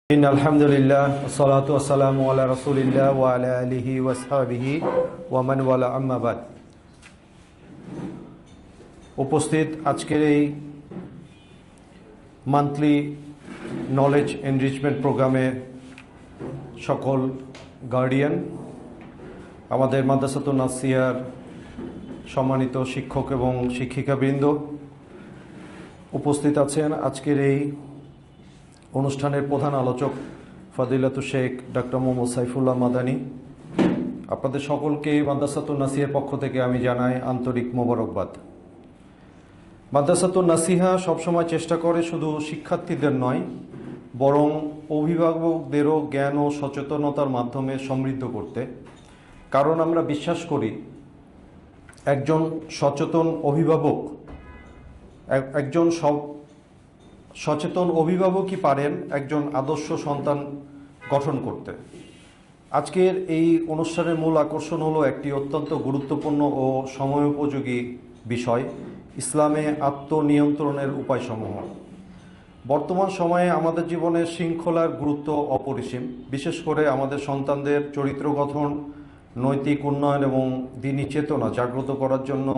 আলহামদুলিল্লাহ ওয়াসসালাতু ওয়াসসালামু আলা রাসূলিল্লাহ ওয়া আলা আলিহি ওয়া সাহবিহি ওয়া মান ওয়ালা আম্মা বাদ। উপস্থিত আজকের এই মান্থলি নলেজ এনরিচমেন্ট প্রোগ্রামে সকল গার্ডিয়ান, আমাদের মাদ্রাসাতুন নাসিহার সম্মানিত শিক্ষক এবং শিক্ষিকাবৃন্দ, উপস্থিত আছেন আজকের এই অনুষ্ঠানের প্রধান আলোচক ফাদিলাতুল শেখ ডক্টর মোহাম্মদ সাইফুল্লাহ মাদানী। আপনাদের সকলকে মাদ্রাসাতুন নাসিহার পক্ষ থেকে আমি জানাই আন্তরিক মোবারকবাদ। মাদ্রাসাতুন নাসিহা সবসময় চেষ্টা করে শুধু শিক্ষার্থীদের নয়, বরং অভিভাবকদেরও জ্ঞান ও সচেতনতার মাধ্যমে সমৃদ্ধ করতে। কারণ আমরা বিশ্বাস করি একজন সচেতন অভিভাবক, একজন সচেতন অভিভাবকই পারেন একজন আদর্শ সন্তান গঠন করতে। আজকের এই অনুষ্ঠানের মূল আকর্ষণ হলো একটি অত্যন্ত গুরুত্বপূর্ণ ও সময়োপযোগী বিষয়, ইসলামে আত্মনিয়ন্ত্রণের উপায়সমূহ। বর্তমান সময়ে আমাদের জীবনে শৃঙ্খলার গুরুত্ব অপরিসীম। বিশেষ করে আমাদের সন্তানদের চরিত্র গঠন, নৈতিক উন্নয়ন এবং দ্বীনি চেতনা জাগ্রত করার জন্য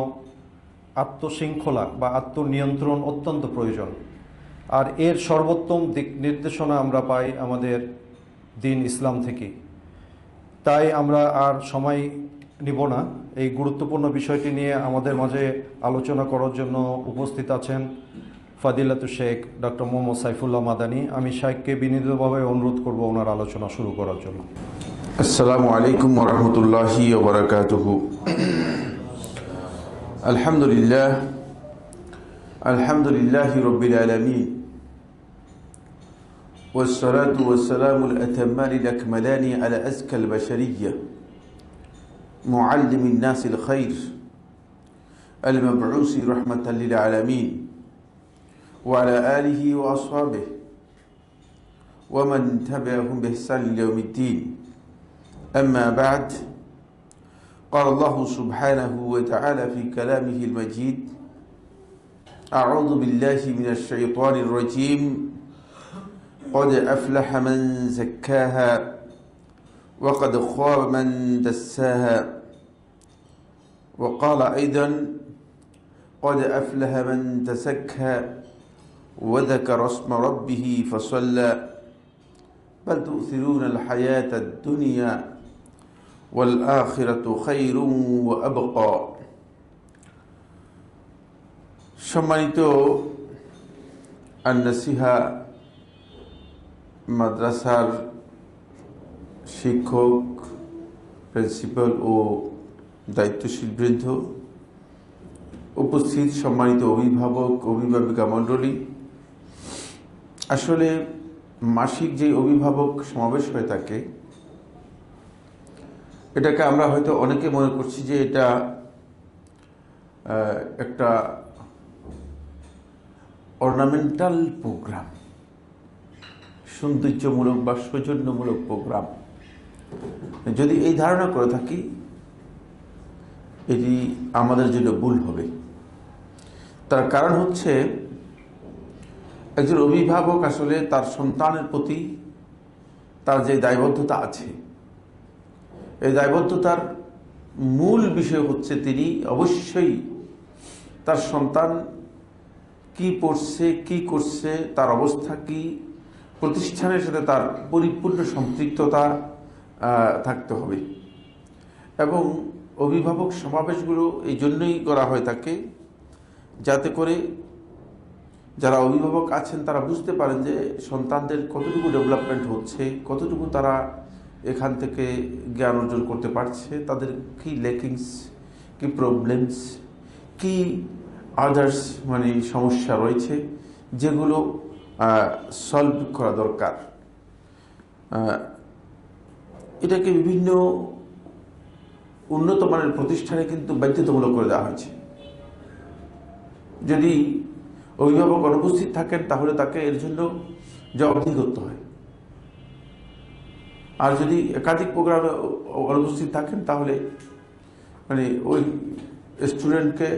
আত্মশৃঙ্খলা বা আত্মনিয়ন্ত্রণ অত্যন্ত প্রয়োজন। আর এর সর্বোত্তম দিক নির্দেশনা আমরা পাই আমাদের দ্বীন ইসলাম থেকে। তাই আমরা আর সময় নিব না, এই গুরুত্বপূর্ণ বিষয়টি নিয়ে আমাদের মাঝে আলোচনা করার জন্য উপস্থিত আছেন ফাদিলাতুল শেখ ডক্টর মোহাম্মদ সাইফুল্লাহ মাদানী। আমি শাইখকে বিনীতভাবে অনুরোধ করব ওনার আলোচনা শুরু করার জন্য। আসসালামু আলাইকুম ওয়া রাহমাতুল্লাহি ওয়া বারাকাতুহু। আলহামদুলিল্লাহি রাব্বিল আলামিন والصلاة والسلام الأتمان الأكملان على أزكى البشرية معلم الناس الخير المبعوث رحمة للعالمين وعلى آله وأصحابه ومن تبعهم بإحسان يوم الدين. أما بعد، قال الله سبحانه وتعالى في كلامه المجيد: أعوذ بالله من الشيطان الرجيم، قد أفلح من زكاها وقد خاب من دساها. وقال أيضا: قد أفلح من تزكى وذكر اسم ربه فصلى بل تؤثرون الحياة الدنيا والآخرة خير وأبقى. সম্মানিত আন-নাসিহা মাদ্রাসার শিক্ষক, প্রিন্সিপাল ও দায়িত্বশীল বৃন্দ, উপস্থিত সম্মানিত অভিভাবক অভিভাবিকা মণ্ডলী, আসলে মাসিক যে অভিভাবক সমাবেশ হয়ে থাকে, এটাকে আমরা হয়তো অনেকে মনে করছি যে এটা একটা অর্নামেন্টাল প্রোগ্রাম, সৌন্দর্যমূলক বা সৌজন্যমূলক প্রোগ্রাম। যদি এই ধারণা করে থাকি, এটি আমাদের জন্য ভুল হবে। তার কারণ হচ্ছে, একজন অভিভাবক আসলে তার সন্তানের প্রতি তার যে দায়বদ্ধতা আছে, এই দায়বদ্ধতার মূল বিষয় হচ্ছে তিনি অবশ্যই তার সন্তান কি পড়ছে, কি করছে, তার অবস্থা কি, প্রতিষ্ঠানের সাথে তার পরিপূর্ণ সম্পৃক্ততা থাকতে হবে। এবং অভিভাবক সমাবেশগুলো এই জন্যই করা হয়ে থাকে যাতে করে যারা অভিভাবক আছেন তারা বুঝতে পারেন যে সন্তানদের কতটুকু ডেভেলপমেন্ট হচ্ছে, কতটুকু তারা এখান থেকে জ্ঞান অর্জন করতে পারছে, তাদের কি ল্যাকিংস, কি প্রবলেমস, কি আদার্স সমস্যা রয়েছে যেগুলো সলভ করা দরকার। এটাকে বিভিন্ন উন্নত মানের প্রতিষ্ঠানে কিন্তু বাধ্যতামূলক করে দেওয়া হয়েছে। যদি অভিভাবক অনুপস্থিত থাকেন তাহলে তাকে এর জন্য জবাবদিহি করতে হয়। আর যদি একাধিক প্রোগ্রামে অনুপস্থিত থাকেন তাহলে ওই স্টুডেন্টকে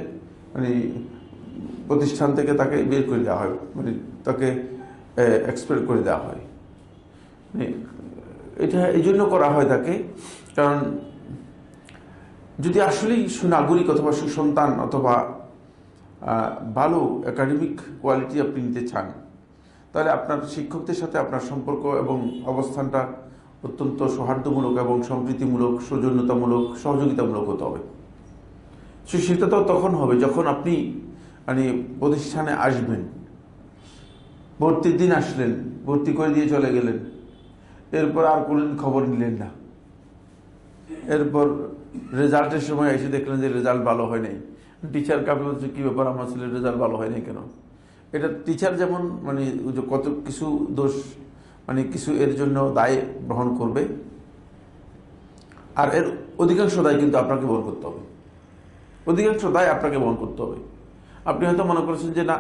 প্রতিষ্ঠান থেকে তাকে বের করে দেওয়া হয়, তাকে এক্সপেল করে দেওয়া হয়। মানে এটা এই জন্য করা হয় থাকে, কারণ যদি আসলেই সুনাগরিক অথবা সুসন্তান অথবা ভালো একাডেমিক কোয়ালিটি আপনি নিতে চান, তাহলে আপনার শিক্ষকদের সাথে আপনার সম্পর্ক এবং অবস্থানটা অত্যন্ত সৌহার্দ্যমূলক এবং সম্প্রীতিমূলক, সৌজন্যতামূলক, সহযোগিতামূলক হতে হবে। সেটা তো তখন হবে যখন আপনি মানে প্রতিষ্ঠানে আসবেন, ভর্তির দিন আসলেন, ভর্তি করে দিয়ে চলে গেলেন, এরপর আর কোনোদিন খবর নিলেন না, এরপর রেজাল্টের সময় এসে দেখলেন যে রেজাল্ট ভালো হয় নাই, টিচার কাপে বলছে কী ব্যাপার, আমার ছেলের রেজাল্ট ভালো হয় নাই কেন? এটা টিচার যেমন মানে কত কিছু দোষ, মানে কিছু এর জন্য দায় গ্রহণ করবে, আর এর অধিকাংশ দায় কিন্তু আপনাকে বহন করতে হবে, অধিকাংশ দায় আপনাকে বহন করতে হবে। আপনি হয়তো মনে করেছেন যে না,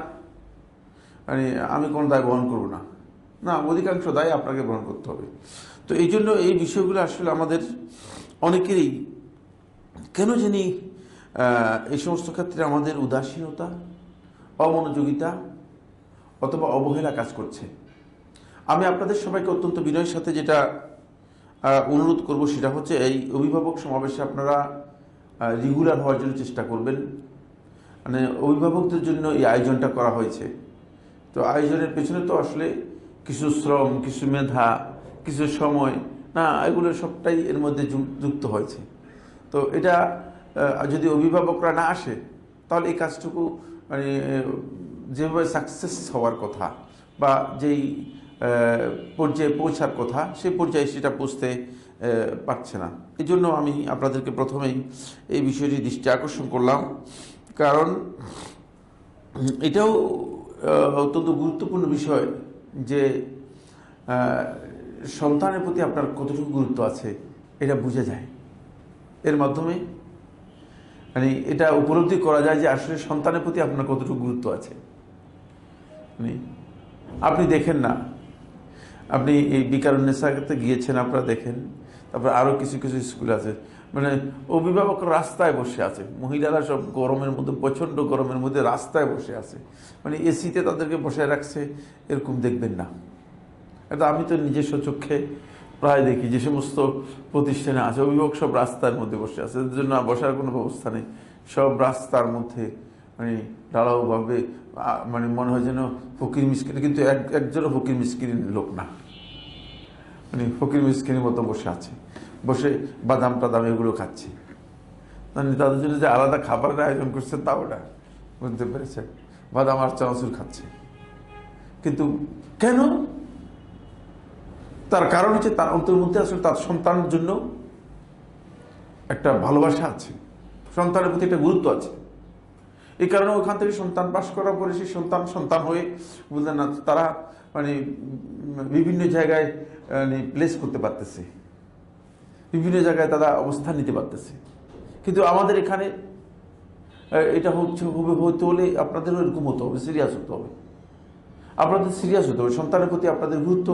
মানে আমি কোনো দায় বহন করব না, না, অধিকাংশ দায় আপনাকে বহন করতে হবে। তো এই জন্য এই বিষয়গুলো আসলে আমাদের অনেকেরই কেন জানি এই সমস্ত ক্ষেত্রে আমাদের উদাসীনতা, অমনোযোগিতা অথবা অবহেলা কাজ করছে। আমি আপনাদের সবাইকে অত্যন্ত বিনয়ের সাথে যেটা অনুরোধ করব সেটা হচ্ছে, এই অভিভাবক সমাবেশে আপনারা রেগুলার হওয়ার জন্য চেষ্টা করবেন। মানে অভিভাবকদের জন্য এই আয়োজনটা করা হয়েছে, তো আয়োজনের পেছনে তো আসলে কিছু শ্রম, কিছু মেধা, কিছু সময়, না, এগুলো সবটাই এর মধ্যে যুক্ত হয়েছে। তো এটা যদি অভিভাবকরা না আসে, তাহলে এই কাজটুকু মানে যেভাবে সাকসেস হওয়ার কথা বা যেই পর্যায়ে পৌঁছার কথা, সেই পর্যায়ে সেটা পৌঁছতে পারছে না। এই জন্য আমি আপনাদেরকে প্রথমেই এই বিষয়টি দৃষ্টি আকর্ষণ করলাম, কারণ এটাও অত্যন্ত গুরুত্বপূর্ণ বিষয় যে সন্তানের প্রতি আপনার কতটুকু গুরুত্ব আছে এটা বোঝা যায়। এর মাধ্যমে মানে এটা উপলব্ধি করা যায় যে আসলে সন্তানের প্রতি আপনার কতটুকু গুরুত্ব আছে। মানে আপনি দেখেন না, আপনি এই বিকারুন্নেসাতে গিয়েছেন, আপনারা দেখেন, তারপর আরও কিছু কিছু স্কুল আছে, মানে অভিভাবকরা রাস্তায় বসে আছে, মহিলারা সব গরমের মধ্যে, প্রচণ্ড গরমের মধ্যে রাস্তায় বসে আছে, মানে এসিতে তাদেরকে বসায় রাখছে, এরকম দেখবেন না। এটা আমি তো নিজস্ব চোখে প্রায় দেখি, যে সমস্ত প্রতিষ্ঠানে আছে অভিভাবক সব রাস্তার মধ্যে বসে আছে, এদের জন্য বসার কোনো ব্যবস্থা নেই, সব রাস্তার মধ্যে মানে ঢালাওভাবে, মানে মনে হয় যেন ফকির মিসকিন, কিন্তু একজনও ফকির মিসকিন লোক না, মানে ফকির মিসকিনের মতো বসে আছে, বসে বাদাম টাদাম এগুলো খাচ্ছে। মানে তাদের জন্য যে আলাদা খাবারের আয়োজন করছে তাও না, বুঝতে পেরেছে, বাদাম আর চানাচুর খাচ্ছে। কিন্তু কেন? তার কারণ হচ্ছে তার অন্তরের মধ্যে আসলে তার সন্তানের জন্য একটা ভালোবাসা আছে, সন্তানের প্রতি একটা গুরুত্ব আছে। এই কারণে ওখান থেকে সন্তান পাস করার পরে সেই সন্তান হয়ে বুঝলেন না, তারা মানে বিভিন্ন জায়গায় মানে প্লেস করতে পারতেছে, বিভিন্ন জায়গায় তারা অবস্থান নিতে পারতেছে। কিন্তু আমাদের এখানে এটা হতে হলে আপনাদেরও এরকম হতে হবে, সিরিয়াস হতে হবে, আপনাদের সিরিয়াস হতে হবে, সন্তানের প্রতি আপনাদের গুরুত্ব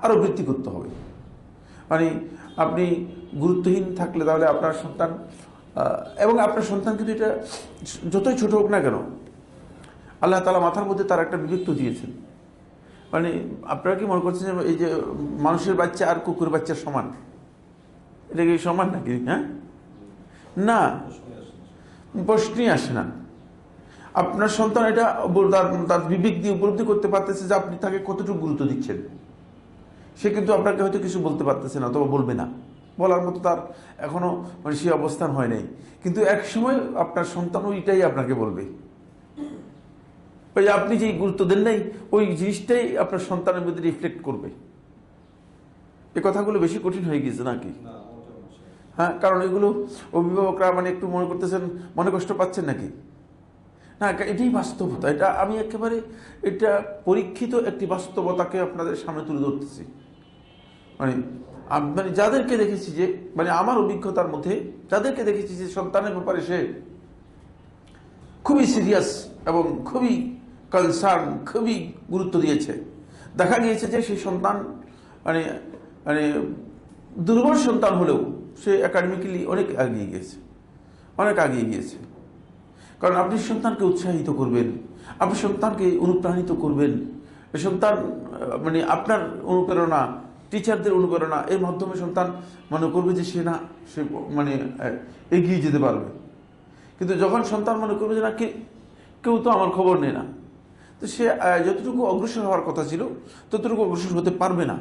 আরও বৃদ্ধি করতে হবে। মানে আপনি গুরুত্বহীন থাকলে তাহলে আপনার সন্তান, এবং আপনার সন্তান কিন্তু এটা যতই ছোট হোক না কেন, আল্লাহ তাআলা মাথার মধ্যে তার একটা বিবেক দিয়েছেন। মানে আপনারা কি মনে করছেন এই যে মানুষের বাচ্চা আর কুকুরের বাচ্চার সমান? এটা কি সমান নাকি? হ্যাঁ, না, প্রশ্নই আসে না। আপনার সন্তান এটা তার বিবেক দিয়ে উপলব্ধি করতে পারতেছে যে আপনি তাকে কতটুকু গুরুত্ব দিচ্ছেন। সে কিন্তু আপনাকে হয়তো কিছু বলতে পারতেছে না, অথবা বলবে না, বলার মতো তার এখনো মানে সে অবস্থান হয় নাই, কিন্তু এক সময় আপনার সন্তান ওইটাই আপনাকে বলবে। ওই আপনি যেই গুরুত্ব দেন নাই, ওই জিনিসটাই আপনার সন্তানের মধ্যে রিফ্লেক্ট করবে। এই কথাগুলো বেশি কঠিন হয়ে গেছে নাকি? হ্যাঁ, কারণ এগুলো অভিভাবকরা মানে একটু মনে করতেছেন, মনে কষ্ট পাচ্ছেন নাকি? না, এটাই বাস্তবতা। এটা আমি একেবারে এটা পরীক্ষিত একটি বাস্তবতাকে আপনাদের সামনে তুলে ধরতেছি। মানে মানে যাদেরকে দেখেছি, যে মানে আমার অভিজ্ঞতার মধ্যে যাদেরকে দেখেছি যে সন্তানের ব্যাপারে সে খুবই সিরিয়াস এবং খুবই কনসার্ন, খুবই গুরুত্ব দিয়েছে, দেখা গিয়েছে যে সেই সন্তান মানে মানে দুর্বল সন্তান হলেও সে একাডেমিক্যালি অনেক এগিয়ে গিয়েছে, অনেক এগিয়ে গিয়েছে। কারণ আপনি সন্তানকে উৎসাহিত করবেন, আপনি সন্তানকে অনুপ্রাণিত করবেন, সন্তান মানে আপনার অনুপ্রেরণা টিচারদের অনুপ্রেরণা, এর মাধ্যমে সন্তান মনে করবে যে সে মানে এগিয়ে যেতে পারবে। কিন্তু যখন সন্তান মনে করবে যে না, কেউ তো আমার খবর নেয় না, তো সে যতটুকু অগ্রসর হওয়ার কথা ছিল ততটুকু অগ্রসর হতে পারবে না।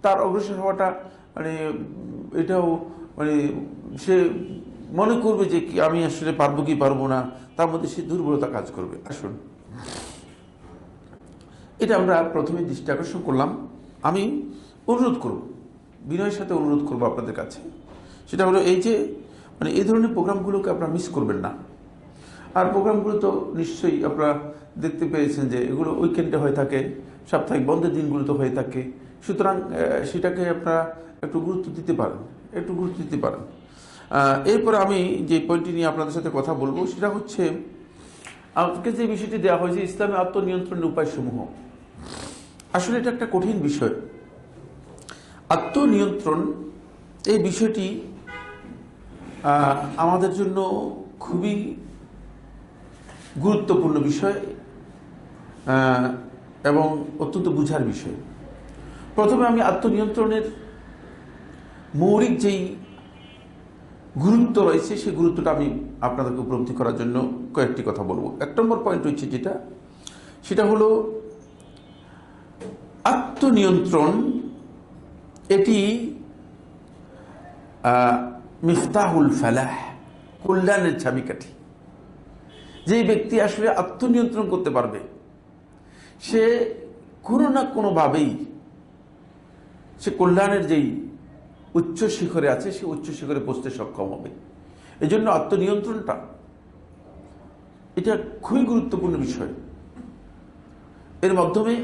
তার অগ্রসর হওয়াটা মানে এটাও মানে সে মনে করবে যে কি আমি আসলে পারবো কি পারবো না, তার মধ্যে সে দুর্বলতা কাজ করবে। আসুন, এটা আমরা প্রথমে দৃষ্টি আকর্ষণ করলাম। আমি অনুরোধ করব, বিনয়ের সাথে অনুরোধ করব আপনাদের কাছে, সেটা হলো এই যে মানে এই ধরনের প্রোগ্রামগুলোকে আপনারা মিস করবেন না। আর প্রোগ্রামগুলো তো নিশ্চয়ই আপনারা দেখতে পেয়েছেন যে এগুলো উইকেন্ডে হয়ে থাকে, সাপ্তাহিক বন্ধের দিনগুলোতে হয়ে থাকে। সুতরাং সেটাকে আপনারা একটু গুরুত্ব দিতে পারেন, একটু গুরুত্ব দিতে পারেন। এরপরে আমি যে পয়েন্টটি নিয়ে আপনাদের সাথে কথা বলবো সেটা হচ্ছে, আজকে যে বিষয়টি দেওয়া হয়েছে ইসলামে আত্মনিয়ন্ত্রণের উপায়সমূহ। আসলে এটা একটা কঠিন বিষয়। আত্মনিয়ন্ত্রণ এই বিষয়টি আমাদের জন্য খুবই গুরুত্বপূর্ণ বিষয় এবং অত্যন্ত বুঝার বিষয়। প্রথমে আমি আত্মনিয়ন্ত্রণের মৌলিক যেই গুরুত্ব রয়েছে সেই গুরুত্বটা আমি আপনাদেরকে উপলব্ধি করার জন্য কয়েকটি কথা বলবো। 1 নম্বর পয়েন্ট হচ্ছে সেটা হলো আত্মনিয়ন্ত্রণ, এটি মিফতাহুল ফালাহ, কল্যাণের চাবিকাঠি। যে ব্যক্তি আসলে আত্মনিয়ন্ত্রণ করতে পারবে সে কোনো না কোনোভাবেই সে কল্যাণের যেই উচ্চ শিখরে আছে সে উচ্চ শিখরে পৌঁছতে সক্ষম হবে। এই জন্য আত্মনিয়ন্ত্রণটা এটা খুবই গুরুত্বপূর্ণ বিষয়। এর মাধ্যমে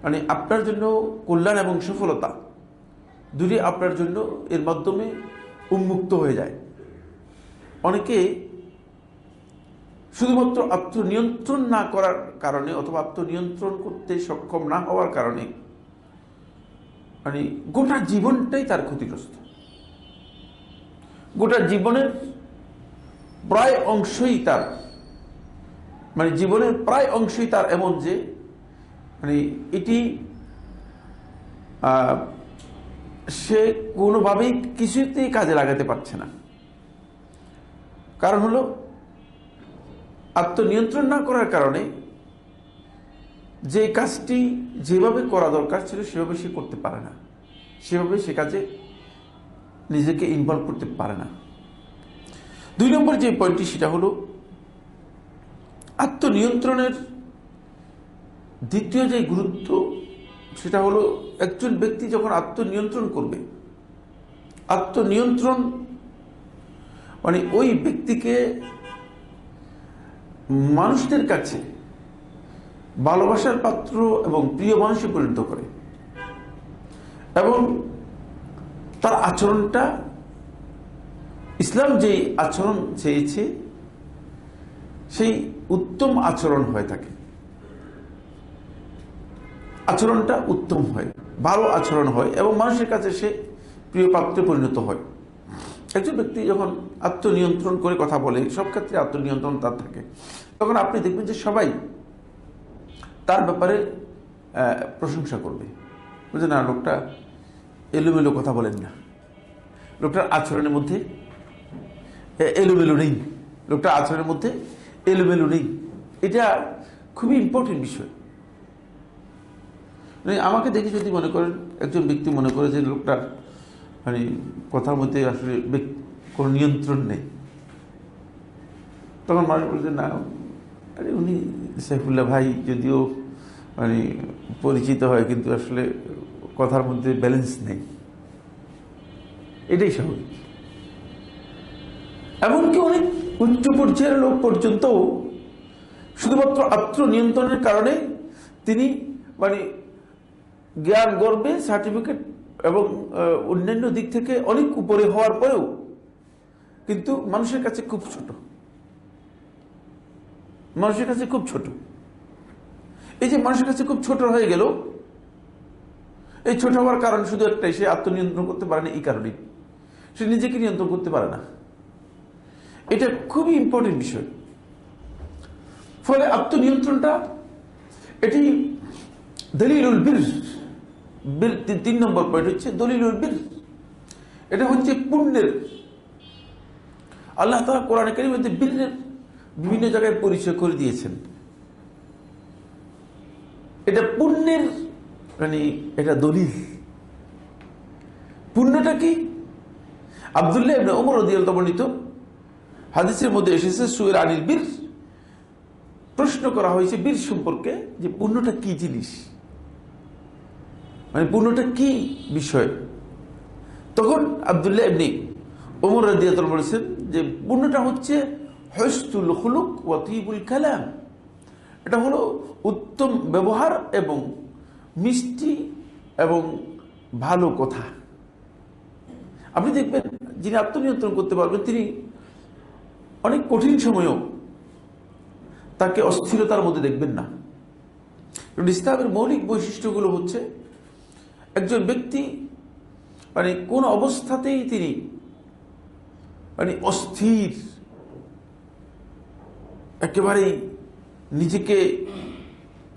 মানে আপনার জন্য কল্যাণ এবং সফলতা দুটি আপনার জন্য এর মাধ্যমে উন্মুক্ত হয়ে যায়। অনেকে শুধুমাত্র আত্মনিয়ন্ত্রণ না করার কারণে অথবা আত্মনিয়ন্ত্রণ করতে সক্ষম না হওয়ার কারণে মানে গোটা জীবনটাই তার ক্ষতিগ্রস্ত। গোটা জীবনের প্রায় অংশই তার মানে জীবনের প্রায় অংশই তার এমন যে মানে এটি সে কোনোভাবেই কিছুতেই কাজে লাগাতে পারছে না। কারণ হলো আত্মনিয়ন্ত্রণ না করার কারণে যে কাজটি যেভাবে করা দরকার ছিল সেভাবে সে করতে পারে না, সেভাবে সে কাজে নিজেকে ইনভলভ করতে পারে না। 2 নম্বর যে পয়েন্টটি সেটা হলো আত্মনিয়ন্ত্রণের দ্বিতীয় যে গুরুত্ব সেটা হলো একজন ব্যক্তি যখন আত্মনিয়ন্ত্রণ করবে, আত্মনিয়ন্ত্রণ মানে ওই ব্যক্তিকে মানুষদের কাছে ভালোবাসার পাত্র এবং প্রিয় মানুষে পরিণত করে এবং তার আচরণটা ইসলাম যেই আচরণ চেয়েছে সেই উত্তম আচরণ হয়ে থাকে। আচরণটা উত্তম হয়, ভালো আচরণ হয় এবং মানুষের কাছে সে প্রিয় পাত্রে পরিণত হয়। একজন ব্যক্তি যখন আত্মনিয়ন্ত্রণ করে কথা বলে, সব ক্ষেত্রে আত্মনিয়ন্ত্রণ তার থাকে, তখন আপনি দেখবেন যে সবাই তার ব্যাপারে প্রশংসা করবে, বুঝলেন না, লোকটা এলোমেলো কথা বলেন না, লোকটার আচরণের মধ্যে এলোমেলো নেই, লোকটার আচরণের মধ্যে এলোমেলো নেই। এটা খুবই ইম্পর্টেন্ট বিষয়। মানে আমাকে দেখে যদি মনে করেন একজন ব্যক্তি মনে করে যে লোকটার মানে কথার মধ্যে আসলে কোনো নিয়ন্ত্রণ নেই, তখন মানুষ বলছে না আরে উনি সাইফুল্লাহ ভাই যদিও মানে পরিচিত হয় কিন্তু আসলে কথার মধ্যে ব্যালেন্স নেই। এটাই স্বাভাবিক। এমনকি অনেক উচ্চ পর্যায়ের লোক পর্যন্ত শুধুমাত্র আত্মনিয়ন্ত্রণের কারণে তিনি মানে জ্ঞান গর্বে সার্টিফিকেট এবং অন্যান্য দিক থেকে অনেক উপরে হওয়ার পরেও কিন্তু মানুষের কাছে খুব ছোট, মানুষের কাছে খুব ছোট। এই যে মানুষের কাছে খুব ছোট হয়ে গেল, এই ছোট হওয়ার কারণ শুধু একটাই, সে আত্মনিয়ন্ত্রণ করতে পারে না। এই কারণেই সে নিজেকে নিয়ন্ত্রণ করতে পারে না। এটা খুবই ইম্পর্টেন্ট বিষয়। ফলে আত্মনিয়ন্ত্রণটা এটি দলিলুল বীর, তিন নম্বর পয়েন্ট হচ্ছে দলিলুল বীর, এটা হচ্ছে পুণ্যের। আল্লাহ তাআলা কোরআনে কারীমের মধ্যে বীরের বিভিন্ন জায়গায় পরিচয় করে দিয়েছেন। এটা পুণ্যের মানে এটা দলিল। পুণ্যটা কি? আব্দুল্লাহ ইবনে ওমর রাদিয়াল্লাহু আনহু বর্ণিত হাদিসের মধ্যে এসেছে সুয়েল আনিল বীর, প্রশ্ন করা হয়েছে বীর সম্পর্কে যে পুণ্যটা কি জিনিস, মানে পুণ্যটা কি বিষয়। তখন আব্দুল্লাহ ইবনে ওমর রাদিয়াল্লাহু আনহু বলেছেন যে পুণ্যটা হচ্ছে হুসনুল খুলুক ওয়া তিবুল কালাম, এটা হলো উত্তম ব্যবহার এবং মিষ্টি এবং ভালো কথা। আপনি দেখবেন যিনি আত্মনিয়ন্ত্রণ করতে পারবেন তিনি অনেক কঠিন সময়েও তাকে অস্থিরতার মধ্যে দেখবেন না। ইসলামের মৌলিক বৈশিষ্ট্যগুলো হচ্ছে একজন ব্যক্তি মানে কোন অবস্থাতেই তিনি মানে অস্থির, একেবারেই নিজেকে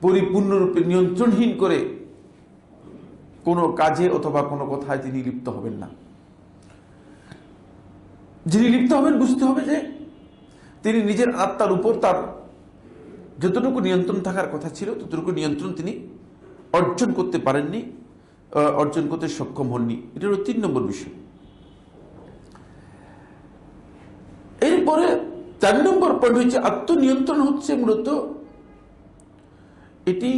পরিপূর্ণরূপে নিয়ন্ত্রণহীন করে কোনো কাজে অথবা কোনো কথায় তিনি লিপ্ত হবেন না। যিনি লিপ্ত হবেন বুঝতে হবে যে তিনি নিজের আত্মার উপর তার যতটুকু নিয়ন্ত্রণ থাকার কথা ছিল ততটুকু নিয়ন্ত্রণ তিনি অর্জন করতে পারেননি, অর্জন করতে সক্ষম হননি। এটা হলো 3 নম্বর বিষয়। এরপরে 4 নম্বর পয়েন্ট হচ্ছে আত্মনিয়ন্ত্রণ হচ্ছে মূলত এটি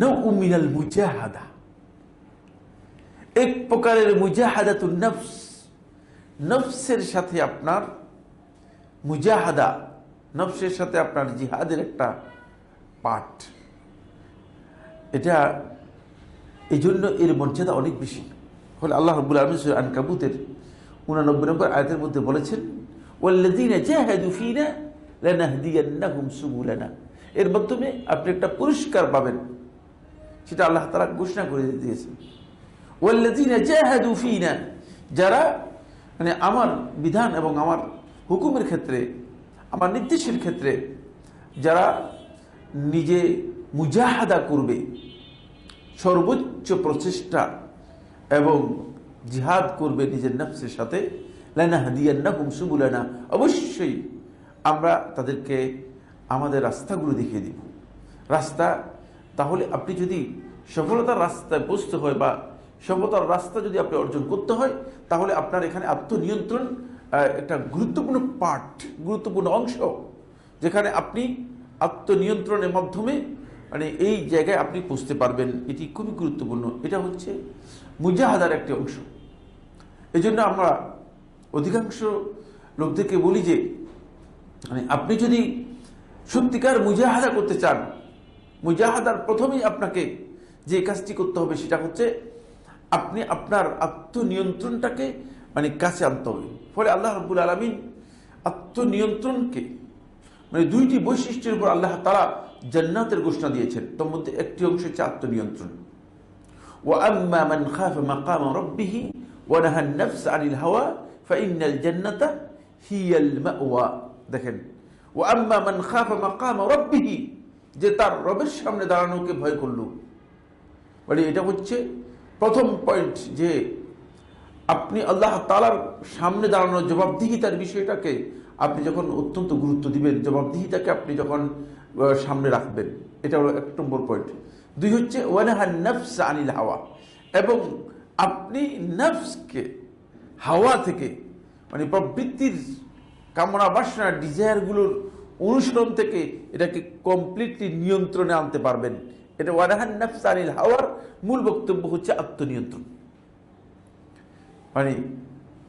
নৌ মিনাল মুজাহাদা, এক প্রকারের মুজাহাদাতুন নফস, নফসের সাথে আপনার মুজাহাদা, নফসের সাথে আপনার জিহাদের একটা পার্ট। এটা এই জন্য এর মর্যাদা অনেক বেশি। ফলে আল্লাহ রাব্বুল আলামিন সূরা আনকাবুতের 89 নম্বর আয়াতের মধ্যে বলেছেন ওয়াল্লাযীনা জাহাদু ফীনা লানাহদিয়ান্নাহুম সুবুলানা, এর মাধ্যমে আপনি একটা পুরস্কার পাবেন, সেটা আল্লাহ তাআলা ঘোষণা করে দিয়েছেন। ওয়াল্লাযীনা জাহাদু ফীনা, যারা মানে আমার বিধান এবং আমার হুকুমের ক্ষেত্রে, আমার নির্দেশের ক্ষেত্রে যারা নিজে মুজাহাদা করবে, সর্বোচ্চ প্রচেষ্টা এবং জিহাদ করবে নিজের নফসের সাথে, লানাহদিয়ান্নাহুম সুবুলানা, অবশ্যই আমরা তাদেরকে আমাদের রাস্তাগুলো দেখিয়ে দিব। রাস্তা, তাহলে আপনি যদি সফলতার রাস্তায় পৌঁছতে হয় বা সফলতার রাস্তা যদি আপনি অর্জন করতে হয়, তাহলে আপনার এখানে আত্মনিয়ন্ত্রণ একটা গুরুত্বপূর্ণ পার্ট, গুরুত্বপূর্ণ অংশ, যেখানে আপনি আত্মনিয়ন্ত্রণের মাধ্যমে মানে এই জায়গায় আপনি পৌঁছতে পারবেন। এটি খুবই গুরুত্বপূর্ণ। এটা হচ্ছে মুজাহাদার একটি অংশ। এই জন্য আমরা অধিকাংশ লোকদেরকে বলি যে মানে আপনি যদি সত্যিকার মুজাহাদা করতে চান, মুজাহাদার প্রথমেই আপনাকে যে কাজটি করতে হবে সেটা হচ্ছে আপনি আপনার আত্মনিয়ন্ত্রণটাকে মানে কাছে আনতে হবে। ফলে আল্লাহ রাব্বুল আলামিন আত্মনিয়ন্ত্রণকে মানে 2টি বৈশিষ্ট্যের উপর আল্লাহ তাআলা জান্নাতের ঘোষণা দিয়েছেন। তার মধ্যে একটি অংশ হচ্ছে আত্মনিয়ন্ত্রণ। ওয়া আম্মা মান খাফা মাকামা রাব্বিহি ওয়া নাহান নাফস আনিল হাওয়া ফাইন্নাল জান্নাতা হিয়াল মাওয়া। দেখেন, ওয়া আম্মা মান খাফা মাকামা রাব্বিহি, যে তার রবের সামনে দাঁড়ানোকে ভয় করল, মানে এটা হচ্ছে প্রথম পয়েন্ট, যে আপনি আল্লাহ তাআলার সামনে দাঁড়ানোর জবাবদিহিতার বিষয়টাকে আপনি যখন অত্যন্ত গুরুত্ব দিবেন, জবাবদিহিতাকে আপনি যখন সামনে রাখবেন, এটা হলো 1 নম্বর পয়েন্ট। 2 হচ্ছে ওয়ানাহান নাফস আনিল হাওয়া, এবং আপনি নফসকে হাওয়া থেকে মানে প্রবৃত্তির কামনা বাসনা ডিজায়ারগুলোর অনুসরণ থেকে এটাকে কমপ্লিটলি নিয়ন্ত্রণে আনতে পারবেন। এটা ওয়ানাহান নাফস আনিল হাওয়ার মূল বক্তব্য হচ্ছে আত্মনিয়ন্ত্রণ। মানে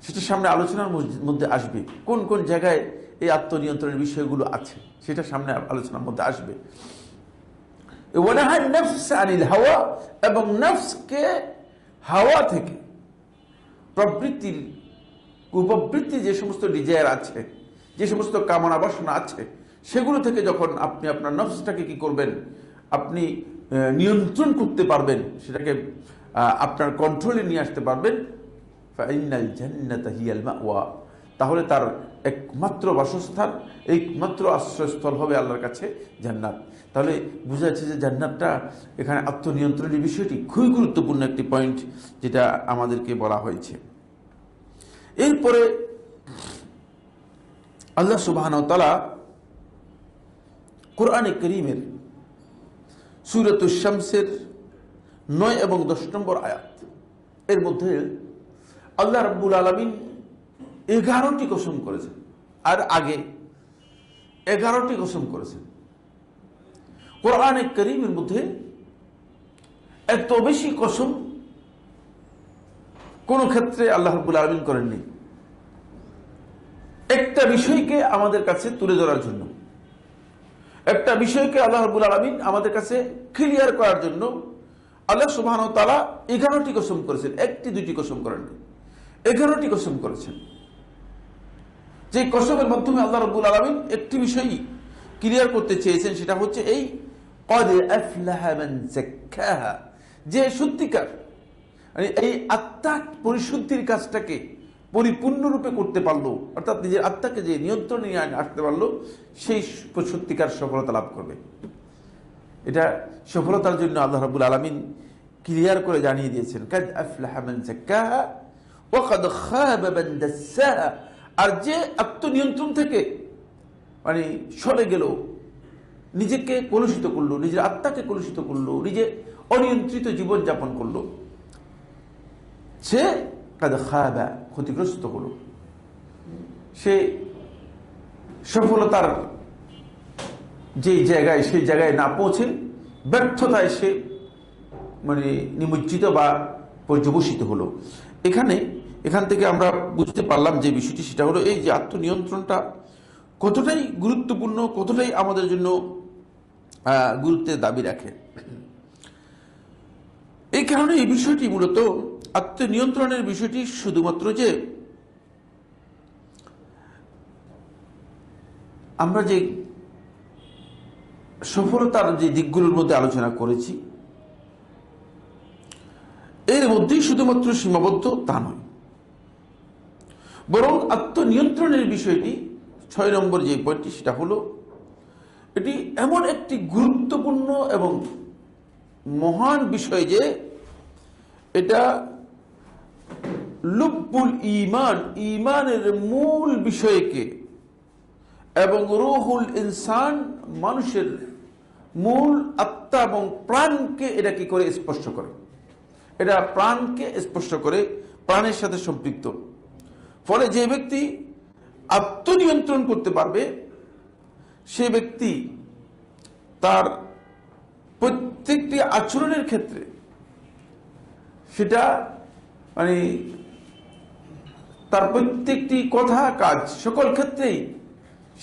সেটা সামনে আলোচনার মধ্যে আসবে, কোন কোন জায়গায় এই আত্মনিয়ন্ত্রণের বিষয়গুলো আছে সেটা সামনে আলোচনার মধ্যে আসবে। ওয়ানাহান নাফস আনিল হাওয়া, এবং নফসকে হাওয়া থেকে প্রবৃত্তির কুপ্রবৃত্তি যে সমস্ত ডিজায়ার আছে, যে সমস্ত কামনা বাসনা আছে, সেগুলো থেকে যখন আপনি আপনার নফসটাকে কি করবেন, আপনি নিয়ন্ত্রণ করতে পারবেন, সেটাকে আপনার কন্ট্রোলে নিয়ে আসতে পারবেন, ফাইনাল জান্নাতা হিয়াল মাওয়া, তাহলে তার একমাত্র বাসস্থান, একমাত্র আশ্রয়স্থল হবে আল্লাহর কাছে জান্নাত। তাহলে বোঝা যাচ্ছে যে জান্নাতটা, এখানে আত্মনিয়ন্ত্রণের বিষয়টি খুবই গুরুত্বপূর্ণ একটি পয়েন্ট যেটা আমাদেরকে বলা হয়েছে। এরপরে আল্লাহ সুবহানাহু ওয়া তাআলা কোরআনে কারীমের সূরাতুশ শামসের 9 এবং 10 নম্বর আয়াত, এর মধ্যে আল্লাহ রাব্বুল আলামিন 11টি কসম করেছেন, আর আগে 11টি কসম করেছেন। কোরআনে কারীমের মধ্যে এত বেশি কসম কোন ক্ষেত্রে আল্লাহ রাব্বুল আলামিন করেননি। একটা বিষয়কে আমাদের কাছে তুলে ধরার জন্য, একটা বিষয়কে আল্লাহ রাব্বুল আলামিন আমাদের কাছে ক্লিয়ার করার জন্য আল্লাহ সুবহানাহু ওয়া তাআলা 11টি কসম করেছেন, একটি দুইটি কসম করেননি, 11টি কসম করেছেন। যে কসমের মাধ্যমে আল্লাহ রাব্বুল আলামিন একটি বিষয় ক্লিয়ার করতে চেয়েছেন, সেটা হচ্ছে এই ক্বাদ আফলাহা মান যাক্কাহা, যে সত্যিকার মানে এই আত্মা পরিশুদ্ধির কাজটাকে পরিপূর্ণরূপে করতে পারলো, অর্থাৎ নিজের আত্মাকে যে নিয়ন্ত্রণে নিয়ে আসতে পারলো, সেই সত্যিকার সফলতা লাভ করবে। এটা সফলতার জন্য আল্লাহ রাব্বুল আলামিন ক্লিয়ার করে জানিয়ে দিয়েছেন, কাদ আফলাহা মান যাক্কাহা ওয়া কাদ খাবা মান দাসসাহা। আর যে আত্মনিয়ন্ত্রণ থেকে মানে সরে গেল, নিজেকে কলুষিত করলো, নিজের আত্মাকে কলুষিত করলো, নিজে অনিয়ন্ত্রিত জীবন যাপন করলো, সে কাদ খাবা ক্ষতিগ্রস্ত হলো, সে সফলতার যে জায়গায় সেই জায়গায় না পৌঁছে ব্যর্থতায় সে মানে নিমজ্জিত বা পর্যবসিত হলো। এখান থেকে আমরা বুঝতে পারলাম যে বিষয়টি, সেটা হলো এই যে আত্মনিয়ন্ত্রণটা কতটাই গুরুত্বপূর্ণ, কতটাই আমাদের জন্য গুরুত্বের দাবি রাখে। এই কারণে এই বিষয়টি মূলত আত্মনিয়ন্ত্রণের বিষয়টি শুধুমাত্র যে আমরা যে সফলতার যে দিকগুলোর মধ্যে আলোচনা করেছি এর মধ্যেই শুধুমাত্র সীমাবদ্ধ তা নয়, বরং আত্মনিয়ন্ত্রণের বিষয়টি 6 নম্বর যে পয়েন্টটি, সেটা হলো এটি এমন একটি গুরুত্বপূর্ণ এবং মহান বিষয় যে এটা লুব্বুল ঈমান, ঈমানের মূল বিষয়কে এবং রূহুল ইনসান, মানুষের মূল আত্মা এবং প্রাণকে এটা কি করে স্পর্শ করে, এটা প্রাণকে স্পর্শ করে, প্রাণের সাথে সম্পৃক্ত। ফলে যে ব্যক্তি আত্মনিয়ন্ত্রণ করতে পারবে, সে ব্যক্তি তার প্রত্যেকটি আচরণের ক্ষেত্রে, সেটা মানে তার প্রত্যেকটি কথা কাজ সকল ক্ষেত্রেই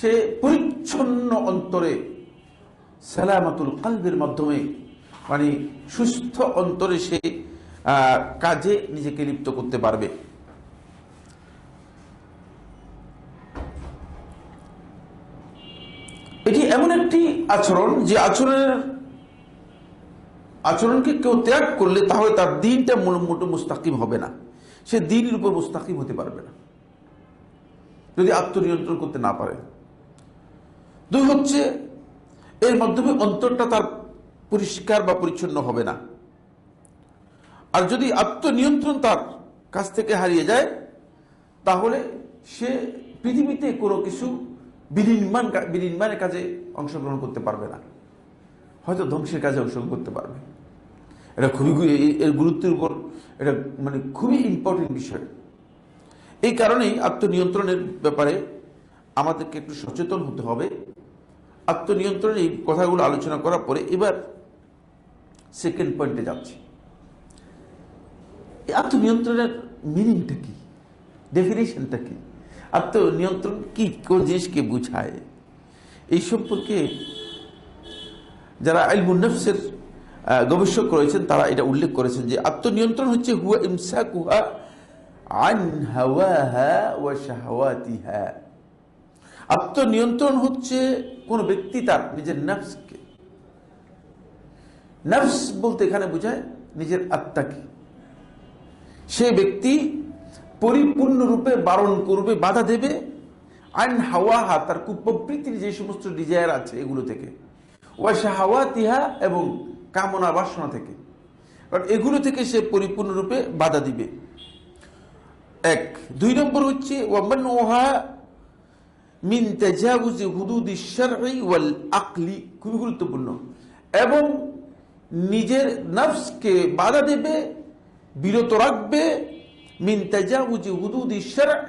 সে পরিচ্ছন্ন অন্তরে সালামাতুল কলবের মাধ্যমে মানে সুস্থ অন্তরে সে কাজে নিজেকে লিপ্ত করতে পারবে। এটি এমন একটি আচরণ যে আচরণকে কেউ ত্যাগ করলে তাহলে তার দিনটা মোটো মুস্তাকিম হবে না, সে দিনের উপর মুস্তাকিম হতে পারবে না যদি আত্মনিয়ন্ত্রণ করতে না পারে। দুই হচ্ছে, এর মাধ্যমে অন্তরটা তার পরিষ্কার বা পরিচ্ছন্ন হবে না। আর যদি আত্মনিয়ন্ত্রণ তার কাছ থেকে হারিয়ে যায়, তাহলে সে পৃথিবীতে কোনো কিছু বিনির্মাণের কাজে অংশগ্রহণ করতে পারবে না, হয়তো ধ্বংসের কাজে অংশগ্রহণ করতে পারবে। এটা এর গুরুত্বের উপর এটা মানে খুবই ইম্পর্টেন্ট বিষয়। এই কারণেই আত্মনিয়ন্ত্রণের ব্যাপারে আমাদেরকে একটু সচেতন হতে হবে। আত্মনিয়ন্ত্রণের এই কথাগুলো আলোচনা করার পরে এবার সেকেন্ড পয়েন্টে যাচ্ছি। আত্মনিয়ন্ত্রণের মিনিংটা কি, ডেফিনেশনটা কি, আত্মনিয়ন্ত্রণ কি, কোন জিনিসকে বুঝায়, এই সম্পর্কে যারা ইলমুন নফসের গবেষক রয়েছেন তারা এটা উল্লেখ করেছেন যে আত্মনিয়ন্ত্রণ হচ্ছে হুয়া ইমসাকুহা আন হাওয়াহা ওয়া শাহওয়াতিহা। আত্মনিয়ন্ত্রণ হচ্ছে কোন ব্যক্তি তার নিজের নফসকে, নফস বলতে এখানে বোঝায় নিজের আত্মাকে, সে ব্যক্তি পরিপূর্ণরূপে বারণ করবে, বাধা দেবে, আন হাওয়াহা, তার কুপ্রবৃত্তির যে সমস্ত ডিজায়ার আছে এগুলো থেকে, ওয়া শাহাওয়াতিহা, এবং কামনা বাসনা থেকে, কারণ এগুলো থেকে সে পরিপূর্ণরূপে বাধা দিবে। এক। 2 নম্বর হচ্ছে ওয়ামানউহা মিন তাজাউজি হুদুদিশ শারঈ ওয়াল আকলি, খুবই গুরুত্বপূর্ণ, এবং নিজের নফসকে বাধা দেবে, বিরত রাখবে, মিন তাজাউজি হুদুদিশ শারঈ,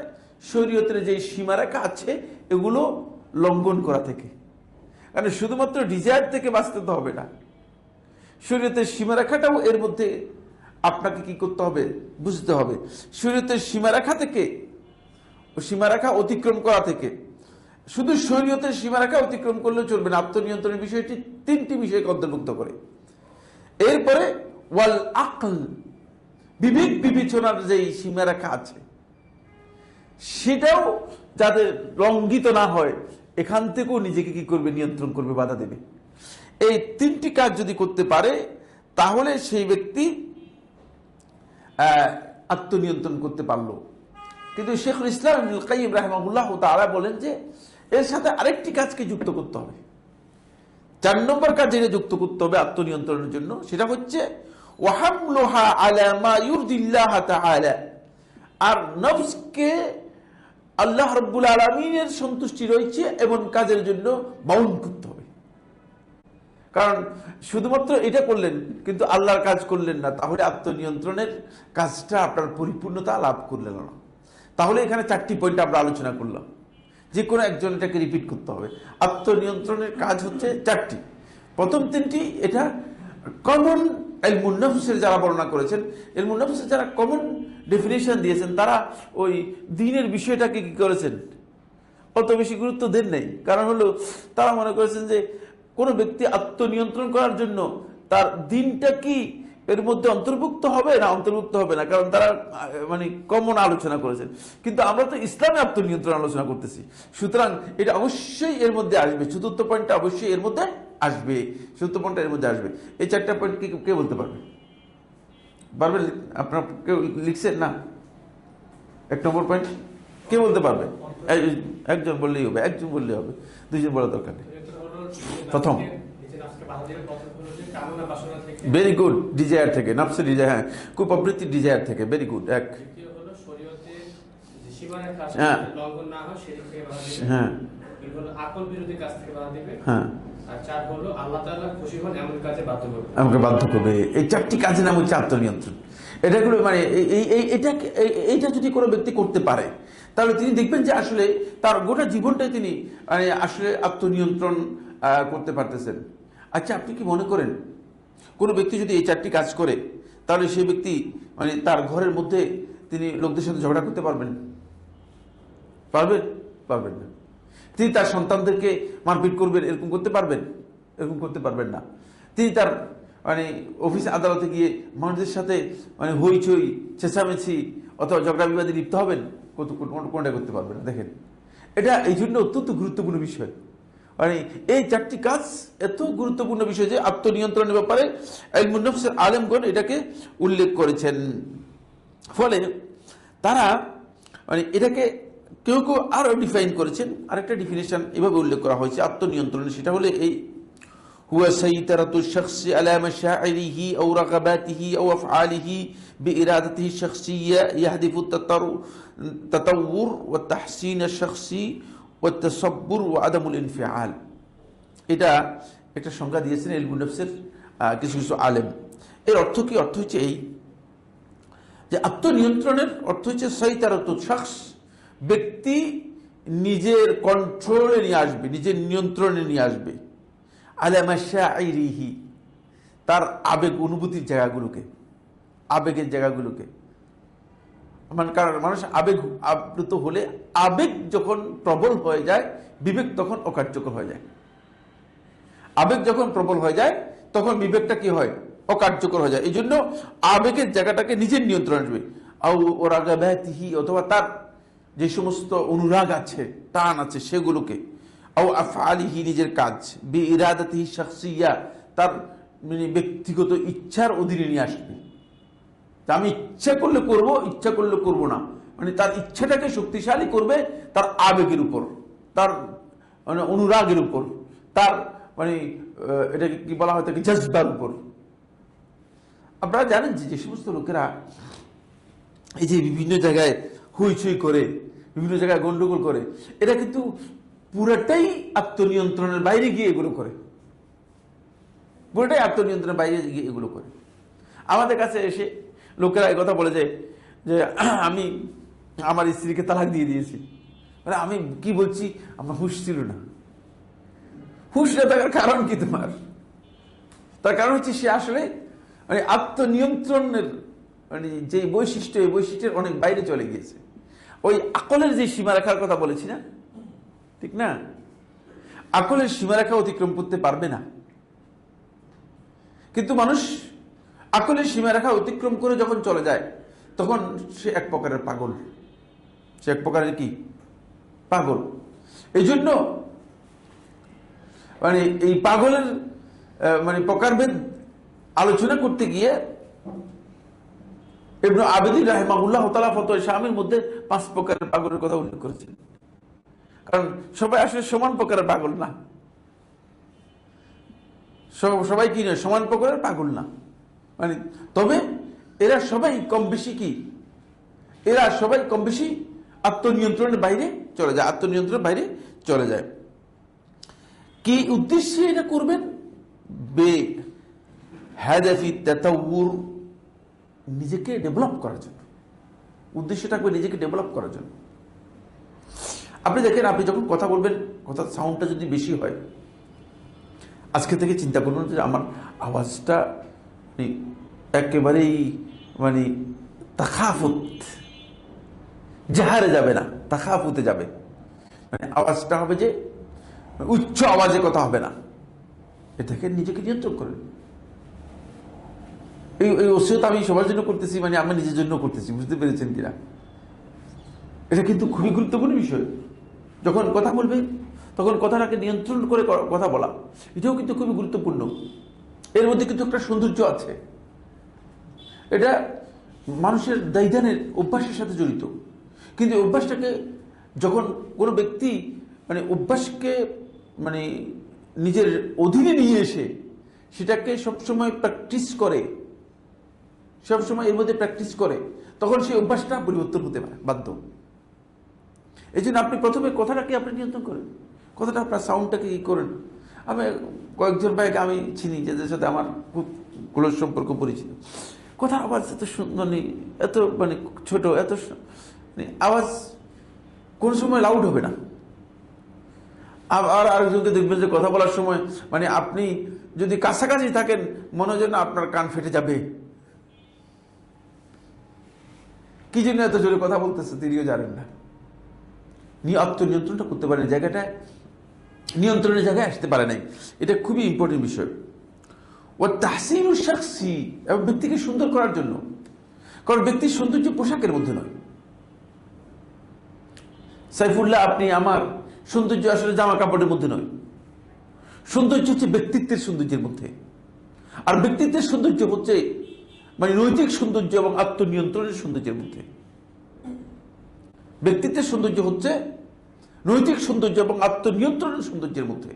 শরীয়তের যে সীমারেখা আছে এগুলো লঙ্ঘন করা থেকে। কারণ শুধুমাত্র ডিজায়ার থেকে বাঁচতে তো হবে না, শরীয়তের সীমারেখাটাও এর মধ্যে আপনাকে কি করতে হবে, বুঝতে হবে। শরীয়তের সীমারেখা থেকে, সীমারেখা অতিক্রম করা থেকে, শুধু শরীয়তের সীমারেখা অতিক্রম করলে চলবে না, আত্মনিয়ন্ত্রণের বিষয়টি 3টি বিষয়কে অন্তর্ভুক্ত করে। এরপরে ওয়াল আকল, বিবেক বিবেচনার যে সীমারেখা আছে সেটাও যাতে লঙ্ঘিত না হয়, এখান থেকেও নিজেকে কি করবে, নিয়ন্ত্রণ করবে, বাধা দেবে। এই 3টি কাজ যদি করতে পারে তাহলে সেই ব্যক্তি আত্মনিয়ন্ত্রণ করতে পারলো। কিন্তু শেখুল ইসলাম ইবনুল কাইয়্যিম রাহিমাহুল্লাহ তাআলা বলেন যে এর সাথে আরেকটি কাজকে যুক্ত করতে হবে। 4 নম্বর কাজ যেটা যুক্ত করতে হবে আত্মনিয়ন্ত্রণের জন্য, সেটা হচ্ছে ওয়াহামলুহা আলা মা ইউরদিল্লাহ তাআলা, আর নফসকে আল্লাহ রাব্বুল আলামিনের সন্তুষ্টি রয়েছে এমন কাজের জন্য বাউন্ড করতে হবে। কারণ শুধুমাত্র এটা করলেন কিন্তু আল্লাহর কাজ করলেন না, তাহলে আত্মনিয়ন্ত্রণের কাজটা আপনার পরিপূর্ণতা লাভ করলেন না। তাহলে এখানে 4টি পয়েন্ট আমরা আলোচনা করলাম, যে কোনো একজন এটাকে রিপিট করতে হবে। আত্মনিয়ন্ত্রণের কাজ হচ্ছে 4টি। প্রথম 3টি এটা কমন ইলমুন নফসের যারা বর্ণনা করেছেন, ইলমুন নফসের যারা কমন ডেফিনেশন দিয়েছেন, তারা ওই দ্বীনের বিষয়টাকে কি করেছেন, অত বেশি গুরুত্ব দেন নাই। কারণ হলো তারা মনে করেছেন যে কোনো ব্যক্তি আত্মনিয়ন্ত্রণ করার জন্য তার দিনটা কি এর মধ্যে অন্তর্ভুক্ত হবে না অন্তর্ভুক্ত হবে না, কারণ তারা মানে কমন আলোচনা করেছেন। কিন্তু আমরা তো ইসলামে আত্মনিয়ন্ত্রণ আলোচনা করতেছি, সুতরাং এটা অবশ্যই এর মধ্যে আসবে। চতুর্থ পয়েন্টটা অবশ্যই এর মধ্যে আসবে, চতুর্থ পয়েন্টটা এর মধ্যে আসবে। এই 4টা পয়েন্ট কে বলতে পারবে? পারবে? আপনার কেউ লিখছেন না? 1 নম্বর পয়েন্ট কে বলতে পারবে? একজন বললেই হবে, একজন বললেই হবে, 2জন বলার দরকার নেই। প্রথম, ভেরি গুড, ডিজায়ার থেকে, নফসের ডিজায়ার, হ্যাঁ, কুপ্রবৃত্তির ডিজায়ার থেকে, ভেরি গুড। এক, হ্যাঁ হ্যাঁ হ্যাঁ, আমাকে বাধ্য করবে। এই 4টি কাজের নাম হচ্ছে আত্মনিয়ন্ত্রণ। এটাগুলো মানে এইটা যদি কোনো ব্যক্তি করতে পারে তাহলে তিনি দেখবেন যে আসলে তার গোটা জীবনটাই তিনি মানে আসলে আত্মনিয়ন্ত্রণ করতে পারতেছেন। আচ্ছা, আপনি কি মনে করেন কোনো ব্যক্তি যদি এই 4টি কাজ করে তাহলে সেই ব্যক্তি মানে তার ঘরের মধ্যে তিনি লোকদের সাথে ঝগড়া করতে পারবেন? পারবেন? পারবেন না। তিনি তার সন্তানদেরকে মারপিট করবেন, এরকম করতে পারবেন? এরকম করতে পারবেন না। তিনি তার মানে অফিস আদালতে গিয়ে মানুষদের সাথে মানে হইচই চেঁচামেচি অথবা ঝগড়া বিবাদে লিপ্ত হবেন? কোনটা করতে পারবেন না। দেখেন, এটা এই জন্য অত্যন্ত গুরুত্বপূর্ণ বিষয়। মানে এই 4টি কাজ এত গুরুত্বপূর্ণ বিষয় যে আত্মনিয়ন্ত্রণের ব্যাপারে ইলমুন নফসের আলেমগণ এটাকে উল্লেখ করেছেন। ফলে তারা মানে এটাকে কেউ কেউ আরো ডিফাইন করেছেন। আরেকটা ডিফিনেশন এভাবে উল্লেখ করা হয়েছে আত্মনিয়ন্ত্রণের, সেটা হলো এই হুয়া সাইতারাতু শাখসি আলা মাশাইরিহি আও রাগাবাতিহি আও আফআলিহি বিইরাদাতিহি শাখসিয়্যা ইয়াহদিফু তাতাওউর ওয়া তাহসিন আশ-শাখসি ওয়া তাসাব্বুর ওয়া আদামুল ইনফিআল। এটা একটা সংজ্ঞা দিয়েছেন ইলমুন নফসের কিছু কিছু আলেম। এর অর্থ কি? অর্থ হচ্ছে এই যে আত্মনিয়ন্ত্রণের অর্থ হচ্ছে সাইতারাতু শাখস, ব্যক্তি নিজের কন্ট্রোলে নিয়ে আসবে, নিজের নিয়ন্ত্রণে নিয়ে আসবে, আলা মাশাইরিহি, তার আবেগ অনুভূতির জায়গাগুলোকে, আবেগের জায়গাগুলোকে। মানে কারণ মানুষ আবেগ আপ্লুত হলে, আবেগ যখন প্রবল হয়ে যায়, বিবেক তখন অকার্যকর হয়ে যায়। আবেগ যখন প্রবল হয়ে যায় তখন বিবেকটা কি হয়? অকার্যকর হয়ে যায়। এই জন্য আবেগের জায়গাটাকে নিজের নিয়ন্ত্রণ আসবে। ও রাগাবাতিহি, অথবা তার যে সমস্ত অনুরাগ আছে, টান আছে, সেগুলোকে, আও আফআলিহি, নিজের কাজ, বিইরাদাতিহি শাখসিয়্যা, তার মানে ব্যক্তিগত ইচ্ছার অধীনে নিয়ে আসবে। আমি ইচ্ছা করলে করব, ইচ্ছা করলে করব না, মানে তার ইচ্ছাটাকে শক্তিশালী করবে তার আবেগের উপর, তার মানে অনুরাগের উপর, তার মানে এটাকে কি বলা হয়, তাকে জজবার উপর। আপনারা জানেন যে সমস্ত লোকেরা এই যে বিভিন্ন জায়গায় হইচই করে, বিভিন্ন জায়গায় গন্ডগোল করে, এটা কিন্তু পুরোটাই আত্মনিয়ন্ত্রণের বাইরে গিয়ে এগুলো করে, পুরোটাই আত্মনিয়ন্ত্রণের বাইরে গিয়ে এগুলো করে। আমাদের কাছে এসে লোকেরা এই কথা বলে যে আমি আমার স্ত্রীকে তালাক দিয়ে দিয়েছি। মানে আমি কি বলছি, আমার হুঁশ ছিল না। হুঁশ না থাকার কারণ কি তোমার? তার কারণ হচ্ছে সে আসলে মানে আত্মনিয়ন্ত্রণের মানে যে বৈশিষ্ট্য, এই বৈশিষ্ট্যের অনেক বাইরে চলে গিয়েছে। ওই আকলের যে সীমারেখার কথা বলেছি না, ঠিক না? আকলের সীমারেখা অতিক্রম করতে পারবে না। কিন্তু মানুষ আকলের সীমারেখা অতিক্রম করে যখন চলে যায়, তখন সে এক প্রকারের পাগল। সে এক প্রকারের কি? পাগল। এই জন্য মানে এই পাগলের মানে প্রকারভেদ আলোচনা করতে গিয়ে ইবনে আবিদিন রাহিমাহুল্লাহ তাআলা ফতোয়া শামির মধ্যে 5 প্রকারের পাগলের কথা উল্লেখ করেছেন। কারণ সবাই আসলে সমান প্রকারের পাগল না, সবাই কি নয়, সমান প্রকারের পাগল না। মানে তবে এরা সবাই কম বেশি কি, এরা সবাই কম বেশি আত্মনিয়ন্ত্রণের বাইরে চলে যায়, আত্মনিয়ন্ত্রণের বাইরে চলে যায়। কি উদ্দেশ্যে এটা করবেন? বে হাদাফি তাতাউর, নিজেকে ডেভেলপ করার জন্য। উদ্দেশ্য থাকবে নিজেকে ডেভেলপ করার জন্য। আপনি দেখেন, আপনি যখন কথা বলবেন, কথার সাউন্ডটা যদি বেশি হয়, আজকে থেকে চিন্তা করুন যে আমার আওয়াজটা একেবারেই মানে তাখাফুত, জাহারে যাবে না, তাখাফুতে যাবে। মানে আওয়াজটা হবে যে উচ্চ আওয়াজে কথা হবে না। এটাকে নিজেকে নিয়ন্ত্রণ করেন। এই ওসিয়ত আমি সবার জন্য করতেছি, মানে আমি নিজের জন্য করতেছি, বুঝতে পেরেছেন কিনা? এটা কিন্তু খুবই গুরুত্বপূর্ণ বিষয়। যখন কথা বলবে তখন কথাটাকে নিয়ন্ত্রণ করে কথা বলা, এটাও কিন্তু খুবই গুরুত্বপূর্ণ। এর মধ্যে কিন্তু একটা সৌন্দর্য আছে। এটা মানুষের দায়িদানের অভ্যাসের সাথে জড়িত। কিন্তু অভ্যাসটাকে যখন কোনো ব্যক্তি মানে অভ্যাসকে মানে নিজের অধীনে নিয়ে এসে সেটাকে সবসময় প্র্যাকটিস করে, সবসময় এর মধ্যে প্র্যাকটিস করে, তখন সেই অভ্যাসটা পরিবর্তন হতে পারে বাধ্য। এই জন্য আপনি প্রথমে কথাটাকে আপনি নিয়ন্ত্রণ করেন, কথাটা আপনার সাউন্ডটাকে কি করেন। আমি কয়েকজন ভাইকে আমি চিনি, যাদের সাথে আমার খুব ক্লোজ সম্পর্ক, পরিচিত। কথার আওয়াজ এত সুন্দর নেই, এত মানে ছোট, এত আওয়াজ কোন সময় লাউড হবে না। আর আরেকজনকে দেখবেন যে কথা বলার সময় মানে আপনি যদি কাছাকাছি থাকেন, মনে হয় যেন আপনার কান ফেটে যাবে। কি জন্য এত জোরে কথা বলতেছে তিনিও জানেন না। আত্মনিয়ন্ত্রণটা করতে পারেন, জায়গাটা নিয়ন্ত্রণের জায়গায় আসতে পারে নাই। এটা খুবই ইম্পর্টেন্ট বিষয়। ও তাহসিনুশ শাখসি, এবং ব্যক্তিকে সুন্দর করার জন্য। কারণ ব্যক্তির সৌন্দর্য পোশাকের মধ্যে নয়। সাইফুল্লাহ, আপনি আমার সৌন্দর্য আসলে জামা কাপড়ের মধ্যে নয়। সৌন্দর্য হচ্ছে ব্যক্তিত্বের সৌন্দর্যের মধ্যে। আর ব্যক্তিত্বের সৌন্দর্য হচ্ছে মানে নৈতিক সৌন্দর্য এবং আত্মনিয়ন্ত্রণের সৌন্দর্যের মধ্যে। ব্যক্তিত্বের সৌন্দর্য হচ্ছে নৈতিক সৌন্দর্য এবং আত্মনিয়ন্ত্রণের সৌন্দর্যের মধ্যে।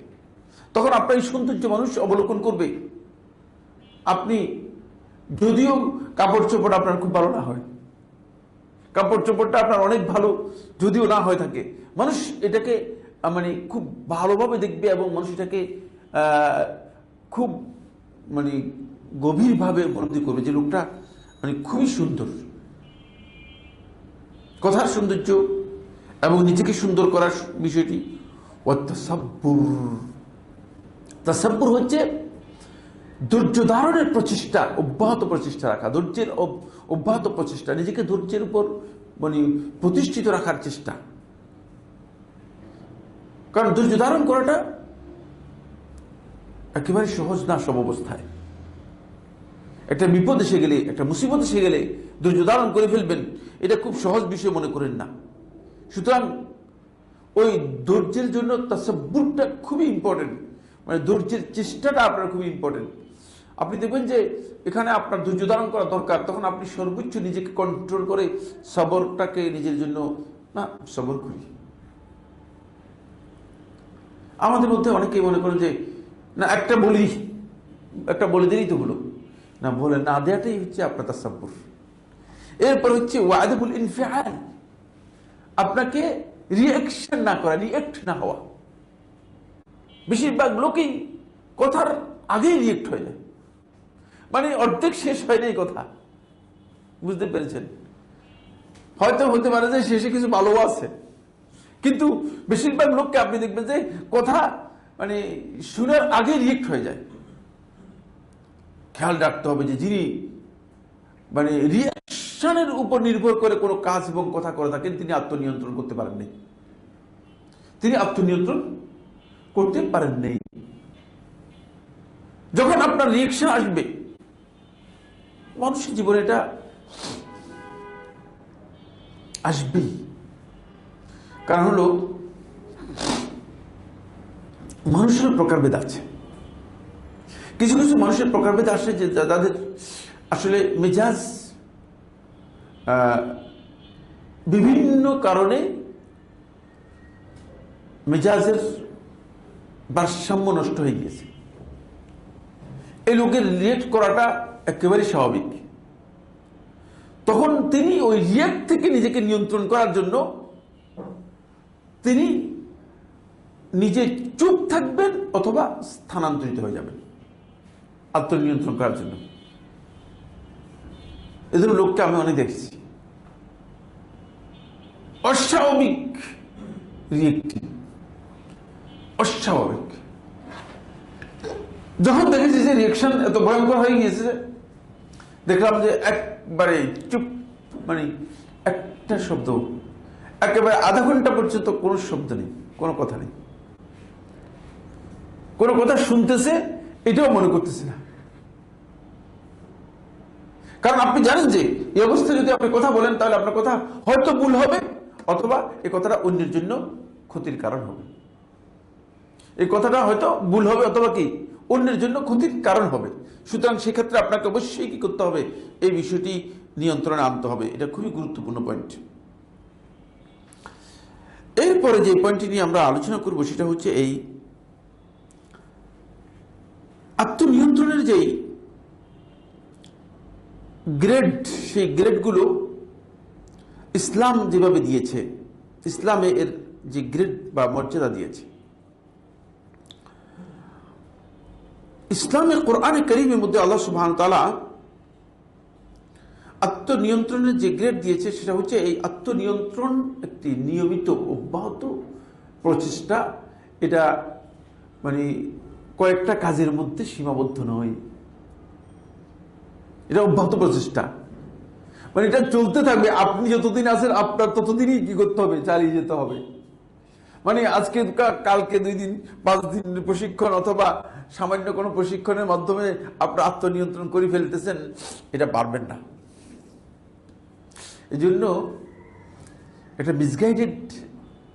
তখন আপনার এই সৌন্দর্য মানুষ অবলোকন করবে। আপনি যদিও কাপড় চোপড় আপনার খুব ভালো না হয়, কাপড় চোপড়টা আপনার অনেক ভালো যদিও না হয়ে থাকে, মানুষ এটাকে মানে খুব ভালোভাবে দেখবে এবং মানুষ এটাকে খুব মানে গভীরভাবে উপলব্ধি করবে যে লোকটা মানে খুবই সুন্দর। কথার সৌন্দর্য এবং নিজেকে সুন্দর করার বিষয়টি। তাসাব্বুর হচ্ছে ধৈর্য ধারণের প্রচেষ্টা, অব্যাহত প্রচেষ্টা রাখা, ধৈর্যের অব্যাহত প্রচেষ্টা, নিজেকে ধৈর্যের উপর মানে প্রতিষ্ঠিত রাখার চেষ্টা। কারণ ধৈর্য ধারণ করাটা একেবারে সহজ না। সব অবস্থায় একটা বিপদ এসে গেলে, একটা মুসিবত এসে গেলে ধৈর্য ধারণ করে ফেলবেন, এটা খুব সহজ বিষয় মনে করেন না। সুতরাং ওই ধৈর্যের জন্য তাসাব্বুরটা খুবই ইম্পর্টেন্ট, মানে ধৈর্যের চেষ্টাটা আপনার খুবই ইম্পর্টেন্ট। আপনি দেখবেন যে এখানে আপনার ধৈর্য ধারণ করা দরকার, তখন আপনি সর্বোচ্চ নিজেকে কন্ট্রোল করে সবরটাকে নিজের জন্য না সবর করি। আমাদের মধ্যে অনেকেই মনে করেন যে না একটা বলে দিলেই তো হলো, না বলে না দেওয়াটাই হচ্ছে আপনার তাসাব্বুর। এরপর হচ্ছে ওয়াদাবুল ইনফিআল, আপনাকে রিঅ্যাকশন না করা, রিঅ্যাক্ট না হওয়া। বেশিরভাগ লোকই কথার আগেই রিঅ্যাক্ট হয়ে যায়, মানে অর্ধেক শেষ হয় নাই কথা, বুঝতে পেরেছেন? হয়তো হতে পারে যে শেষে কিছু ভালো আছে, কিন্তু বেশিরভাগ লোককে আপনি দেখবেন যে কথা মানে শোনার আগে রিঅ্যাক্ট হয়ে যায়। খেয়াল রাখতে হবে যে যিনি মানে রিঅ্যাকশনের উপর নির্ভর করে কোনো কাজ এবং কথা করে থাকেন, তিনি আত্মনিয়ন্ত্রণ করতে পারেননি, তিনি আত্মনিয়ন্ত্রণ করতে পারেননি। যখন আপনার রিঅ্যাকশন আসবে, মানুষের জীবনে এটা আসবেই। কারণ হলো মানুষের প্রকারভেদ আছে, কিছু কিছু মানুষের প্রকারভেদ আসে যে তাদের আসলে মেজাজ বিভিন্ন কারণে মেজাজের ভারসাম্য নষ্ট হয়ে গিয়েছে। এই লোকের রিয়েক্ট করাটা একেবারে স্বাভাবিক। তখন তিনি ওই রিয়েক্ট থেকে নিজেকে নিয়ন্ত্রণ করার জন্য তিনি নিজে চুপ থাকবেন অথবা স্থানান্তরিত হয়ে যাবেন আত্মনিয়ন্ত্রণ করার জন্য। এদের লোককে আমি অনেক দেখেছি, অস্বাভাবিক রিয়েক্টিভ, অস্বাভাবিক। যখন দেখেছি যে রিয়েকশন এত ভয়ঙ্কর হয়ে গিয়েছে, দেখলাম যে একবারে চুপ, মানে একটা শব্দ, একেবারে আধা ঘন্টা পর্যন্ত কোনো শব্দ নেই, কোনো কথা নেই, কোনো কথা শুনতেছে এটাও মনে করতেছে না। কারণ আপনি জানেন যে এই অবস্থায় যদি আপনি কথা বলেন তাহলে আপনার কথা হয়তো ভুল হবে, অথবা এই কথাটা অন্যের জন্য ক্ষতির কারণ হবে। এই কথাটা হয়তো ভুল হবে অথবা কি অন্যের জন্য ক্ষতির কারণ হবে। সুতরাং সেক্ষেত্রে আপনাকে অবশ্যই কি করতে হবে, এই বিষয়টি নিয়ন্ত্রণে আনতে হবে। এটা খুবই গুরুত্বপূর্ণ পয়েন্ট। এরপরে যে পয়েন্টটি নিয়ে আমরা আলোচনা করব সেটা হচ্ছে এই আত্মনিয়ন্ত্রণের যেই গ্রেড, সেই গ্রেডগুলো ইসলাম যেভাবে দিয়েছে, ইসলামে এর যে গ্রেড বা মর্যাদা দিয়েছে, ইসলামে কোরআনে কারীমের মধ্যে আল্লাহ সুবহানাহু ওয়া তাআলা আত্মনিয়ন্ত্রণের যে গ্রেড দিয়েছে সেটা হচ্ছে এই আত্মনিয়ন্ত্রণ একটি নিয়মিত অব্যাহত প্রচেষ্টা। এটা মানে কয়েকটা কাজের মধ্যে সীমাবদ্ধ নয়, এটা অব্যাহত প্রচেষ্টা, মানে এটা চলতে থাকবে। আপনি যতদিন আছেন আপনার ততদিনই কি করতে হবে, চালিয়ে যেতে হবে। মানে আজকে কালকে 2 দিন 5 দিনের প্রশিক্ষণ অথবা সামান্য কোনো প্রশিক্ষণের মাধ্যমে আপনার আত্মনিয়ন্ত্রণ করে ফেলতেছেন, এটা পারবেন না। এই জন্য একটা মিসগাইডেড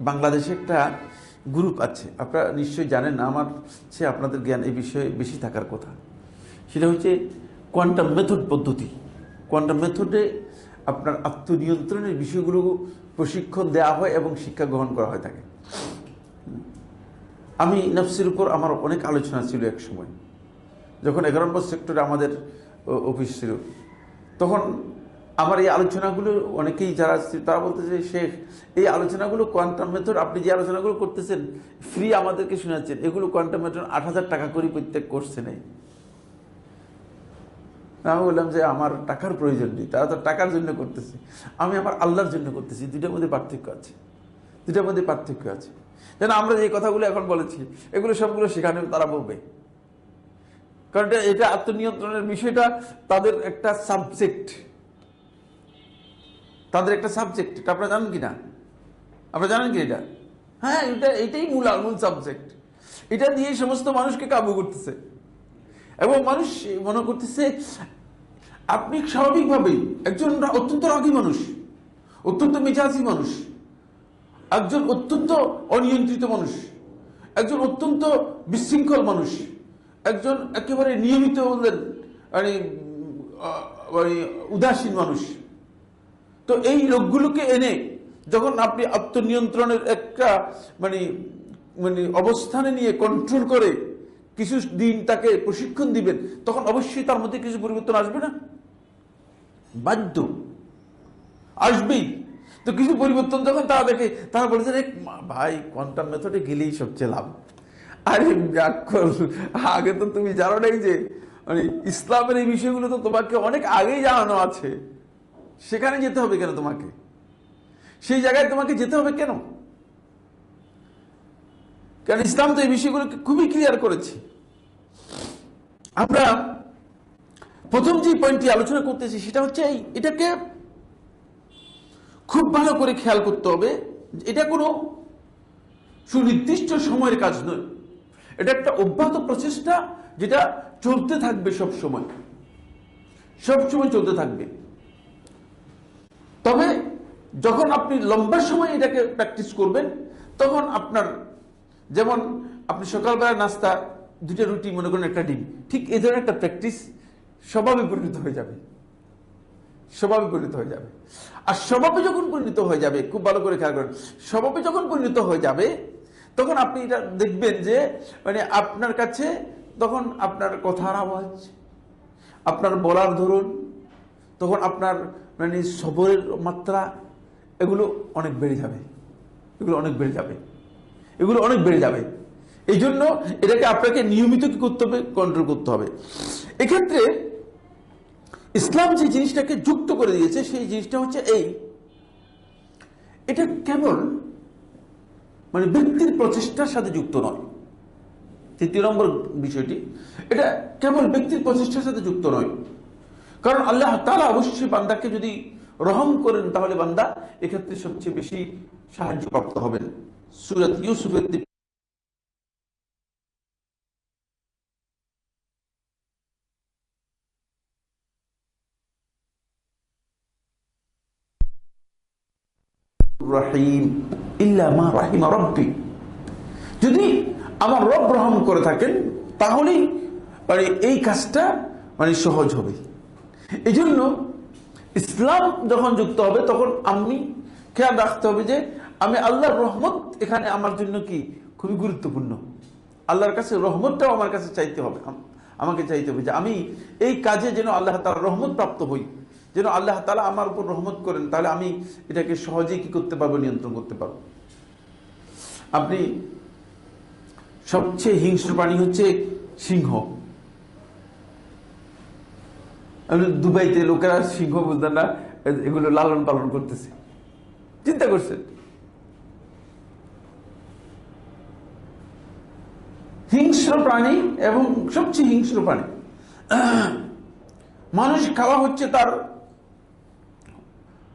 বাংলাদেশে একটা গ্রুপ আছে, আপনারা নিশ্চয়ই জানেন না, আমার সে আপনাদের জ্ঞান এই বিষয়ে বেশি থাকার কথা। সেটা হচ্ছে কোয়ান্টাম মেথড পদ্ধতি। কোয়ান্টাম মেথডে আপনার আত্মনিয়ন্ত্রণের বিষয়গুলো প্রশিক্ষণ দেওয়া হয় এবং শিক্ষা গ্রহণ করা হয় থাকে। আমি নফসের উপর আমার অনেক আলোচনা ছিল এক সময়, যখন 11 নম্বর সেক্টরে আমাদের অফিস ছিল, তখন আমার এই আলোচনাগুলো অনেকেই যারা তারা বলতেছে, শেখ এই আলোচনাগুলো কোয়ান্টাম মেথড, আপনি যে আলোচনাগুলো করতেছেন ফ্রি আমাদেরকে শোনাচ্ছেন, এগুলো কোয়ান্টাম মেথড 8,000 টাকা করে প্রত্যেক কোর্সে নেই। আমি বললাম যে আমার টাকার প্রয়োজন নেই, তারা তো টাকার জন্য করতেছে, আমি আমার আল্লাহর জন্য করতেছি। দুইটার মধ্যে পার্থক্য আছে, দুইটার মধ্যে পার্থক্য আছে। যেন আমরা যে কথাগুলো এখন বলেছি এগুলো সবগুলো সেখানে তারা বলবে, কারণ এটা আত্মনিয়ন্ত্রণের বিষয়টা তাদের একটা সাবজেক্ট, তাদের একটা সাবজেক্ট। এটা আপনারা জানেন কিনা? আপনারা জানেন কি এটা? হ্যাঁ, এটাই মূল সাবজেক্ট। এটা দিয়ে সমস্ত মানুষকে কাবু করতেছে এবং মানুষ মনে করতেছে আপনি স্বাভাবিকভাবেই একজন অত্যন্ত রাগী মানুষ, অত্যন্ত মেজাজি মানুষ, একজন অত্যন্ত অনিয়ন্ত্রিত মানুষ, একজন অত্যন্ত বিশৃঙ্খল মানুষ, একজন একেবারে নিয়মিত বললেন মানে মানে উদাসীন মানুষ। তো এই লোকগুলোকে এনে যখন আপনি আত্মনিয়ন্ত্রণের একটা মানে মানে অবস্থানে নিয়ে কন্ট্রোল করে কিছু দিন তাকে প্রশিক্ষণ দিবেন, তখন অবশ্যই তার মধ্যে কিছু পরিবর্তন আসবে না? বাধ্য আসবেই। তো কিছু পরিবর্তন যখন তারা দেখে, তারা বলে যে ভাই কোয়ান্টাম মেথডে গেলেই সবচেয়ে লাভ। আরে আগে তো তুমি জানো নাই যে মানে ইসলামের এই বিষয়গুলো তো তোমাকে অনেক আগেই জানানো আছে, সেখানে যেতে হবে কেন তোমাকে? সেই জায়গায় তোমাকে যেতে হবে কেন? কারণ ইসলাম তো এই বিষয়গুলোকে খুবই ক্লিয়ার করেছে। আমরা প্রথম যে পয়েন্টটি আলোচনা করতেছি সেটা হচ্ছে এটাকে খুব ভালো করে খেয়াল করতে হবে। এটা কোনো সুনির্দিষ্ট সময়ের কাজ নয়, এটা একটা অব্যাহত প্রচেষ্টা যেটা চলতে থাকবে, সব সময় চলতে থাকবে। তবে যখন আপনি লম্বা সময় এটাকে প্র্যাকটিস করবেন, তখন আপনার যেমন আপনি সকালবেলা নাস্তা 2টা রুটি, মনে করেন 1টা ডিম, ঠিক এই ধরনের একটা প্র্যাকটিস স্বভাবে পরিণত হয়ে যাবে। আর স্বভাবে যখন পরিণত হয়ে যাবে, খুব ভালো করে খেয়াল করেন, স্বভাবে যখন পরিণত হয়ে যাবে তখন আপনি এটা দেখবেন যে মানে আপনার কাছে তখন আপনার কথার আওয়াজ, আপনার বলার ধরন, তখন আপনার মানে সবরের মাত্রা, এগুলো অনেক বেড়ে যাবে। এই জন্য এটাকে আপনাকে নিয়মিত কি করতে হবে? কন্ট্রোল করতে হবে। এক্ষেত্রে ইসলাম যে জিনিসটাকে যুক্ত করে দিয়েছে সেই জিনিসটা হচ্ছে এটা কেবল মানে ব্যক্তির প্রচেষ্টার সাথে যুক্ত নয়। 3 নম্বর বিষয়টি, এটা কেবল ব্যক্তির প্রচেষ্টার সাথে যুক্ত নয়। কারণ আল্লাহ তাআলা অবশ্যই বান্দাকে যদি রহম করেন, তাহলে বান্দা এক্ষেত্রে সবচেয়ে বেশি সাহায্য প্রাপ্ত হবেন। সূরা ইউসুফের রহিম ইল্লা মা রাহিমা রাব্বি, যদি আমার রব রহম করে থাকেন তাহলেই মানে এই কাজটা মানে সহজ হবে। এই জন্য ইসলাম যখন যুক্ত হবে তখন আমি খেয়াল রাখতে হবে যে আমি আল্লাহর রহমত এখানে আমার জন্য কি খুবই গুরুত্বপূর্ণ। আল্লাহর কাছে রহমতটাও আমার কাছে চাইতে হবে, আমাকে চাইতে হবে যে আমি এই কাজে যেন আল্লাহ তাআলার রহমত প্রাপ্ত হই, যেন আল্লাহ তাআলা আমার উপর রহমত করেন, তাহলে আমি এটাকে সহজেই কি করতে পারবো? নিয়ন্ত্রণ করতে পারবো। আপনি সবচেয়ে হিংস্র প্রাণী হচ্ছে সিংহ। দুবাইতে লোকেরা সিংহ বুঝলেন না, এগুলো লালন পালন করতেছে, চিন্তা করছেন? হিংস্র প্রাণী এবং সবচেয়ে হিংস্র প্রাণী। মানুষ খাওয়া হচ্ছে তার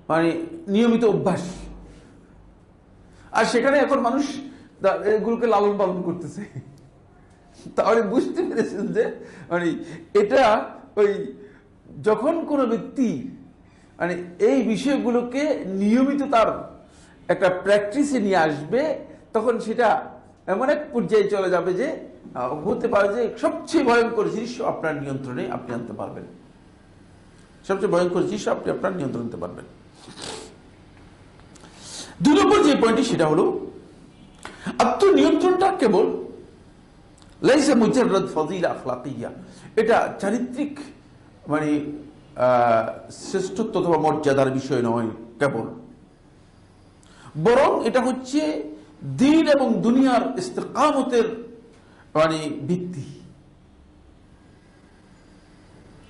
মানে নিয়মিত অভ্যাস, আর সেখানে এখন মানুষ এগুলোকে লালন পালন করতেছে। তাহলে বুঝতে পেরেছেন যে মানে এটা ওই যখন কোনো ব্যক্তি মানে এই বিষয়গুলোকে নিয়মিত তার একটা প্র্যাকটিসে নিয়ে আসবে, তখন সেটা এমন এক পর্যায়ে চলে যাবে যে হতে পারে যে সবচেয়ে ভয়ঙ্কর জিনিস আপনার নিয়ন্ত্রণে আপনি আনতে পারবেন। সবচেয়ে ভয়ঙ্কর জিনিস আপনি আপনার নিয়ন্ত্রণ আনতে পারবেন। 2 নম্বর যে পয়েন্টটি সেটা হলো আত্মনিয়ন্ত্রণটা কেবল লাইসা মুজাররাদ ফাযিলা আখলাকিয়া, এটা চারিত্রিক মানে শ্রেষ্ঠত্ব অথবা মর্যাদার বিষয় নয় কেবল, বরং এটা হচ্ছে দ্বীন এবং দুনিয়ার ইস্তেকামতের মানে ভিত্তি।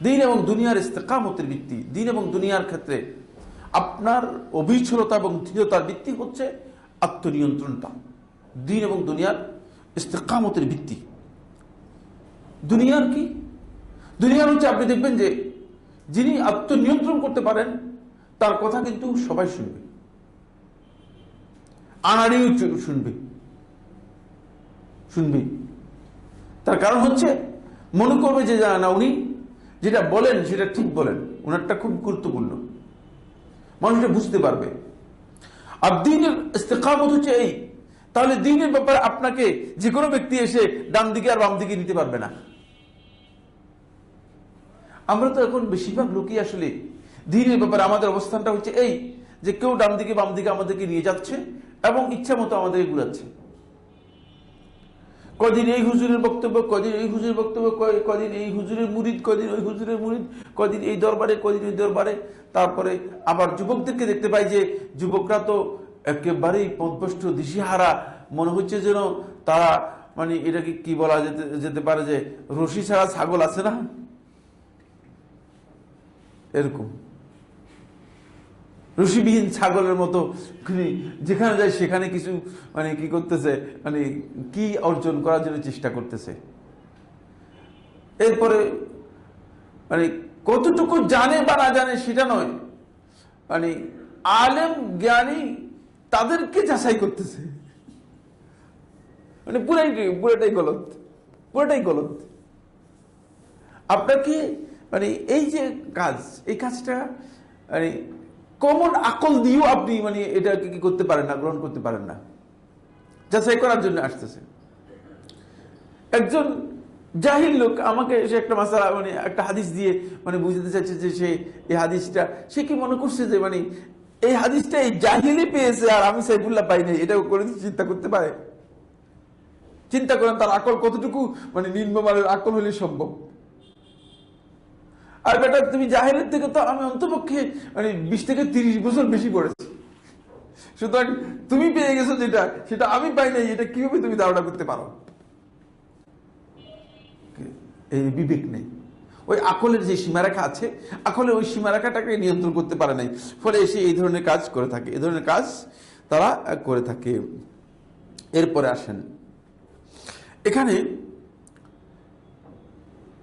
দ্বীন এবং দুনিয়ার ইস্তেকামতের ভিত্তি, দ্বীন এবং দুনিয়ার ক্ষেত্রে আপনার অবিচলতা এবং দৃঢ়তার ভিত্তি হচ্ছে আত্মনিয়ন্ত্রণটা। দ্বীন এবং দুনিয়ার ইস্তেকামতের ভিত্তি। দুনিয়ার কি? দুনিয়ার হচ্ছে আপনি দেখবেন যে যিনি আত্মনিয়ন্ত্রণ করতে পারেন তার কথা কিন্তু সবাই শুনবে, আনাড়িও শুনবে। তার কারণ হচ্ছে মনে করবে যে না, উনি যেটা বলেন সেটা ঠিক বলেন, ওনারটা খুব গুরুত্বপূর্ণ, মানুষটা বুঝতে পারবে। আর দ্বীনের ইস্তেকামত হচ্ছে তাহলে দ্বীনের ব্যাপারে আপনাকে যে কোনো ব্যক্তি এসে ডান দিকে আর বাম দিকে নিতে পারবে না। আমরা তো এখন বেশিরভাগ লোকই আসলে দিনের ব্যাপারে আমাদের অবস্থানটা হচ্ছে এই যে কেউ ডান দিকে বাম দিকে আমাদেরকে নিয়ে যাচ্ছে এবং ইচ্ছা মতো আমাদেরকে ঘুরাচ্ছে। কদিন এই হুজুরের বক্তব্য, কদিন এই হুজুরের বক্তব্য, কদিন এই হুজুরের মুরিদ, কদিন ওই হুজুরের মুরিদ, কদিন এই দরবারে, কদিন ওই দরবারে। তারপরে আবার যুবকদেরকে দেখতে পাই যে যুবকরা তো একেবারেই পথভ্রষ্ট, দিশেহারা, মনে হচ্ছে যেন তারা মানে এটাকে কি বলা যেতে পারে যে রশি ছাড়া ছাগল আছে না, এরকম রশিবিহীন ছাগলের মতো যেখানে যায় সেখানে কিছু মানে কি করতেছে, মানে কি অর্জন করার জন্য চেষ্টা করতেছে। এরপরে মানে কতটুকু জানে বা না জানে সেটা নয়, মানে আলেম জ্ঞানী তাদেরকে যাচাই করতেছে, মানে পুরোটাই গলত, পুরোটাই গলত। আপনাকে মানে এই যে কাজ, এই কাজটা মানে কমন আকল দিয়েও আপনি মানে এটাকে কি করতে পারেন না, গ্রহণ করতে পারেন না, যাচাই করার জন্য আসতেছে। একজন জাহিল লোক আমাকে সে একটা মাসালা মানে একটা হাদিস দিয়ে মানে বুঝতে চাইছে যে সে এই হাদিসটা সে কি মনে করছে যে মানে এই হাদিসটা এই জাহিলি পেয়েছে আর আমি সাইফুল্লাহ পাই নাই, এটা করে চিন্তা করতে পারে? চিন্তা করেন তার আকল কতটুকু মানে নিম্নমানের আকল হলে সম্ভব। আর বেটা তুমি জাহেলের থেকে তো আমি অন্তপক্ষে মানে 20 থেকে 30 বছর বেশি পড়েছি, সুতরাং তুমি পেয়ে গেছো যেটা সেটা আমি পাই নাই, এটা কিভাবে তুমি ধারণা করতে পারো? এই বিবেক নেই, ওই আকলের যে সীমারেখা আছে, আকলের ওই সীমারেখাটাকে নিয়ন্ত্রণ করতে পারে নাই, ফলে এসে এই ধরনের কাজ করে থাকে, এই ধরনের কাজ তারা করে থাকে। এরপরে আসেন এখানে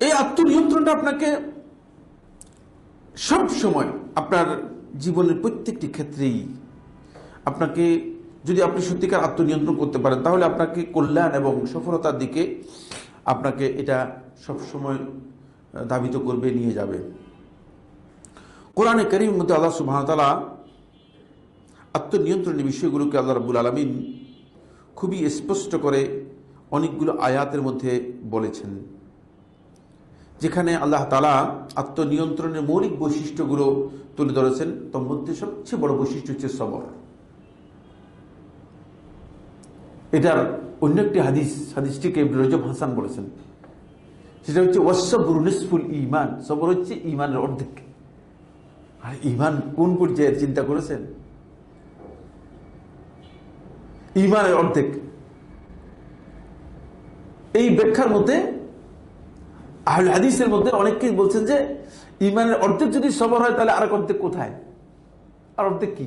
এই আত্মনিয়ন্ত্রণটা আপনাকে সব সময় আপনার জীবনের প্রত্যেকটি ক্ষেত্রেই আপনাকে, যদি আপনি সত্যিকার আত্মনিয়ন্ত্রণ করতে পারেন তাহলে আপনাকে কল্যাণ এবং সফলতার দিকে আপনাকে এটা সব সময় ধাবিত করবে, নিয়ে যাবে। কোরআনে কারীমের মধ্যে আল্লাহ সুবহানাহু ওয়া তাআলা আত্মনিয়ন্ত্রণের বিষয়গুলোকে আল্লাহ রাব্বুল আলামিন খুবই স্পষ্ট করে অনেকগুলো আয়াতের মধ্যে বলেছেন, যেখানে আল্লাহ তাআলা আত্মনিয়ন্ত্রণের মৌলিক বৈশিষ্ট্যগুলো তুলে ধরেছেন। তার মধ্যে সবচেয়ে বড় বৈশিষ্ট্য হচ্ছে সবর। এটার অন্য একটি হাদিসটিকে ইবনে রজব হাসান বলেছেন, সেটা হচ্ছে ওয়াসসাবরু নিসফুল ঈমান, সবর হচ্ছে ঈমানের অর্ধেক। আর ঈমান কোন পর্যায়ের চিন্তা করেছেন? ঈমানের অর্ধেক। এই ব্যাখ্যার মধ্যে আহলে হাদিসের মধ্যে অনেকেই বলছেন যে ঈমানের অর্ধেক যদি সবর হয় তাহলে আরেক অর্ধেক কোথায়? আর অর্ধেক কি?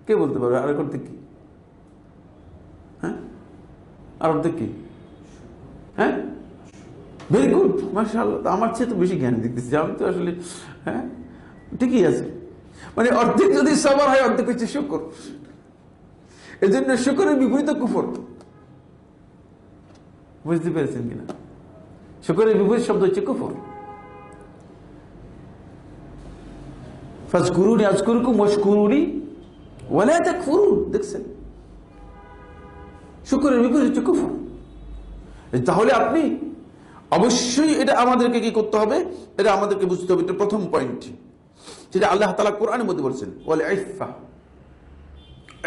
কে বলতে পারবে আরেক অর্ধেক কি? হ্যাঁ, আর অর্ধেক কি? হ্যাঁ, ভেরি গুড, মাশাআল্লাহ। আমার চেয়ে তো বেশি জ্ঞান দিতেছি আমি তো আসলে। হ্যাঁ, ঠিকই আছে। মানে অর্ধেক যদি সবর হয়, অর্ধেক হচ্ছে শুকর। এই জন্য শুকরের বিপরীত কুফর। বুঝতে পেরেছেন কিনা? শুকরের বিপরীত শব্দ হচ্ছে কুফর। ফাজকুরুনি আযকুরকুম ওয়াশকুরুনি ওয়ালা তাকফুরুন। দেখছেন, শুকরের বিপরীত হচ্ছে কুফর। তাহলে আপনি অবশ্যই এটা আমাদেরকে কি করতে হবে, এটা আমাদেরকে বুঝতে হবে। এটা প্রথম পয়েন্ট, যেটা আল্লাহ তাআলা কোরআনের মধ্যে বলেছেন, ওয়াল ইফফা।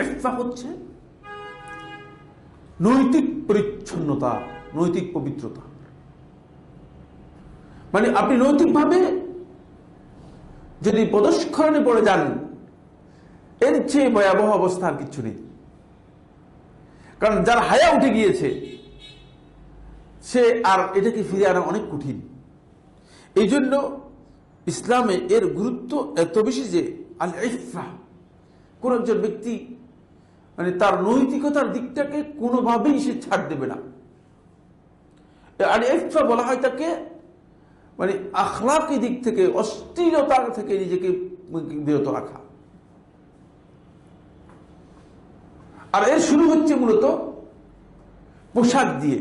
ইফফা হচ্ছে নৈতিক পরিচ্ছন্নতা, নৈতিক পবিত্রতা। মানে আপনি নৈতিকভাবে যদি পদস্খলনে পড়ে যান, এর চেয়ে ভয়াবহ অবস্থা আর কিছু নেই। কারণ যার হায়া উঠে গিয়েছে সে আর এটাকে ফিরে আনা অনেক কঠিন। এই জন্য ইসলামে এর গুরুত্ব এত বেশি যে আল ইফফা, কোন একজন ব্যক্তি মানে তার নৈতিকতার দিকটাকে কোনোভাবেই সে ছাড় দেবে না। আল ইফফা বলা হয় তাকে মানে আখলাকি দিক থেকে, অশ্লীলতা থেকে নিজেকে বিরত রাখা। আর এর শুরু হচ্ছে মূলত পোশাক দিয়ে।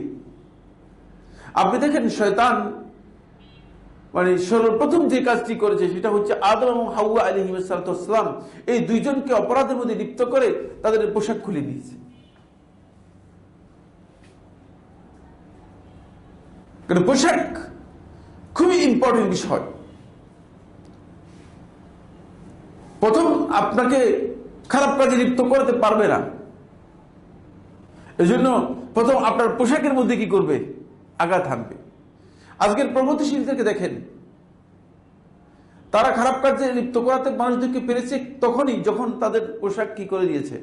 আপনি দেখেন শয়তান মানে সর্বপ্রথম যে কাজটি করেছে সেটা হচ্ছে আদম এবং হাওয়া আলাইহিস সালাম, এই দুইজনকে অপরাধের মধ্যে লিপ্ত করে তাদের পোশাক খুলে দিয়েছে। কারণ পোশাক খুবই ইম্পর্টেন্ট বিষয়। প্রথম, আপনাকে খারাপ কাজে লিপ্ত করতে পারবে না। এজন্য প্রথম আপনার পোশাকের মধ্যে কি করবে? আঘাত হানবে। আজকের প্রগতিশীলদেরকে দেখেন, তারা খারাপ কাজে লিপ্ত করাতে মানুষদেরকে পেরেছে তখনই যখন তাদের পোশাক কি করে দিয়েছে,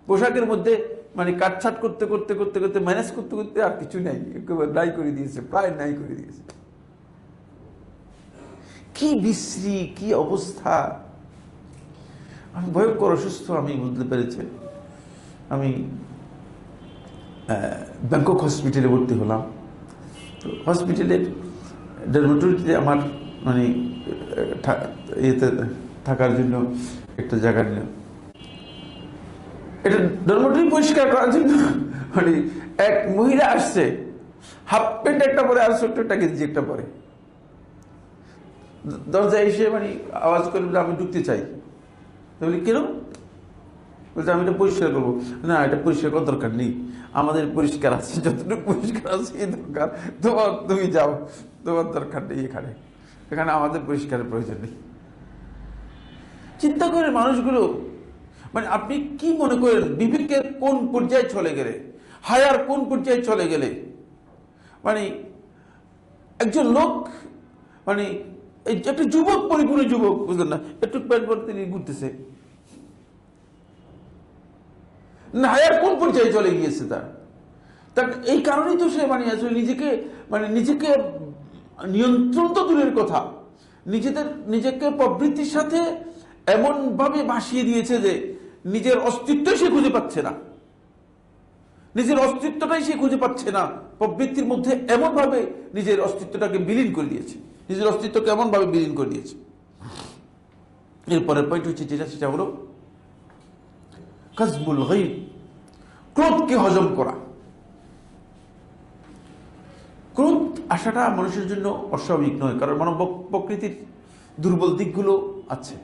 পোশাকের মধ্যে মানে কাটছাট করতে করতে করতে করতে ম্যানেজ করতে করতে আর কিছু নাই, একেবারে নাই করে দিয়েছে, প্রায় নাই করে দিয়েছে। কি বিশ্রী, কি অবস্থা! আমি ভয়ঙ্কর অসুস্থ, আমি বুঝতে পেরেছি। আমি ব্যাংকক হসপিটালে ভর্তি হলাম। তো হসপিটালের ডরমেটরিতে আমার মানে ইয়েতে থাকার জন্য একটা জায়গা নিলাম। এটা ডরমেটরি পরিষ্কার করার জন্য মানে এক মহিলা আসছে, হাফ প্যান্ট একটা পরে আর ছোট্ট একটা গেঞ্জি একটা পরে, দরজায় এসে মানে আওয়াজ করে বলে আমি ঢুকতে চাই। বলি কেন? বলছে আমি এটা পরিষ্কার করবো। না, এটা পরিষ্কার করার দরকার নেই, আমাদের পরিষ্কার আছে, যতটুকু পরিষ্কার আছে এই দরকার, তুমি যাও, তোমার দরকার নেই, এখানে এখানে আমাদের পরিষ্কারের প্রয়োজন নেই। চিন্তা করে মানুষগুলো, মানে আপনি কি মনে করেন বিবেকের কোন পর্যায়ে চলে গেলে, হায়ার কোন পর্যায়ে চলে গেলে, মানে একজন লোক মানে একটা যুবক, পরিপূর্ণ যুবক, বুঝলেন না, একটু প্যান্ট পরে তিনি ঘুরতেছে, না হায়ার কোন পর্যায়ে চলে গিয়েছে তার এই কারণেই তো সে মানে আসলে নিজেকে নিয়ন্ত্রণ তো দূরের কথা, নিজেকে প্রবৃত্তির সাথে এমন ভাবে ভাসিয়ে দিয়েছে যে নিজের অস্তিত্ব সে খুঁজে পাচ্ছে না, নিজের অস্তিত্বটাই সে খুঁজে পাচ্ছে না। প্রবৃত্তির মধ্যে এমন ভাবে নিজের অস্তিত্বটাকে বিলীন করে দিয়েছে, নিজের অস্তিত্বকে এমন ভাবে বিলীন করে দিয়েছে। এরপরের পয়েন্ট হচ্ছে সেটা হলো কাজবুল গায়ব, ক্রোধকে হজম করা। ক্রোধ আসাটা মানুষের জন্য অস্বাভাবিক নয়, কারণ মানব প্রকৃতির দুর্বল দিকগুলো আছে।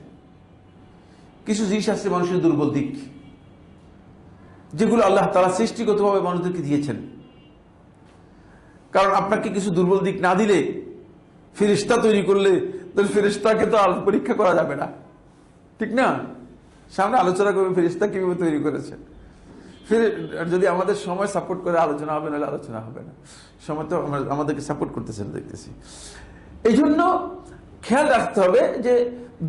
কিছু জিনিস আছে মানুষের দুর্বল দিক, যেগুলো আল্লাহ তাআলা সৃষ্টিগতভাবে মানুষদেরকে দিয়েছেন। কারণ আপনাকে কিছু দুর্বল দিক না দিলে, ফেরেশতা তৈরি করলে ফেরেশতাকে তো আর পরীক্ষা করা যাবে না, ঠিক না? সামনে আলোচনা করবে ফেরেশতা কিভাবে তৈরি করেছে। যদি আমাদের সময় সাপোর্ট করে আলোচনা হবে, নাহলে আলোচনা হবে না। সময় তো আমাদেরকে সাপোর্ট করতেছেন দেখতেছি। এই জন্য খেয়াল রাখতে হবে যে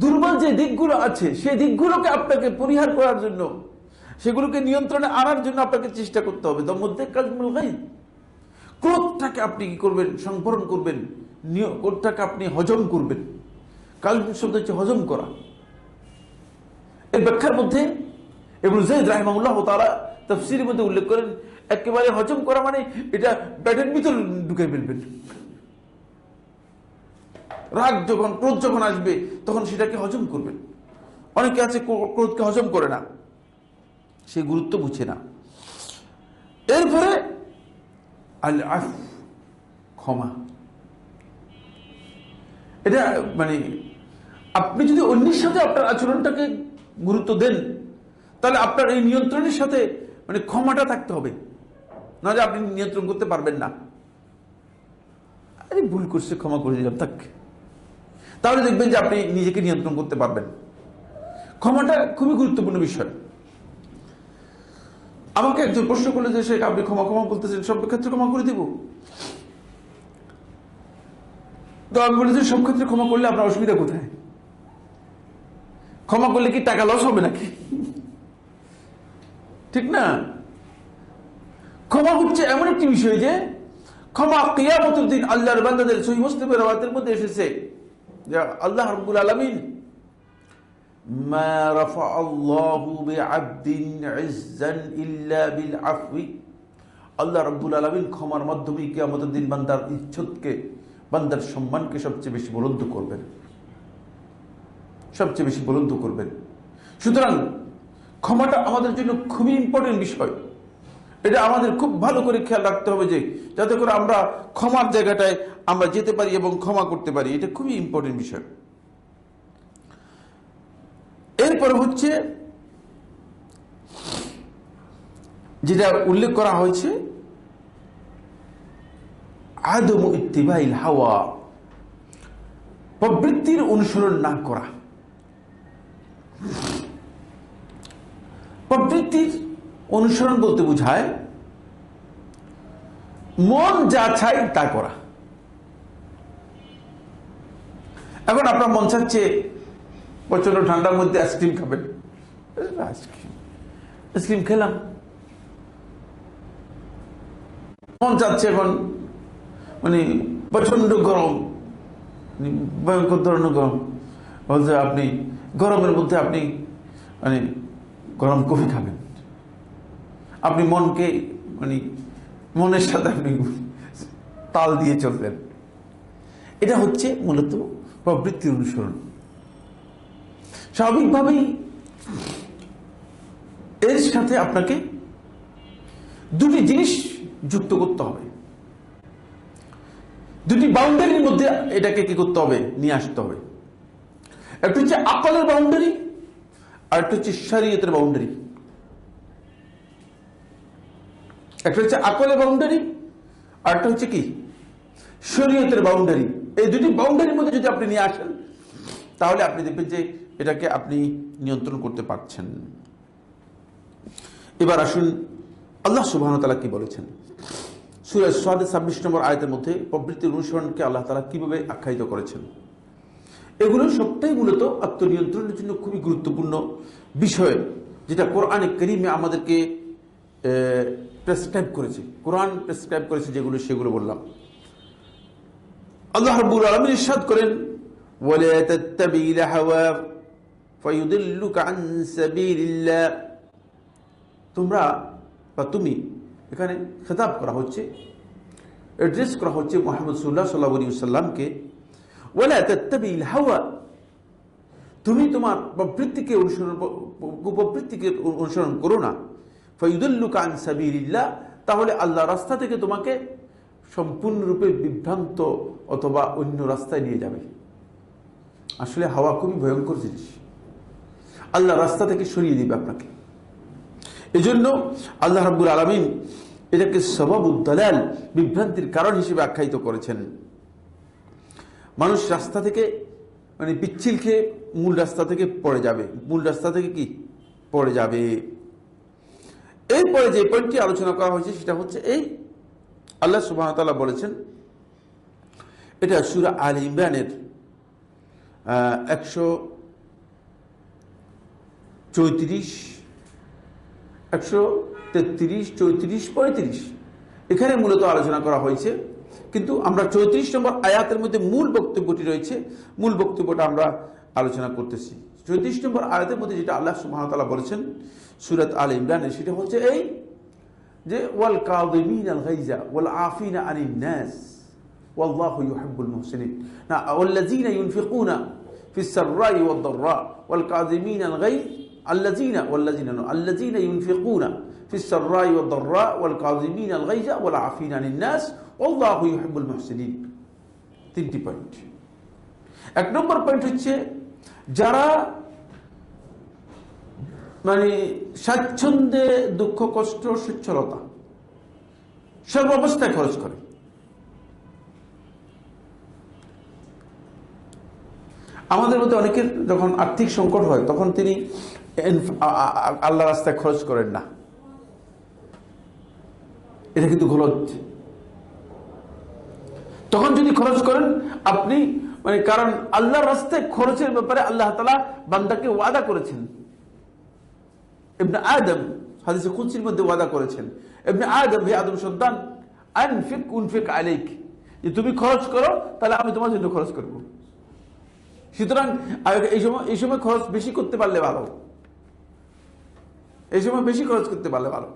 দুর্বল যে দিকগুলো আছে, সেই দিকগুলোকে আপনাকে পরিহার করার জন্য, সেগুলোকে নিয়ন্ত্রণে আনার জন্য আপনাকে চেষ্টা করতে হবে। তার মধ্যে কাজমুল গায়ব, ক্রোধটাকে আপনি কি করবেন? সংবরণ করবেন, ক্রোধটাকে আপনি হজম করবেন। কালব শব্দ হচ্ছে হজম করা। এর ব্যাখ্যার মধ্যে ইবনে যায়েদ রাহিমাহুল্লাহ তাআলা তাফসীরের মধ্যে উল্লেখ করেন, একেবারে হজম করা মানে এটা পেটের ভিতর ঢুকে ফেলবেন। রাগ যখন, ক্রোধ যখন আসবে তখন সেটাকে হজম করবেন। অনেকে আছে ক্রোধকে হজম করে না, সে গুরুত্ব বুঝে না। এরপরে আল আফু, ক্ষমা। এটা মানে আপনি যদি অন্যের সাথে আপনার আচরণটাকে গুরুত্ব দেন, তাহলে আপনার এই নিয়ন্ত্রণের সাথে মানে ক্ষমাটা থাকতে হবে, নাহলে আপনি নিয়ন্ত্রণ করতে পারবেন না। আরে ভুল করছে, ক্ষমা করে দিলাম থাক, তাহলে দেখবেন যে আপনি নিজেকে নিয়ন্ত্রণ করতে পারবেন। ক্ষমাটা খুবই গুরুত্বপূর্ণ বিষয়। আমাকে একজন প্রশ্ন করলে যে শেখ আপনি ক্ষমা বলতেছেন, সব ক্ষেত্রে ক্ষমা করে দিব? তো আমি বলি যে সব ক্ষেত্রে ক্ষমা করলে আপনার অসুবিধা কোথায়? ক্ষমা করলে কি টাকা লস হবে নাকি? ঠিক না? ক্ষমা হচ্ছে এমন একটি বিষয় যে ক্ষমা কিয়ামতের দিন আল্লাহর বান্দাদের, সহিহ মুসলিমের রাওয়ায়াতের মধ্যে এসেছে যে আল্লাহ রাব্বুল আলামিন মা রাফাআল্লাহু বিআবদিন ইজ্জান ইল্লা বিল আফwi, আল্লাহ রাব্বুল আলামিন ক্ষমার মাধ্যমে কিয়ামতের দিন বান্দার ইজ্জতকে, বান্দার সম্মানকে সবচেয়ে বেশি বুলন্দ করবেন, সবচেয়ে বেশি বুলন্দ করবেন। সুতরাং ক্ষমাটা আমাদের জন্য খুবই ইম্পর্টেন্ট বিষয়। এটা আমাদের খুব ভালো করে খেয়াল রাখতে হবে যে যাতে করে আমরা ক্ষমার জায়গাটায় আমরা যেতে পারি এবং ক্ষমা করতে পারি। এটা খুবই ইম্পর্টেন্ট বিষয়। এরপরে হচ্ছে যেটা উল্লেখ করা হয়েছে, আদমু ইত্তিবাইল হাওয়া, প্রবৃত্তির অনুসরণ না করা। প্রবৃত্তির অনুসরণ বলতে বোঝায় মন যা চাই তা করা। এখন আপনার মন চাচ্ছে প্রচন্ড ঠান্ডার মধ্যে আইসক্রিম খাবেন, আইসক্রিম খেলাম। মন চাচ্ছে এখন মানে প্রচন্ড গরম, ভয়ঙ্কর ধরনের গরম, বলছে আপনি গরমের মধ্যে আপনি মানে গরম কফি খাবেন। আপনি মনকে মানে মনের সাথে আপনি তাল দিয়ে চললেন। এটা হচ্ছে মূলত প্রবৃত্তির অনুসরণ। স্বাভাবিকভাবেই এর সাথে আপনাকে দুটি জিনিস যুক্ত করতে হবে, দুটি বাউন্ডারির মধ্যে এটাকে কি করতে হবে, নিয়ে আসতে হবে। একটা হচ্ছে আকলের বাউন্ডারি, আর একটা হচ্ছে শরীয়তের বাউন্ডারি। একটা হচ্ছে আকলের বাউন্ডারি, আর একটা হচ্ছে কি শরীয়তের বাউন্ডারি। এই দুটি বাউন্ডারির মধ্যে যদি আপনি নিয়ে আসেন, তাহলে আপনি দেখবেন যে এটাকে আপনি নিয়ন্ত্রণ করতে পারছেন। এবার আসুন আল্লাহ সুবহানাহু ওয়া তাআলা কি বলেছেন সূরা সাদ 26 নম্বর আয়াতের মধ্যে প্রবৃত্তির অনুসরণকে আল্লাহ তাআলা কিভাবে আখ্যায়িত করেছেন। এগুলো সবটাই মূলত আত্মনিয়ন্ত্রণের জন্য খুবই গুরুত্বপূর্ণ বিষয়, যেটা কোরআনে কারীমে আমাদেরকে প্রেসক্রাইব করেছে। কোরআন প্রেসক্রাইব করেছে যেগুলো, সেগুলো বললাম। আল্লাহ রাব্বুল আলামিন ইরশাদ করেন, ওয়ালা তাত্তাবিল হাওয়া ফায়ুদিল্লুকা আন সাবিলিল্লাহ। তোমরা বা তুমি, এখানে খেতাব করা হচ্ছে, অ্যাড্রেস করা হচ্ছে মুহাম্মদ সাল্লাল্লাহু আলাইহি ওয়াসাল্লামকে। ওয়ালা তাত্তাবিল হাওয়া, তুমি তোমার প্রবৃত্তিকে অনুসরণ করো না। ফায়ুদিল্লুকা আন সাবিলিল্লাহ, তাহলে আল্লাহর রাস্তা থেকে তোমাকে সম্পূর্ণরূপে বিভ্রান্ত অথবা অন্য রাস্তায় নিয়ে যাবে। আসলে হাওয়া খুবই ভয়ঙ্কর জিনিস, আল্লাহ রাস্তা থেকে সরিয়ে দিবে আপনাকে। এজন্য আল্লাহ রাব্বুল আলামিন এটাকে সবাবুদ দালাল, বিভ্রান্তির কারণ হিসেবে আখ্যায়িত করেছেন। মানুষ রাস্তা থেকে মানে পিচ্ছিল খেয়ে মূল রাস্তা থেকে পড়ে যাবে, মূল রাস্তা থেকে কি পড়ে যাবে। এরপরে যে পয়েন্টটি আলোচনা করা হয়েছে সেটা হচ্ছে এই, আল্লাহ সুবহানাহু ওয়া তাআলা বলেছেন, এটা সূরা আলে ইমরানের 134, 133, 34, 35 এখানে মূলত আলোচনা করা হয়েছে। কিন্তু আমরা 34 নম্বর আয়াতের মধ্যে মূল বক্তব্যটি রয়েছে, মূল বক্তব্যটা আমরা আলোচনা করতেছি। 34 নম্বর আয়াতের মধ্যে যেটা আল্লাহ সুবহানাহু ওয়া তাআলা বলেছেন সূরাত আলে ইমরানে, সেটা হচ্ছে এই যে ওয়াল কাযিমিনাল গায়জা ওয়াল আফিনা আনিন নাস ওয়াল্লাহু ইউহিব্বুল মুহসিনিন। না ওয়াল্লাযিনা ইউনফিকুনা ফিস সাররাই ওয়াদ দাররা ওয়াল কাযিমিনাল গায়জ الذين ينفقون في السراء والضراء والكاظمين الغيظ والعافين عن الناس والله يحب المحسنين। তিনটি পয়েন্ট। এক নম্বর পয়েন্ট হচ্ছে যারা মানে স্বাচ্ছন্দ্যে দুঃখ কষ্ট সচ্ছলতা সর্বাবস্থায় খরচ করে। আমাদের মধ্যে অনেকের যখন আর্থিক সংকট হয় তখন তিনি আল্লাহ রাস্তায় খরচ করেন না, এটা কিন্তু গলত। তখন যদি খরচ করেন আপনি মানে, কারণ আল্লাহর রাস্তায় খরচের ব্যাপারে আল্লাহ তাআলা বান্দাকে ওয়াদা করেছেন। ইবনে আদম হাদিসে কুদসির মধ্যে ওয়াদা করেছেন, ইবনে আদম, হে আদম সন্তান, আনফিক উনফিক আলাইক, যে তুমি খরচ করো তাহলে আমি তোমার জন্য খরচ করব। সুতরাং এই সময় খরচ বেশি করতে পারলে ভালো, এই সময় বেশি খরচ করতে পারলে ভালো।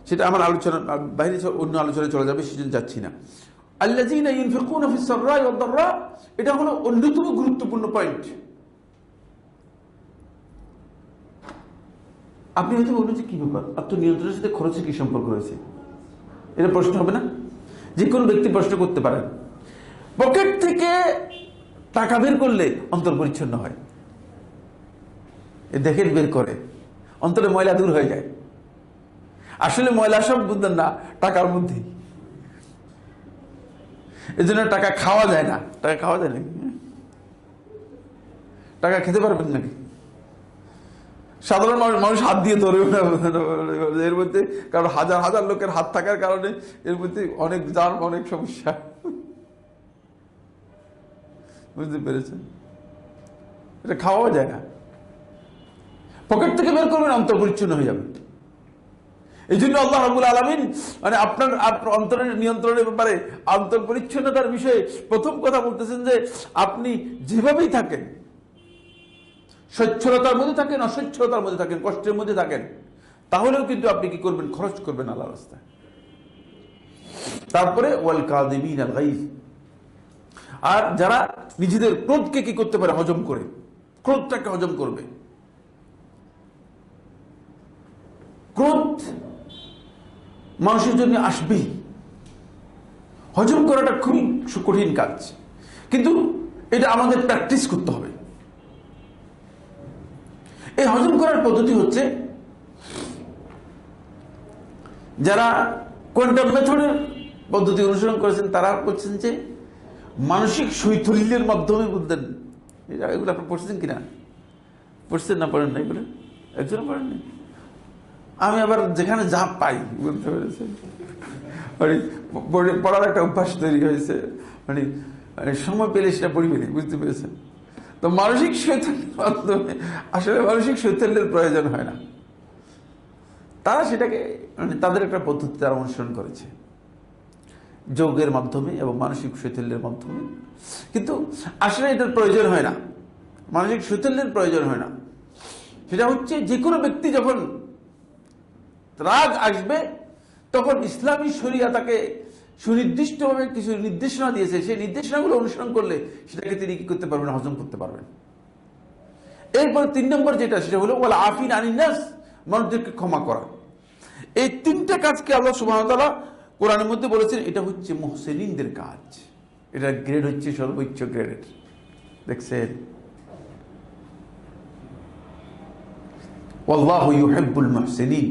সেটা আমার আলোচনা বাইরে অন্য আলোচনায় চলে যাবে, সেজন্য যাচ্ছি না। আল্লাযীনা ইউনফিকুনা ফিস সাররাই ওয়াদ দাররা, এটা হলো অন্যতম গুরুত্বপূর্ণ পয়েন্ট। আপনি হয়তো বলবেন যে কি ব্যাপার, আত্মনিয়ন্ত্রণের সাথে খরচের কি সম্পর্ক রয়েছে? এটা প্রশ্ন হবে না? যে কোনো ব্যক্তি প্রশ্ন করতে পারেন। পকেট থেকে টাকা বের করলে অন্তর পরিচ্ছন্ন হয়, দেখেন বের করে অন্তরে ময়লা দূর হয়ে যায়। আসলে ময়লা সব বুঝলেন না টাকার মধ্যেই। এই জন্য টাকা খাওয়া যায় না। টাকা খাওয়া যায় নাকি? টাকা খেতে পারবেন নাকি? সাধারণ মানুষ হাত দিয়ে ধরবে না এর মধ্যে, কারণ হাজার হাজার লোকের হাত থাকার কারণে এর মধ্যে অনেক জার্ম, অনেক সমস্যা। বুঝতে পেরেছেন? এটা খাওয়া যায় না। পকেট থেকে বের করবেন, অন্তর পরিচ্ছন্ন হয়ে যাবে। এই জন্য আল্লাহ রাব্বুল আলামিন মানে আপনার অন্তরের নিয়ন্ত্রণের ব্যাপারে, অন্তর পরিচ্ছন্নতার বিষয়ে প্রথম কথা বলতেছেন যে আপনি যেভাবেই থাকেন, সচ্ছলতার মধ্যে থাকেন, অসচ্ছলতার মধ্যে থাকেন, কষ্টের মধ্যে থাকেন, তাহলেও কিন্তু আপনি কি করবেন? খরচ করবেন আল্লাহর রাস্তায়। তারপরে ওয়াল কাযিমিন আল গাইজ, আর যারা নিজেদের ক্রোধকে কি করতে পারে? হজম করে, ক্রোধটাকে হজম করবে। ক্রোধ মানুষের জন্য আসবেই, হজম করাটা খুবই কঠিন কাজ, কিন্তু এটা আমাদের প্র্যাকটিস করতে হবে। এই হজম করার পদ্ধতি হচ্ছে, যারা কোয়ান্টাম মেথডের পদ্ধতি অনুসরণ করেছেন তারা বলছেন যে মানসিক শৈথল্যের মাধ্যমে বুঝলেন। এগুলো আপনি পড়ছেন কিনা? পড়ছেন না? পড়েন না এগুলো? একজন পড়েন না? আমি আবার যেখানে যা পাই, বুঝতে পেরেছেন, মানে পড়ার একটা অভ্যাস তৈরি হয়েছে, মানে সময় পেলে সেটা পড়ি ফেলি, বুঝতে পেরেছেন? তো মানসিক শৈথল্যের মাধ্যমে আসলে মানসিক শৈথল্যের প্রয়োজন হয় না। তারা সেটাকে মানে তাদের একটা পদ্ধতি তারা অনুসরণ করেছে যোগের মাধ্যমে এবং মানসিক শৈথল্যের মাধ্যমে, কিন্তু আসলে এটার প্রয়োজন হয় না, মানসিক শৈথল্যের প্রয়োজন হয় না। সেটা হচ্ছে যে কোনো ব্যক্তি যখন রাগ আসবে তখন ইসলামী শরিয়া তাকে সুনির্দিষ্টভাবে কিছু নির্দেশনা দিয়েছে, সেই নির্দেশনাগুলো অনুসরণ করলে সেটাকে তিনি কি করতে পারবেন? হজম করতে পারবেন। এরপর 3 নম্বর যেটা, সেটা হলো ওয়াল আফিন আনিন নাস, মানুষদেরকে ক্ষমা করা। এই 3টা কাজকে আল্লাহ সুবহানাহু ওয়া তাআলা কোরআনের মধ্যে বলেছেন এটা হচ্ছে মুহসিনিনদের কাজ। এটা গ্রেড হচ্ছে সর্বোচ্চ গ্রেডের। দেখছেন? ওয়াল্লাহু ইউহিব্বুল মুহসিনিন,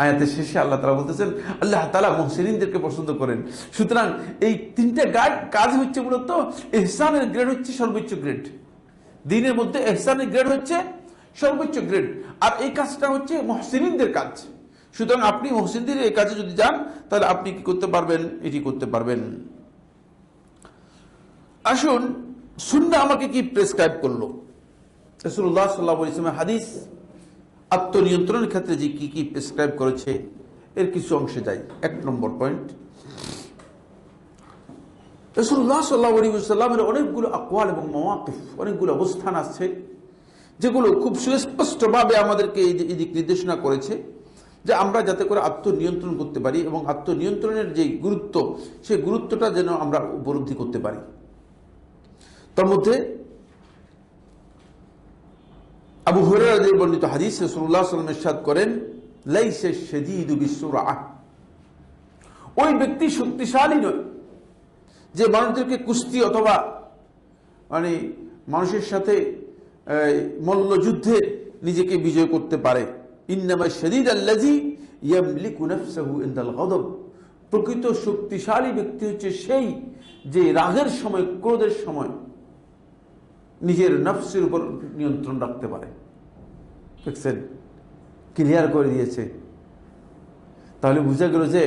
আয়াতের শেষে আল্লাহ তাআলা বলতেছেন আল্লাহ তাআলা মুহসিনিনদেরকে পছন্দ করেন। সুতরাং এই 3টা কাজ হচ্ছে মূলত ইহসানের গ্রেড হচ্ছে সর্বোচ্চ গ্রেড। দ্বীনের মধ্যে ইহসানের গ্রেড হচ্ছে সর্বোচ্চ গ্রেড, আর এই কাজটা হচ্ছে মুহসিনিনদের কাজ। সুতরাং আপনি মুহসিনদের এই কাজে যদি যান তাহলে আপনি কি করতে পারবেন? এটি করতে পারবেন। আসুন, সুন্নাহ আমাকে কি প্রেসক্রাইব করলো? রাসূলুল্লাহ সাল্লাল্লাহু আলাইহি ওয়াসাল্লাম হাদিস আত্মনিয়ন্ত্রণের ক্ষেত্রে যে কি কি প্রেসক্রাইব করেছে এর কিছু অংশে যাই। 1 নম্বর পয়েন্ট, রাসূলুল্লাহ সাল্লাল্লাহু আলাইহি ওয়াসাল্লামের অনেকগুলো আকওয়াল এবং মাওয়াকিফ, অনেকগুলো অবস্থান আছে যেগুলো খুব সুস্পষ্টভাবে আমাদেরকে এই দিক নির্দেশনা করেছে যে আমরা যাতে করে আত্মনিয়ন্ত্রণ করতে পারি এবং আত্মনিয়ন্ত্রণের যে গুরুত্ব, সেই গুরুত্বটা যেন আমরা উপলব্ধি করতে পারি। তার মধ্যে আবু হুরায়রা থেকে বর্ণিত হাদিস, রাসূলুল্লাহ সাল্লাল্লাহু আলাইহি ওয়াসাল্লাম ইরশাদ করেন লাইসা শাদীদু বিসুরআহ, ওই ব্যক্তি শক্তিশালী নয় যে মানুষদেরকে কুস্তি অথবা মানে মানুষের সাথে মল্লযুদ্ধে নিজেকে বিজয় করতে পারে। ইন্নামা শাদীদ আল্লাযী ইয়ামলিকু নাফসাহু ইনদাল গাদাব, প্রকৃত শক্তিশালী ব্যক্তি হচ্ছে সেই যে রাগের সময়, ক্রোধের সময় নিজের নফসের উপর নিয়ন্ত্রণ রাখতে পারে। দেখছেন? ক্লিয়ার করে দিয়েছে। তাহলে বুঝা গেল যে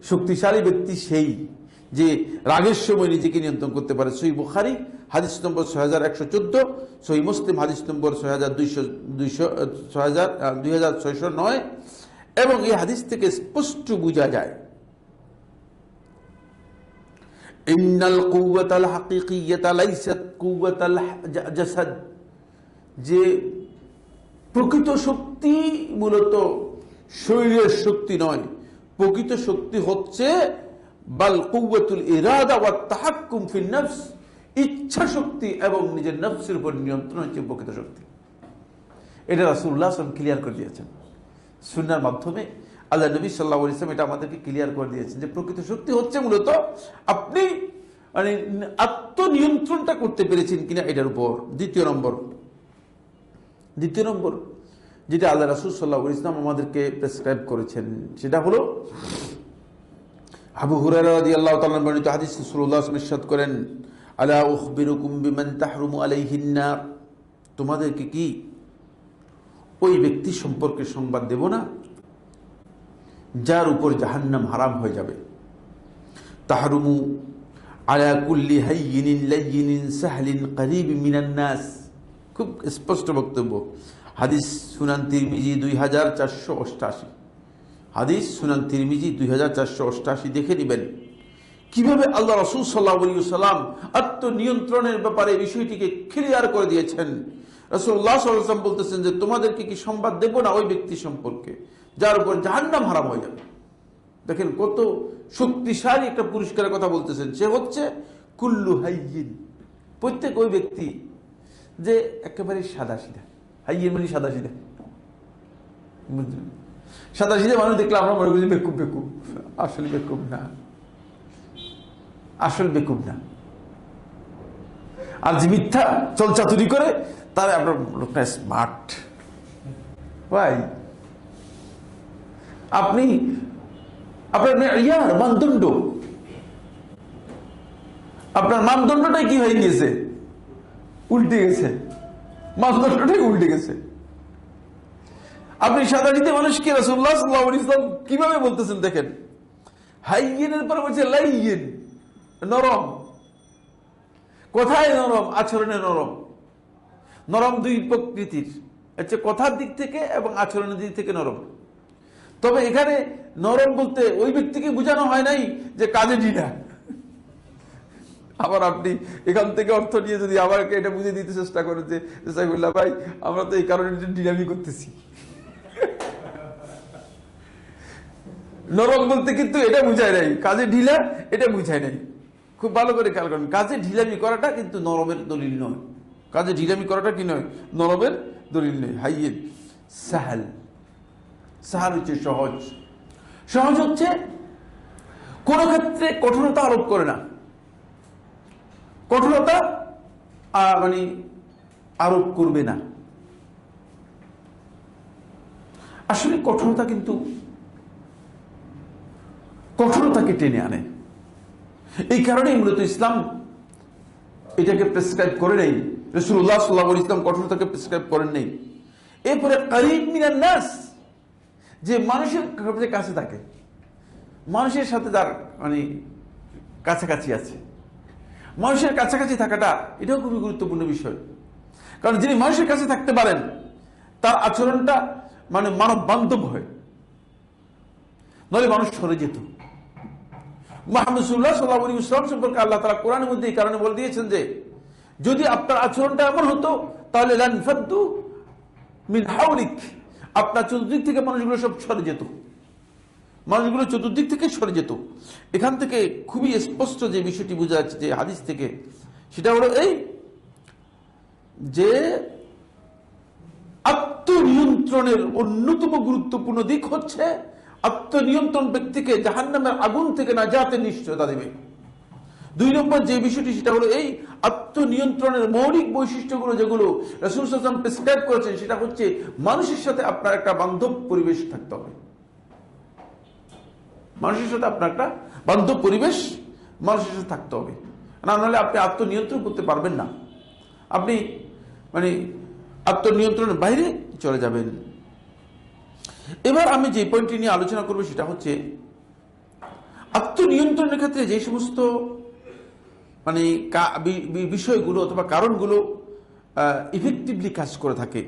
শক্তিশালী ব্যক্তি সেই যে রাগের সময় নিজেকে নিয়ন্ত্রণ করতে পারে। সহিহ বুখারী হাদিস নম্বর 6114, সহিহ মুসলিম হাদিস নম্বর 2609, এবং এই হাদিস থেকে স্পষ্ট বোঝা যায় ইন্নাল কুওয়াতাল হাকিকিয়াতা লাইসাত কুওয়াতাল জাসাদ, যে প্রকৃত শক্তি মূলত শরীরের শক্তি নয়, প্রকৃত শক্তি হচ্ছে বাল কুওয়াতুল ইরাদা ওয়াত তাহাক্কুম ফিন নফস, ইচ্ছা শক্তি এবং নিজের নফসের উপর নিয়ন্ত্রণ হচ্ছে প্রকৃত শক্তি। এটা রাসূলুল্লাহ সাল্লাল্লাহু আলাইহি ওয়াসাল্লাম ক্লিয়ার করে দিয়েছেন সুন্নাহর মাধ্যমে। আল্লাহ নবী সাল্লাল্লাহু আলাইহি ওয়াসাল্লাম এটা আমাদেরকে ক্লিয়ার করে দিয়েছেন যে প্রকৃত শক্তি হচ্ছে মূলত আপনি মানে আত্মনিয়ন্ত্রণটা করতে পেরেছেন কিনা এটার উপর। দ্বিতীয় নম্বর যেটা আল্লাহ রাসূল সাল্লাল্লাহু আলাইহি ওয়াসাল্লাম আমাদেরকে প্রেসক্রাইব করেছেন সেটা হলো আবু হুরায়রা রাদিয়াল্লাহু তাআলা বর্ণিত হাদিসে রাসূলুল্লাহ সাল্লাল্লাহু আলাইহি ওয়াসাল্লাম ইরশাদ করেন, আলা উখবিরুকুম বিমান তাহরুমু আলাইহিন নার, তোমাদেরকে কি ওই ব্যক্তি সম্পর্কে সংবাদ দেব না যার উপর জাহান্নাম হারাম হয়ে যাবে। তাহরুমু আলা কুল্লি হাইয়িনিন লাইয়িনিন সাহলিন করিবিন মিনান নাস, খুব স্পষ্ট বক্তব্য। হাদিস সুনান তিরমিজি 2488, হাদিস সুনান তিরমিজি 2488 দেখে নেবেন কিভাবে আল্লাহ রাসূল সাল্লাল্লাহু আলাইহি ওয়াসাল্লাম আত্মনিয়ন্ত্রণের ব্যাপারে বিষয়টিকে ক্লিয়ার করে দিয়েছেন। রাসূলুল্লাহ সাল্লাল্লাহু আলাইহি ওয়াসাল্লাম বলতেছেন যে তোমাদেরকে কি সংবাদ দেব না ওই ব্যক্তি সম্পর্কে যার উপর জাহান্নাম হারাম হয়ে যাবে। দেখেন কত শক্তিশালী একটা পুরস্কারের কথা বলতেছেন। সে হচ্ছে কুল্লু হাইয়িন, প্রত্যেক ওই ব্যক্তি যে একেবারে সাদা সিধা। হাইয়িন মানে সাদা সিধা, সাদা সিধা মানুষ দেখলে আমরা মনে করি বেকুব বেকুব, আসলে বেকুব না, আসল বেকুব না। আর যে মিথ্যা চলচাতুরি করে তার আপনার লোকটা স্মার্ট। ভাই আপনি আপনার মানদণ্ড, আপনার মানদণ্ডটাই কি হয়ে গিয়েছে, উল্টে গেছে, মানদণ্ডটাই উল্টে গেছে। আপনি সাদানিতে মানুষকে রাসূলুল্লাহ সাল্লাল্লাহু আলাইহি ওয়াসাল্লাম কিভাবে বলতেছেন দেখেন, হাইয়িনের পর বলছে লাইয়িন, নরম। কথায় নরম, আচরণে নরম। নরম দুই প্রকৃতির, হচ্ছে কথার দিক থেকে এবং আচরণের দিক থেকে নরম। তবে এখানে নরম বলতে ওই ব্যক্তিকে বোঝানো হয় নাই যে কাজে ঢিলা। আবার আপনি এখান থেকে অর্থ নিয়ে যদি আমাকে এটা বুঝে দিতে চেষ্টা করেন যে সাইফুল্লাহ ভাই আমরা তো এই কারণে ঢিলামি করতেছি, নরম বলতে কিন্তু এটা বুঝায় নাই, কাজে ঢিলা এটা বুঝায় নাই। খুব ভালো করে খেয়াল করেন, কাজে ঢিলামি করাটা কিন্তু নরমের দলিল নয়। কাজে ঢিলামি করাটা কি নয়, নরমের দলিল নয়। হাইয়িন সাহাল, সাহাল হচ্ছে সহজ। সহজ হচ্ছে কোন ক্ষেত্রে কঠোরতা আরোপ করে না, কঠোরতা মানে আরোপ করবে না। আসলে কঠোরতা কিন্তু কঠোরতাকে টেনে আনে। এই কারণেই মূলত ইসলাম এটাকে প্রেসক্রাইব করে নেই। রাসূলুল্লাহ সাল্লাল্লাহু আলাইহি ওয়াসাল্লাম কঠোরতাকে প্রেসক্রাইব করেন নেই। এরপরে করিব মিনান নাস, যে মানুষের কাছে থাকে, মানুষের সাথে তার মানে কাছাকাছি আছে। মানুষের কাছাকাছি থাকাটা এটাও খুবই গুরুত্বপূর্ণ বিষয়। কারণ যিনি মানুষের কাছে থাকতে পারেন তার আচরণটা মানে মানব বান্ধব হয়, নইলে মানুষ সরে যেত। মুহাম্মদ সাল্লাল্লাহু আলাইহি ওয়াসাল্লাম সম্পর্কে আল্লাহ তাআলা কোরআনের মধ্যে এই কারণে বলে দিয়েছেন যে যদি আপনার আচরণটা এমন হতো তাহলে লান ফাদ্দু মিন হাওলিক, আপনার চতুর্দিক থেকে মানুষগুলো সব সরে যেত, মানুষগুলো চতুর্দিক থেকে সরে যেত। এখান থেকে খুবই স্পষ্ট যে বিষয়টি বোঝা যাচ্ছে যে হাদিস থেকে, সেটা হলো এই যে আত্মনিয়ন্ত্রণের অন্যতম গুরুত্বপূর্ণ দিক হচ্ছে আত্মনিয়ন্ত্রণ ব্যক্তিকে জাহান্নামের আগুন থেকে নাজাতের নিশ্চয়তা দেবে। 2 নম্বর যে বিষয়টি সেটা হলো এই আত্মনিয়ন্ত্রণের মৌলিক বৈশিষ্ট্যগুলো যেগুলো রাসূল সাল্লাল্লাহু আলাইহি ওয়াসাল্লাম প্রেসক্রাইব করেছেন, সেটা হচ্ছে মানুষের সাথে আপনার একটা বান্ধব পরিবেশ থাকতে হবে। মানুষের সাথে আপনার একটা বান্ধব পরিবেশ মানুষের সাথে থাকতে হবে, না হলে আপনি আত্মনিয়ন্ত্রণ করতে পারবেন না। আপনি মানে আত্মনিয়ন্ত্রণের বাইরে চলে যাবেন। এবার আমি যে পয়েন্টটি নিয়ে আলোচনা করব সেটা হচ্ছে আত্মনিয়ন্ত্রণের ক্ষেত্রে যে সমস্ত মানে বিষয়গুলো অথবা কারণগুলো ইফেক্টিভলি কাজ করে থাকে।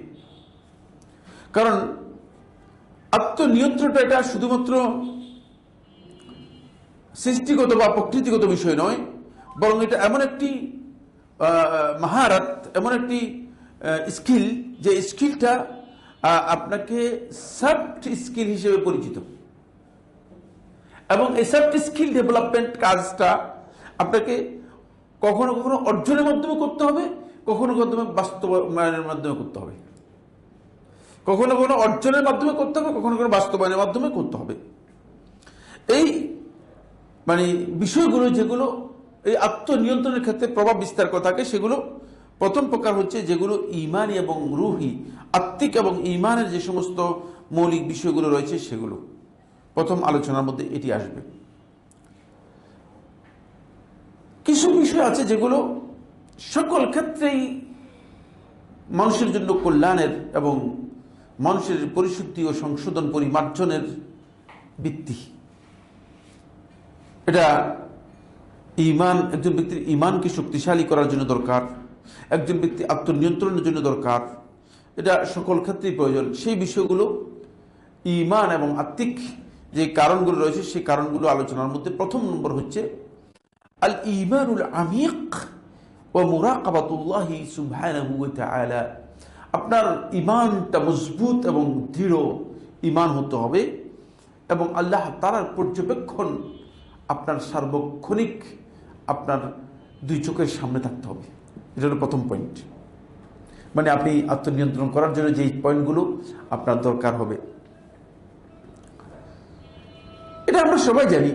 কারণ আত্মনিয়ন্ত্রণটা এটা শুধুমাত্র সৃষ্টিগত বা প্রকৃতিগত বিষয় নয়, বরং এটা এমন একটি মাহারাত, এমন একটি স্কিল, যে স্কিলটা আপনাকে সফট স্কিল হিসেবে পরিচিত। এবং এই সফট স্কিল ডেভেলপমেন্ট কাজটা আপনাকে কখনো কখনো অর্জনের মাধ্যমে করতে হবে, কখনো কখনো বাস্তবায়নের মাধ্যমে করতে হবে, কখনো কখনো অর্জনের মাধ্যমে করতে হবে, কখনো কখনো বাস্তবায়নের মাধ্যমে করতে হবে। এই মানে বিষয়গুলো যেগুলো এই আত্মনিয়ন্ত্রণের ক্ষেত্রে প্রভাব বিস্তার করে থাকে, সেগুলো প্রথম প্রকার হচ্ছে যেগুলো ঈমানি এবং রূহি, আত্মিক এবং ঈমানের যে সমস্ত মৌলিক বিষয়গুলো রয়েছে সেগুলো প্রথম আলোচনার মধ্যে এটি আসবে। কিছু বিষয় আছে যেগুলো সকল ক্ষেত্রেই মানুষের জন্য কল্যাণের এবং মানুষের পরিশুদ্ধি ও সংশোধন পরিমার্জনের ভিত্তি। এটা ঈমান, একজন ব্যক্তির ঈমানকে শক্তিশালী করার জন্য দরকার, একজন ব্যক্তি আত্মনিয়ন্ত্রণের জন্য দরকার, এটা সকল ক্ষেত্রেই প্রয়োজন। সেই বিষয়গুলো ঈমান এবং আত্মিক যে কারণগুলো রয়েছে সেই কারণগুলো আলোচনার মধ্যে প্রথম নম্বর হচ্ছে আল ঈমানুল আমিক ওয়া মুরাকাবাতুল্লাহি সুবহানাহু ওয়া তাআলা। আপনার ঈমানটা মজবুত এবং দৃঢ় ঈমান হতে হবে এবং আল্লাহ তাআলার পর্যবেক্ষণ আপনার সার্বক্ষণিক আপনার দুই চোখের সামনে থাকতে হবে। এটা হলো প্রথম পয়েন্ট। মানে আপনি আত্মনিয়ন্ত্রণ করার জন্য যেই পয়েন্টগুলো আপনার দরকার হবে, এটা আমরা সবাই জানি।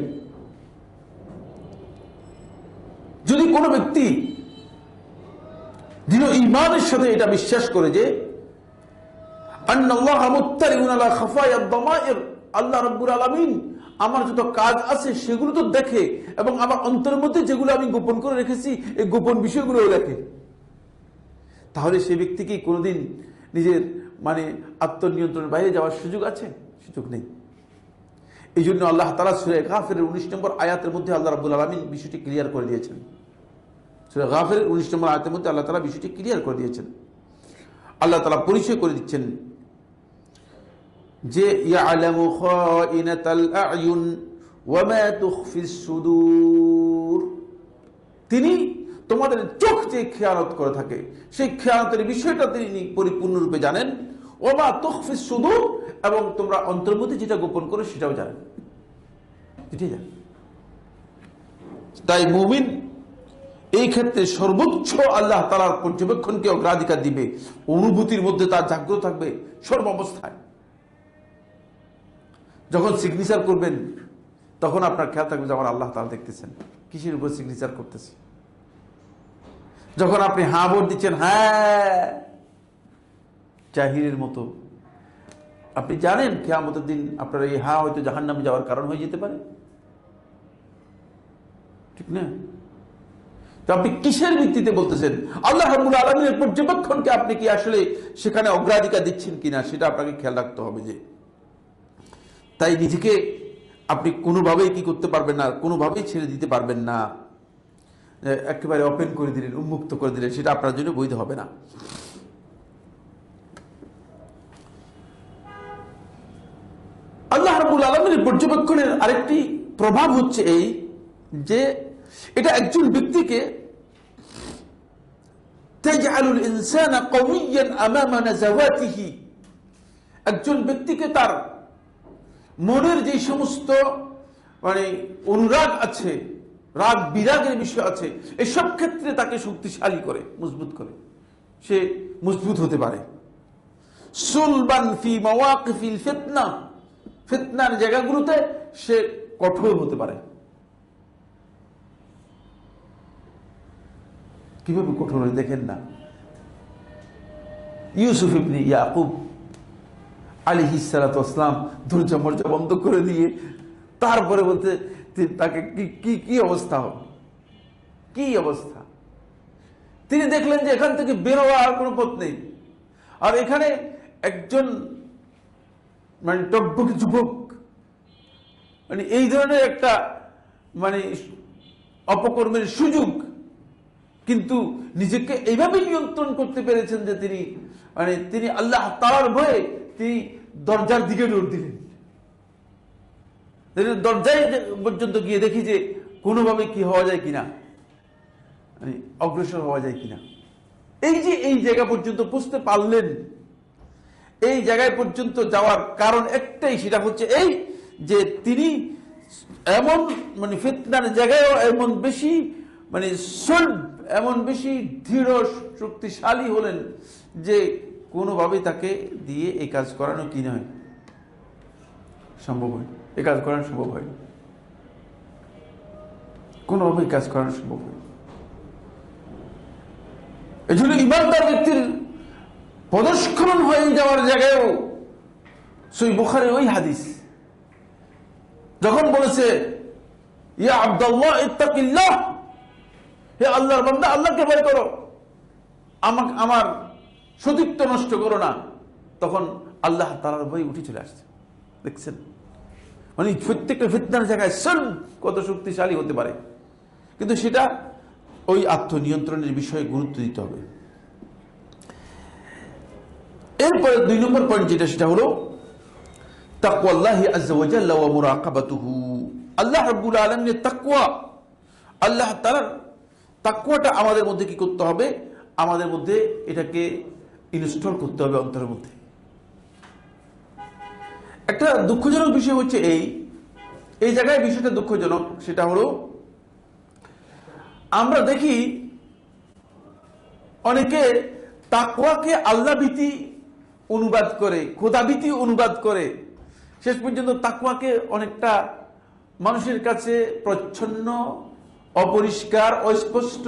যদি কোনো ব্যক্তি দৃঢ় ঈমানের সাথে এটা বিশ্বাস করে যে আন্নাল্লাহা মুত্তালিউন আলা খাফায়াদ দামাইর, আল্লাহ রাব্বুল আলামিন আমার যত কাজ আছে সেগুলো তো দেখে এবং আমার অন্তরের মধ্যে যেগুলো আমি গোপন করে রেখেছি এই গোপন বিষয়গুলোও দেখে, তাহলে সেই ব্যক্তি কি কোনোদিন নিজের মানে আত্মনিয়ন্ত্রণের বাইরে যাওয়ার সুযোগ আছে? সুযোগ নেই। এই জন্য আল্লাহ তাআলা সূরা গাফিরের 19 নম্বর আয়াতের মধ্যে আল্লাহ রাব্বুল আলামিন বিষয়টি ক্লিয়ার করে দিয়েছেন। সূরা গাফিরের 19 নম্বর আয়াতের মধ্যে আল্লাহ তাআলা বিষয়টি ক্লিয়ার করে দিয়েছেন। আল্লাহ তাআলা পরিচয় করে দিচ্ছেন যে ইয়ালামু খাইনাতাল আ'য়ুন ওয়া মা তুখফিস সুদূর, তিনি তোমাদের চোখ যে খেয়ানত করে থাকে সেই খেয়ানতের বিষয়টা তিনি পরিপূর্ণরূপে জানেন। ওয়া মা তুখফিস সুদূর, এবং তোমরা অন্তরের মধ্যে যেটা গোপন করো সেটাও জানেন, এটাই জানেন। তাই মুমিন এই ক্ষেত্রে সর্বোচ্চ আল্লাহ তাআলার পর্যবেক্ষণকে অগ্রাধিকার দিবে, অনুভূতির মধ্যে তার জাগ্রত থাকবে সর্বাবস্থায়। যখন সিগনেচার করবেন তখন আপনার খেয়াল থাকবে যে আমার আল্লাহ তাআলা দেখতেছেন কিসের উপর সিগনেচার করতেছে। যখন আপনি হ্যাঁ ভোট দিচ্ছেন, হ্যাঁ জাহিরের মতো, আপনি জানেন কিয়ামতের দিন আপনার এই হ্যাঁ হয়তো জাহান্নামে যাওয়ার কারণ হয়ে যেতে পারে, ঠিক না? তো আপনি কিসের ভিত্তিতে বলতেছেন? আল্লাহ রাব্বুল আলামিনের পর্যবেক্ষণকে আপনি কি আসলে সেখানে অগ্রাধিকার দিচ্ছেন কিনা সেটা আপনাকে খেয়াল রাখতে হবে। যে তাই নিজেকে আপনি কোনোভাবেই কি করতে পারবেন না, কোনোভাবেই ছেড়ে দিতে পারবেন না, একেবারে ওপেন করে দিলেন, উন্মুক্ত করে দিলেন, সেটা আপনার জন্য বৈধ হবে না। আল্লাহ রাব্বুল আলামিনের পর্যবেক্ষণের আরেকটি প্রভাব হচ্ছে এই যে এটা একজন ব্যক্তিকে তাজআলুল ইনসানা কওয়িয়ান আমামা নাযাওয়াতিহি, একজন ব্যক্তিকে তার মনের যে সমস্ত মানে অনুরাগ আছে, রাগ বিরাগের বিষয় আছে, এসব ক্ষেত্রে তাকে শক্তিশালী করে, মজবুত করে, সে মজবুত হতে পারে। সুলবান ফি মাওয়াকিফিল ফিতনা, ফিতনার জায়গাগুলোতে সে কঠোর হতে পারে। কিভাবে কঠোর হয় দেখেন না, ইউসুফ ইবনে ইয়াকুব আলাইহিস সালাতু ওয়াস সালাম ধৈর্য মর্যাদা বন্ধ করে দিয়ে তারপরে বলতে তাকে কি কি অবস্থা হবে, কি অবস্থা। তিনি দেখলেন যে এখান থেকে বের হওয়ার কোনো পথ নেই, আর এখানে একজন মানে টকবক যুবক মানে এই ধরনের একটা মানে অপকর্মের সুযোগ, কিন্তু নিজেকে এইভাবে নিয়ন্ত্রণ করতে পেরেছেন যে তিনি আল্লাহ তাআলার ভয়ে তিনি দরজার দিকে দৌড় দিলেন। দরজায় পর্যন্ত গিয়ে দেখি যে কোনোভাবে কি হওয়া যায় কিনা, অগ্রসর হওয়া যায় কিনা। এই যে এই জায়গা পর্যন্ত পৌঁছতে পারলেন, এই জায়গায় পর্যন্ত যাওয়ার কারণ একটাই, সেটা হচ্ছে এই যে তিনি এমন মানে ফিতনার জায়গায়ও এমন বেশি মানে এমন বেশি দৃঢ় শক্তিশালী হলেন যে কোনোভাবে তাকে দিয়ে এই কাজ করানো কি নয় সম্ভব হয়, এই কাজ করানো সম্ভব হয়, কোনোভাবে কাজ করানো সম্ভব হয়। এই জন্য ইমানদার ব্যক্তির পদস্খলন হয়ে যাওয়ার জায়গায়ও সহিহ বুখারীর ওই হাদিস যখন বলেছে ইয়া আব্দুল্লাহ ইত্তাকিল্লাহ, হে আল্লাহর বান্দা, আল্লাহকে ভয় করো, আমার সতীত্ব নষ্ট করো না, তখন আল্লাহ তাআলার ভয় উঠে চলে আসছে। দেখছেন, মানে প্রত্যেকটা ফিতনার জায়গায় কত শক্তিশালী হতে পারে, কিন্তু সেটা ওই আত্মনিয়ন্ত্রণের বিষয়ে গুরুত্ব দিতে হবে। এরপরে 2 নম্বর পয়েন্ট যেটা, সেটা হলো তাকওয়াল্লাহি আযজা ওয়া জাল্লা ওয়া মুরাকাবাতুহু। আল্লাহ রাব্বুল আলামিনের তাকওয়া, আল্লাহ তাআলার তাকওয়াটা আমাদের মধ্যে কি করতে হবে? আমাদের মধ্যে এটাকে ইনস্টল করতে হবে অন্তরের মধ্যে। একটা দুঃখজনক বিষয় হচ্ছে এই জায়গায় বিষয়টা দুঃখজনক, সেটা হলো আমরা দেখি অনেকে তাকওয়াকে আল্লাহভীতি অনুবাদ করে, খোদাভীতি অনুবাদ করে, শেষ পর্যন্ত তাকওয়াকে অনেকটা মানুষের কাছে প্রচ্ছন্ন, অপরিষ্কার, অস্পষ্ট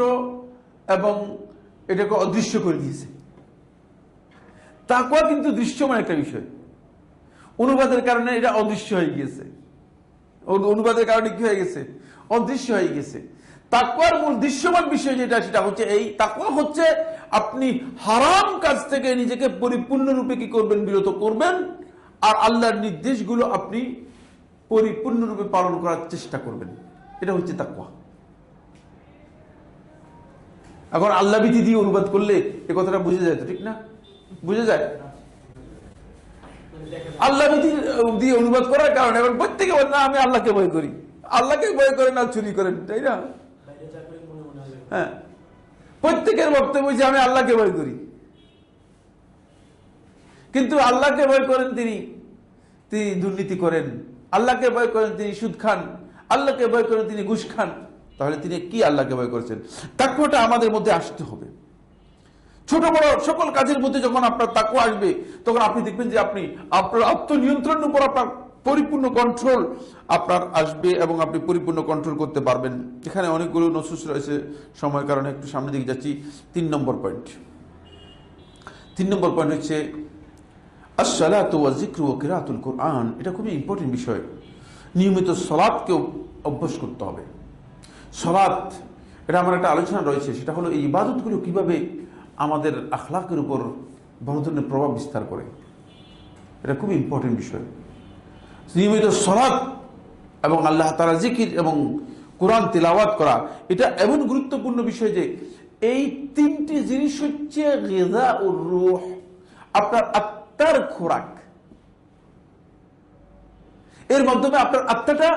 এবং এটাকে অদৃশ্য করে দিয়েছে। তাকওয়া কিন্তু দৃশ্যমান একটা বিষয়, অনুবাদের কারণে এটা অদৃশ্য হয়ে গিয়েছে। অনুবাদের কারণে কি হয়ে গেছে? অদৃশ্য হয়ে গেছে। তাকওয়ার মূল দৃশ্যমান বিষয় যেটা, সেটা হচ্ছে এই তাকওয়া হচ্ছে আপনি হারাম কাজ থেকে নিজেকে পরিপূর্ণরূপে কি করবেন? বিরত করবেন, আর আল্লাহর নির্দেশগুলো আপনি পরিপূর্ণরূপে পালন করার চেষ্টা করবেন। এটা হচ্ছে তাকওয়া। এখন আল্লাহভীতি দিয়ে অনুবাদ করলে এ কথাটা বুঝে যায় তো, ঠিক না? বুঝে যায়। আল্লাহভীতি দিয়ে অনুবাদ করার কারণে এখন প্রত্যেকে বলে না আমি আল্লাহকে ভয় করি, আল্লাহকে ভয় করেন আর চুরি করেন, তাই না? হ্যাঁ, প্রত্যেকের বক্তব্য যে আমি আল্লাহকে ভয় করি, কিন্তু আল্লাহকে ভয় করেন তিনি দুর্নীতি করেন, আল্লাহকে ভয় করেন তিনি সুদ খান, আল্লাহকে ভয় করেন তিনি ঘুষ খান। তাহলে তিনি কি আল্লাহকে ভয় করেছেন? তাকওয়াটা আমাদের মধ্যে আসতে হবে। ছোট বড় সকল কাজের মধ্যে যখন আপনার তাকওয়া আসবে, তখন আপনি দেখবেন যে আপনি আপনার আত্মনিয়ন্ত্রণের উপর আপনার পরিপূর্ণ কন্ট্রোল আপনার আসবে এবং আপনি পরিপূর্ণ কন্ট্রোল করতে পারবেন। এখানে অনেকগুলো নসুস রয়েছে, সময়ের কারণে একটু সামনের দিকে যাচ্ছি। 3 নম্বর পয়েন্ট হচ্ছে আস-সালাতু ওয়া যিকরু ওয়া কিরাআতুল কুরআন। এটা খুবই ইম্পর্টেন্ট বিষয়। নিয়মিত সালাতকে অভ্যাস করতে হবে। সালাত, এটা আমার একটা আলোচনা রয়েছে, সেটা হলো এই ইবাদতগুলো কিভাবে আমাদের আখলাকের উপর বড় ধরনের প্রভাব বিস্তার করে। এটা খুবই ইম্পর্টেন্ট বিষয়। নিয়মিত সালাত এবং আল্লাহ তাআলার জিকির এবং কোরআন তিলাওয়াত করা, এটা এমন গুরুত্বপূর্ণ বিষয় যে এই 3টি জিনিস হচ্ছে গিযাউর রূহ, আপনার আত্মার খোরাক। এর মাধ্যমে আপনার আত্মাটা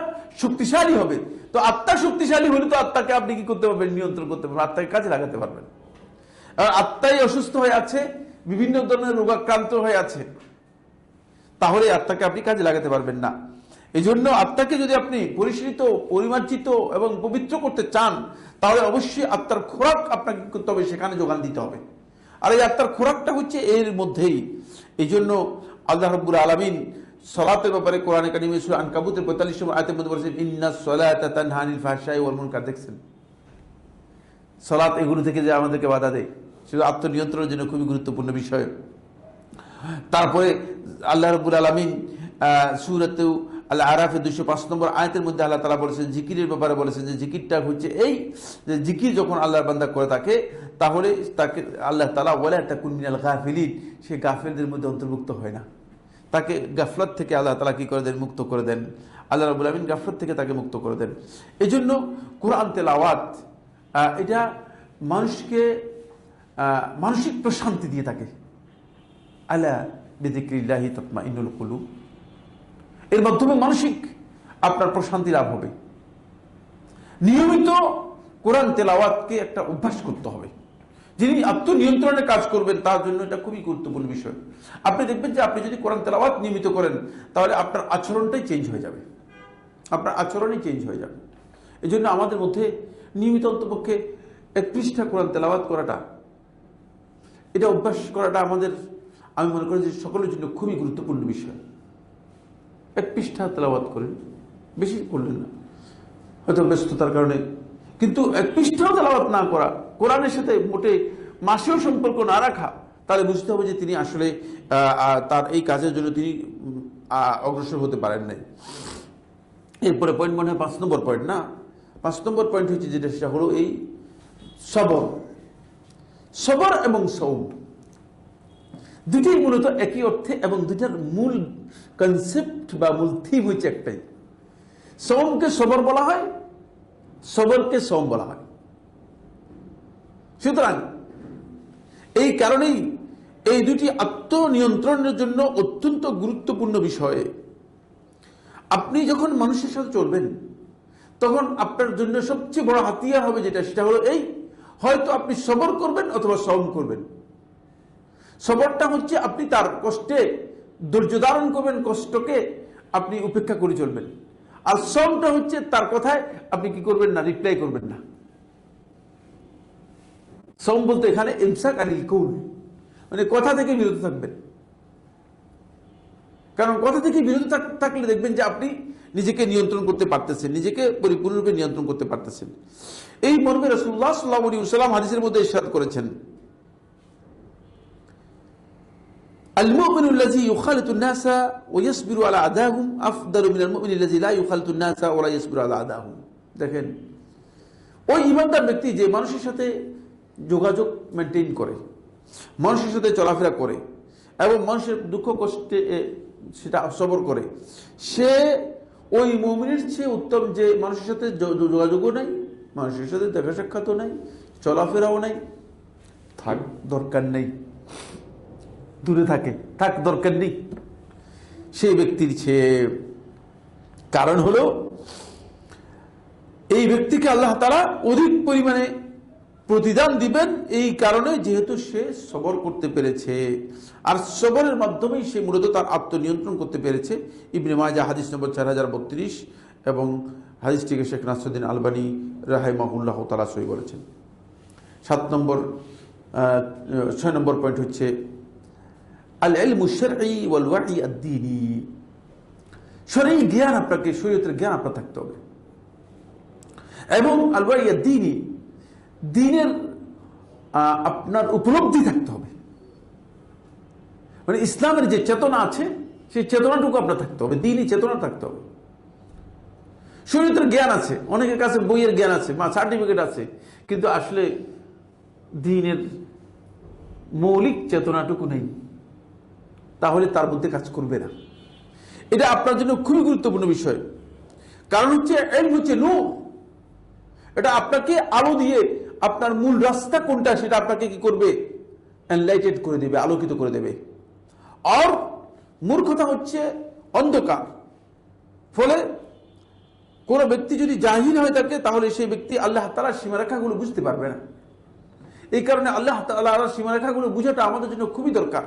শক্তিশালী হবে। তো আত্মা শক্তিশালী হলে তো আত্মাকে আপনি কি করতে পারবেন? নিয়ন্ত্রণ করতে পারবেন, আত্মাকে কাজে লাগাতে পারবেন। আর আত্মাই অসুস্থ হয়ে আছে, বিভিন্ন ধরনের রোগাক্রান্ত হয়ে আছে, তাহলে আত্মাকে আপনি কাজে লাগাতে পারবেন না। এই জন্য আত্মাকে যদি আপনি পরিশীলিত, পরিমার্জিত এবং পবিত্র করতে চান, তাহলে অবশ্যই আত্মার খোরাক আপনাকে কি করতে হবে? সেখানে যোগান দিতে হবে। আর এই আত্মার খোরাকটা হচ্ছে এর মধ্যেই। এই জন্য আল্লাহ রাব্বুল আলামিন সালাতের ব্যাপারে কোরআনে কারিমে সূরা আনকাবুতের 45 নম্বর আয়াতের মধ্যে বলেছেন ইন্নাস সালাতা তানহা আনিল ফাহশাই ওয়াল মুনকার। দেখছেন, সালাত এগুলো থেকে যে আমাদেরকে বাধা দেয়, সেটা আত্মনিয়ন্ত্রণের জন্য খুবই গুরুত্বপূর্ণ বিষয়। তারপরে আল্লাহ রাব্বুল আলামিন সূরাতে আল আরাফের 205 নম্বর আয়াতের মধ্যে আল্লাহ তাআলা বলেছেন, জিকিরের ব্যাপারে বলেছেন যে জিকিরটা হচ্ছে এই যে জিকির যখন আল্লাহর বান্দা করে থাকে, তাহলে তাকে আল্লাহ তাআলা ওয়ালা তাকুন মিনাল গাফিলিন, সে গাফিলদের মধ্যে অন্তর্ভুক্ত হয় না। তাকে গাফলাত থেকে আল্লাহ তাআলা কি করে দেন? মুক্ত করে দেন। আল্লাহ রাব্বুল আলামিন গাফলাত থেকে তাকে মুক্ত করে দেন। এই জন্য কোরআন তেলাওয়াত এটা মানুষকে মানসিক প্রশান্তি দিয়ে থাকে। আলা বিযিকরিল্লাহি তাতমাইন্নুল কুলুব, এর মাধ্যমে মানসিক আপনার প্রশান্তি লাভ হবে। নিয়মিত কোরআন তেলাওয়াতকে একটা অভ্যাস করতে হবে। যিনি আত্মনিয়ন্ত্রণে কাজ করবেন তার জন্য এটা খুবই গুরুত্বপূর্ণ বিষয়। আপনি দেখবেন যে আপনি যদি কোরআন তেলাওয়াত নিয়মিত করেন, তাহলে আপনার আচরণটাই চেঞ্জ হয়ে যাবে, আপনার আচরণই চেঞ্জ হয়ে যাবে। এই জন্য আমাদের মধ্যে নিয়মিত অন্তপক্ষে 1 পৃষ্ঠা কোরআন তেলাওয়াত করাটা, এটা অভ্যাস করাটা আমাদের, আমি মনে করি যে সকলের জন্য খুবই গুরুত্বপূর্ণ বিষয়। 1 পৃষ্ঠা তেলাওয়াত করেন, বেশি করলেন না, হয়তো ব্যস্ততার কারণে, কিন্তু 1 পৃষ্ঠাও তেলাওয়াত না করা, কোরআনের সাথে মোটে মাসেও সম্পর্ক না রাখা, তাহলে বুঝতে হবে যে তিনি আসলে তার এই কাজের জন্য তিনি অগ্রসর হতে পারেন নাই। এরপরে পয়েন্ট মনে হয় 5 নম্বর পয়েন্ট, না 5 নম্বর পয়েন্ট হচ্ছে যেটা, সেটা হলো এই সবর। সবর এবং সৌম দুটোই মূলত একই অর্থে, এবং দুটার মূল কনসেপ্ট বা মূল থিম হচ্ছে একটাই। সৌমকে সবর বলা হয়, সবরকে সৌম বলা হয়। সুতরাং এই কারণেই এই দুটি আত্মনিয়ন্ত্রণের জন্য অত্যন্ত গুরুত্বপূর্ণ বিষয়। আপনি যখন মানুষের সাথে চলবেন তখন আপনার জন্য সবচেয়ে বড় হাতিয়ার হবে সেটা হলো এই, হয়তো আপনি সবর করবেন অথবা সওম করবেন। সবরটা হচ্ছে আপনি তার কষ্টে ধৈর্য ধারণ করবেন, কষ্টকে আপনি উপেক্ষা করে চলবেন। আর সওমটা হচ্ছে তার কথায় আপনি কি করবেন না, রিপ্লাই করবেন না। সওম বলতে এখানে ইমসাক আনিল কৌল, মানে কথা থেকে বিরত থাকবেন। কারণ কথা থেকে বিরত থাকলে দেখবেন যে আপনি নিজেকে নিয়ন্ত্রণ করতে পারতেছেন, নিজেকে পরিপূর্ণরূপে নিয়ন্ত্রণ করতে পারতেছেন। এই মর্মে রাসূলুল্লাহ সাল্লাল্লাহু আলাইহি ওয়াসাল্লাম হাদিসের মধ্যে ইরশাদ করেছেন, আল মুমিনু আল্লাযী ইউখালিতুন নাসা ওয়া ইয়াসবিরু আলা আদাহুম আফদালু মিনাল মুমিনি আল্লাযী লা ইউখালিতুন নাসা ওয়া লা ইয়াসবিরু আলা আদাহুম। দেখেন, ওই ঈমানদার ব্যক্তি যে মানুষের সাথে যোগাযোগ মেনটেন করে, মানুষের সাথে চলাফেরা করে এবং মানুষের দুঃখ কষ্টে সেটা সবর করে, সে ওই মুমিনের চেয়ে উত্তম যে মানুষের সাথে যোগাযোগও নাই, মানুষের সাথে দেখা সাক্ষাৎও নাই, চলাফেরাও নাই, থাক দরকার নেই, দূরে থাক দরকার নেই সেই ব্যক্তির চেয়ে। কারণ হলো এই ব্যক্তিকে আল্লাহ তাআলা অধিক পরিমাণে প্রতিদান দিবেন এই কারণে, যেহেতু সে সবর করতে পেরেছে। আর সবরের মাধ্যমেই সে মূলত তার আত্মনিয়ন্ত্রণ করতে পেরেছে। ইবনে মাজাহ হাদিস নম্বর 4032 এবং হাদিসটিকে শেখ নাসরুদ্দিন আলবানী রাহিমাহুল্লাহ তাআলা সহিহ বলেছেন। 6 নম্বর পয়েন্ট হচ্ছে আল ইলমু শারঈ ওয়াল ওয়াই আদ-দীনী। শরঈ জ্ঞান, আপনাকে শরীয়তের জ্ঞান আপনার থাকতে হবে, এবং আল ওয়াই আদ-দীনী, দ্বীনের আপনার উপলব্ধি থাকতে হবে। মানে ইসলামের যে চেতনা আছে সেই চেতনাটুকু আপনার থাকতে হবে, দ্বীনি চেতনা থাকতে হবে। শরীয়তের জ্ঞান আছে, অনেকের কাছে বইয়ের জ্ঞান আছে বা সার্টিফিকেট আছে, কিন্তু আসলে দ্বীনের মৌলিক চেতনাটুকু নেই, তাহলে তার মধ্যে কাজ করবে না। এটা আপনার জন্য খুবই গুরুত্বপূর্ণ বিষয়। কারণ হচ্ছে ইলম হচ্ছে নূর, এটা আপনাকে আলো দিয়ে আপনার মূল রাস্তা কোনটা সেটা আপনাকে কি করবে, এনলাইটেড করে দেবে, আলোকিত করে দেবে। আর মূর্খতা হচ্ছে অন্ধকার। ফলে কোন ব্যক্তি যদি জাহিল হয়ে থাকে তাহলে সেই ব্যক্তি আল্লাহ তাআলার সীমারেখাগুলো বুঝতে পারবে না। এই কারণে আল্লাহ তাআলার সীমারেখাগুলো বোঝাটা আমাদের জন্য খুবই দরকার।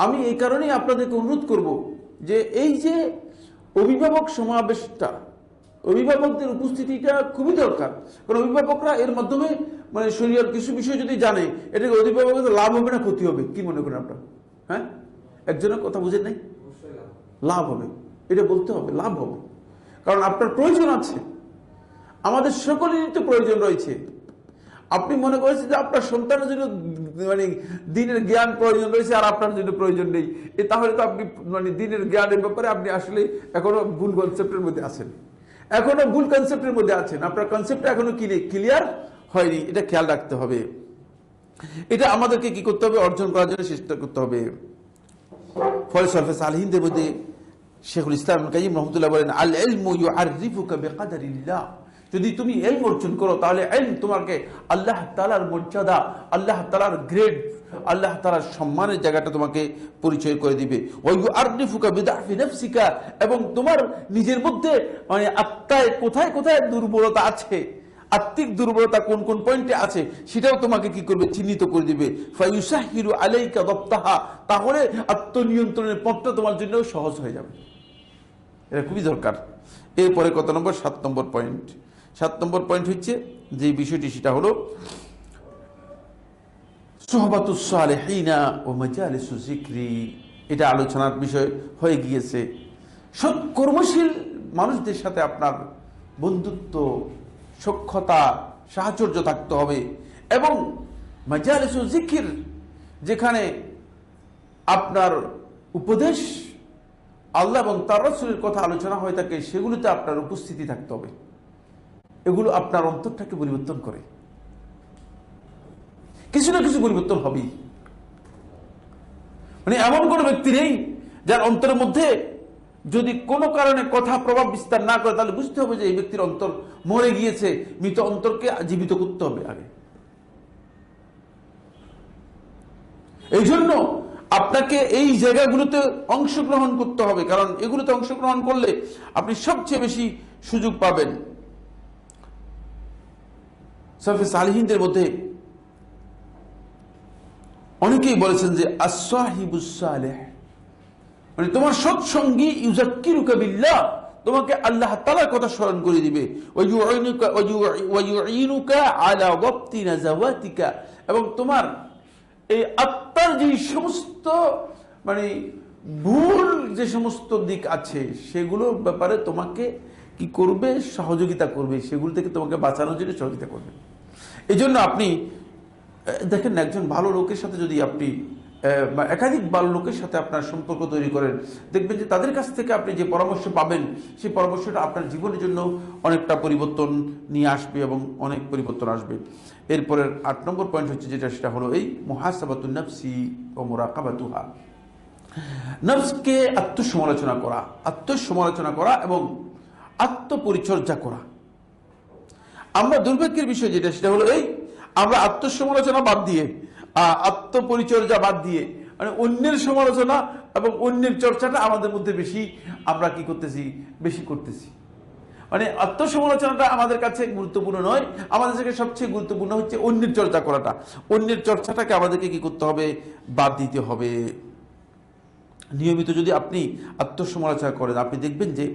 আমি এই কারণেই আপনাদেরকে অনুরোধ করব যে এই যে অভিভাবক সমাবেশটা, অভিভাবকদের উপস্থিতিটা খুবই দরকার। কারণ অভিভাবকরা এর মাধ্যমে মানে শরীয়তের কিছু বিষয় যদি জানে, এটাকে অভিভাবকদের লাভ হবে না ক্ষতি হবে, কি মনে করেন আপনার? হ্যাঁ, একজনের কথা বুঝেন নাই? লাভ হবে, এটা বলতে হবে, লাভ হবে। কারণ আপনার প্রয়োজন আছে, আমাদের সকলেরই তো প্রয়োজন রয়েছে। আপনি মনে করেছেন যে আপনার সন্তানের জন্য মানে দ্বীনের জ্ঞান প্রয়োজন রয়েছে আর আপনার জন্য প্রয়োজন নেই, তাহলে তো আপনি মানে দ্বীনের জ্ঞানের ব্যাপারে আপনি আসলে এখনো ভুল কনসেপ্টের মধ্যে আছেন, এখনো ভুল কনসেপ্টের মধ্যে আছেন। আপনার কনসেপ্টটা এখনো কি নেই, ক্লিয়ার হয়নি, এটা খেয়াল রাখতে হবে। এটা আমাদেরকে কি করতে হবে, অর্জন করার জন্য চেষ্টা করতে হবে। ফলে সলফে সালেহিনদের মধ্যে শেখুল ইসলাম ইবনে কাইয়্যিম রাহমাতুল্লাহ বলেন, আল ইলমু ইউআরিফুকা বিকাদারিল্লাহ। যদি তুমি ইলম অর্জন করো তাহলে ইলম তোমাকে আল্লাহ তাআলার মর্যাদা, আল্লাহ তাআলার গ্রেড, আল্লাহ তাআলার সম্মানের জায়গাটা তোমাকে পরিচয় করে দিবে। ওয়া ইউআরিফুকা বিদাফি নাফসিকা, এবং তোমার নিজের মধ্যে মানে আত্মায় কোথায় কোথায় দুর্বলতা আছে, আত্মিক দুর্বলতা কোন কোন পয়েন্টে আছে সেটাও তোমাকে কি করবে, চিহ্নিত করে দিবে। ফায়ুসাহিলু আলাইকা দাবতাহা, তাহলে আত্মনিয়ন্ত্রণের পথটা তোমার জন্য সহজ হয়ে যাবে। এটা খুবই দরকার। এরপরে কত নম্বর? 7 নম্বর পয়েন্ট। 7 নম্বর পয়েন্ট হচ্ছে যে বিষয়টি, সেটা হলো সুহবাতুস সালিহিনা ওয়া মাজালিসুজ যিকরি। এটা আলোচনার বিষয় হয়ে গিয়েছে। সৎ কর্মশীল মানুষদের সাথে আপনার বন্ধুত্ব, সখ্যতা, সাহচর্য থাকতে হবে। এবং মাজালিসুজ যিকর, যেখানে আপনার উপদেশ, আল্লাহ এবং তার রাসূলের কথা আলোচনা হয়ে থাকে, সেগুলোতে আপনার উপস্থিতি থাকতে হবে। এগুলো আপনার অন্তরটাকে পরিবর্তন করে। কিছু না কিছু পরিবর্তন হবেই। মানে এমন কোন ব্যক্তি নেই যার অন্তরের মধ্যে যদি কোনো কারণে কথা প্রভাব বিস্তার না করে, তাহলে বুঝতে হবে যে এই ব্যক্তির অন্তর মরে গিয়েছে। মৃত অন্তরকে জীবিত করতে হবে আগে। এই জন্য আপনাকে এই জায়গাগুলোতে অংশগ্রহণ করতে হবে, কারণ এগুলোতে অংশগ্রহণ করলে আপনি সবচেয়ে বেশি সুযোগ পাবেন। সালফে সালিহিনদের মধ্যে অনেকেই বলেছেন যে as-সাহিবুস সালেহ, মানে তোমার সৎসঙ্গী ইউযাক্কিরুকা বিল্লাহ, তোমাকে আল্লাহ তাআলার কথা স্মরণ করে দিবে, ওয়া ইউঈনুকা আলা ওয়াক্তি নাযাওয়াতিকা, এবং তোমার এই আত্মার যে সমস্ত মানে ভুল যে সমস্ত দিক আছে সেগুলোর ব্যাপারে তোমাকে কি করবে, সহযোগিতা করবে, সেগুলো থেকে তোমাকে বাঁচানোর জন্য সহযোগিতা করবে। এই জন্য আপনি দেখেন, একজন ভালো লোকের সাথে যদি আপনি একাধিক ভালো লোকের সাথে আপনার সম্পর্ক তৈরি করেন, দেখবেন যে তাদের কাছ থেকে আপনি যে পরামর্শ পাবেন সেই পরামর্শটা আপনার জীবনের জন্য অনেকটা পরিবর্তন নিয়ে আসবে এবং অনেক পরিবর্তন আসবে। এরপরের 8 নম্বর পয়েন্ট হচ্ছে যেটা, সেটা হলো এই মুহাসাবাতুন নাফসি ওয়া মুরাকাবাতুহা। নফসকে আত্মসমালোচনা করা এবং আত্মপরিচর্যা করা। আমরা দুর্ভাগ্যের বিষয় যেটা, সেটা হলো এই আমরা আত্মসমালোচনা বাদ দিয়ে, আত্মপরিচর্যা বাদ দিয়ে, মানে অন্যের সমালোচনা এবং অন্যের চর্চাটা আমাদের মধ্যে বেশি আমরা কি করতেছি, বেশি করতেছি। মানে আত্মসমালোচনাটা আমাদের কাছে গুরুত্বপূর্ণ নয়, আমাদের কাছে সবচেয়ে গুরুত্বপূর্ণ হচ্ছে অন্যের চর্চা করাটা। অন্যের চর্চাটাকে আমাদেরকে কি করতে হবে, বাদ দিতে হবে। নিয়মিত যদি আপনি আত্মসমালোচনা করেন, আপনি দেখবেন যে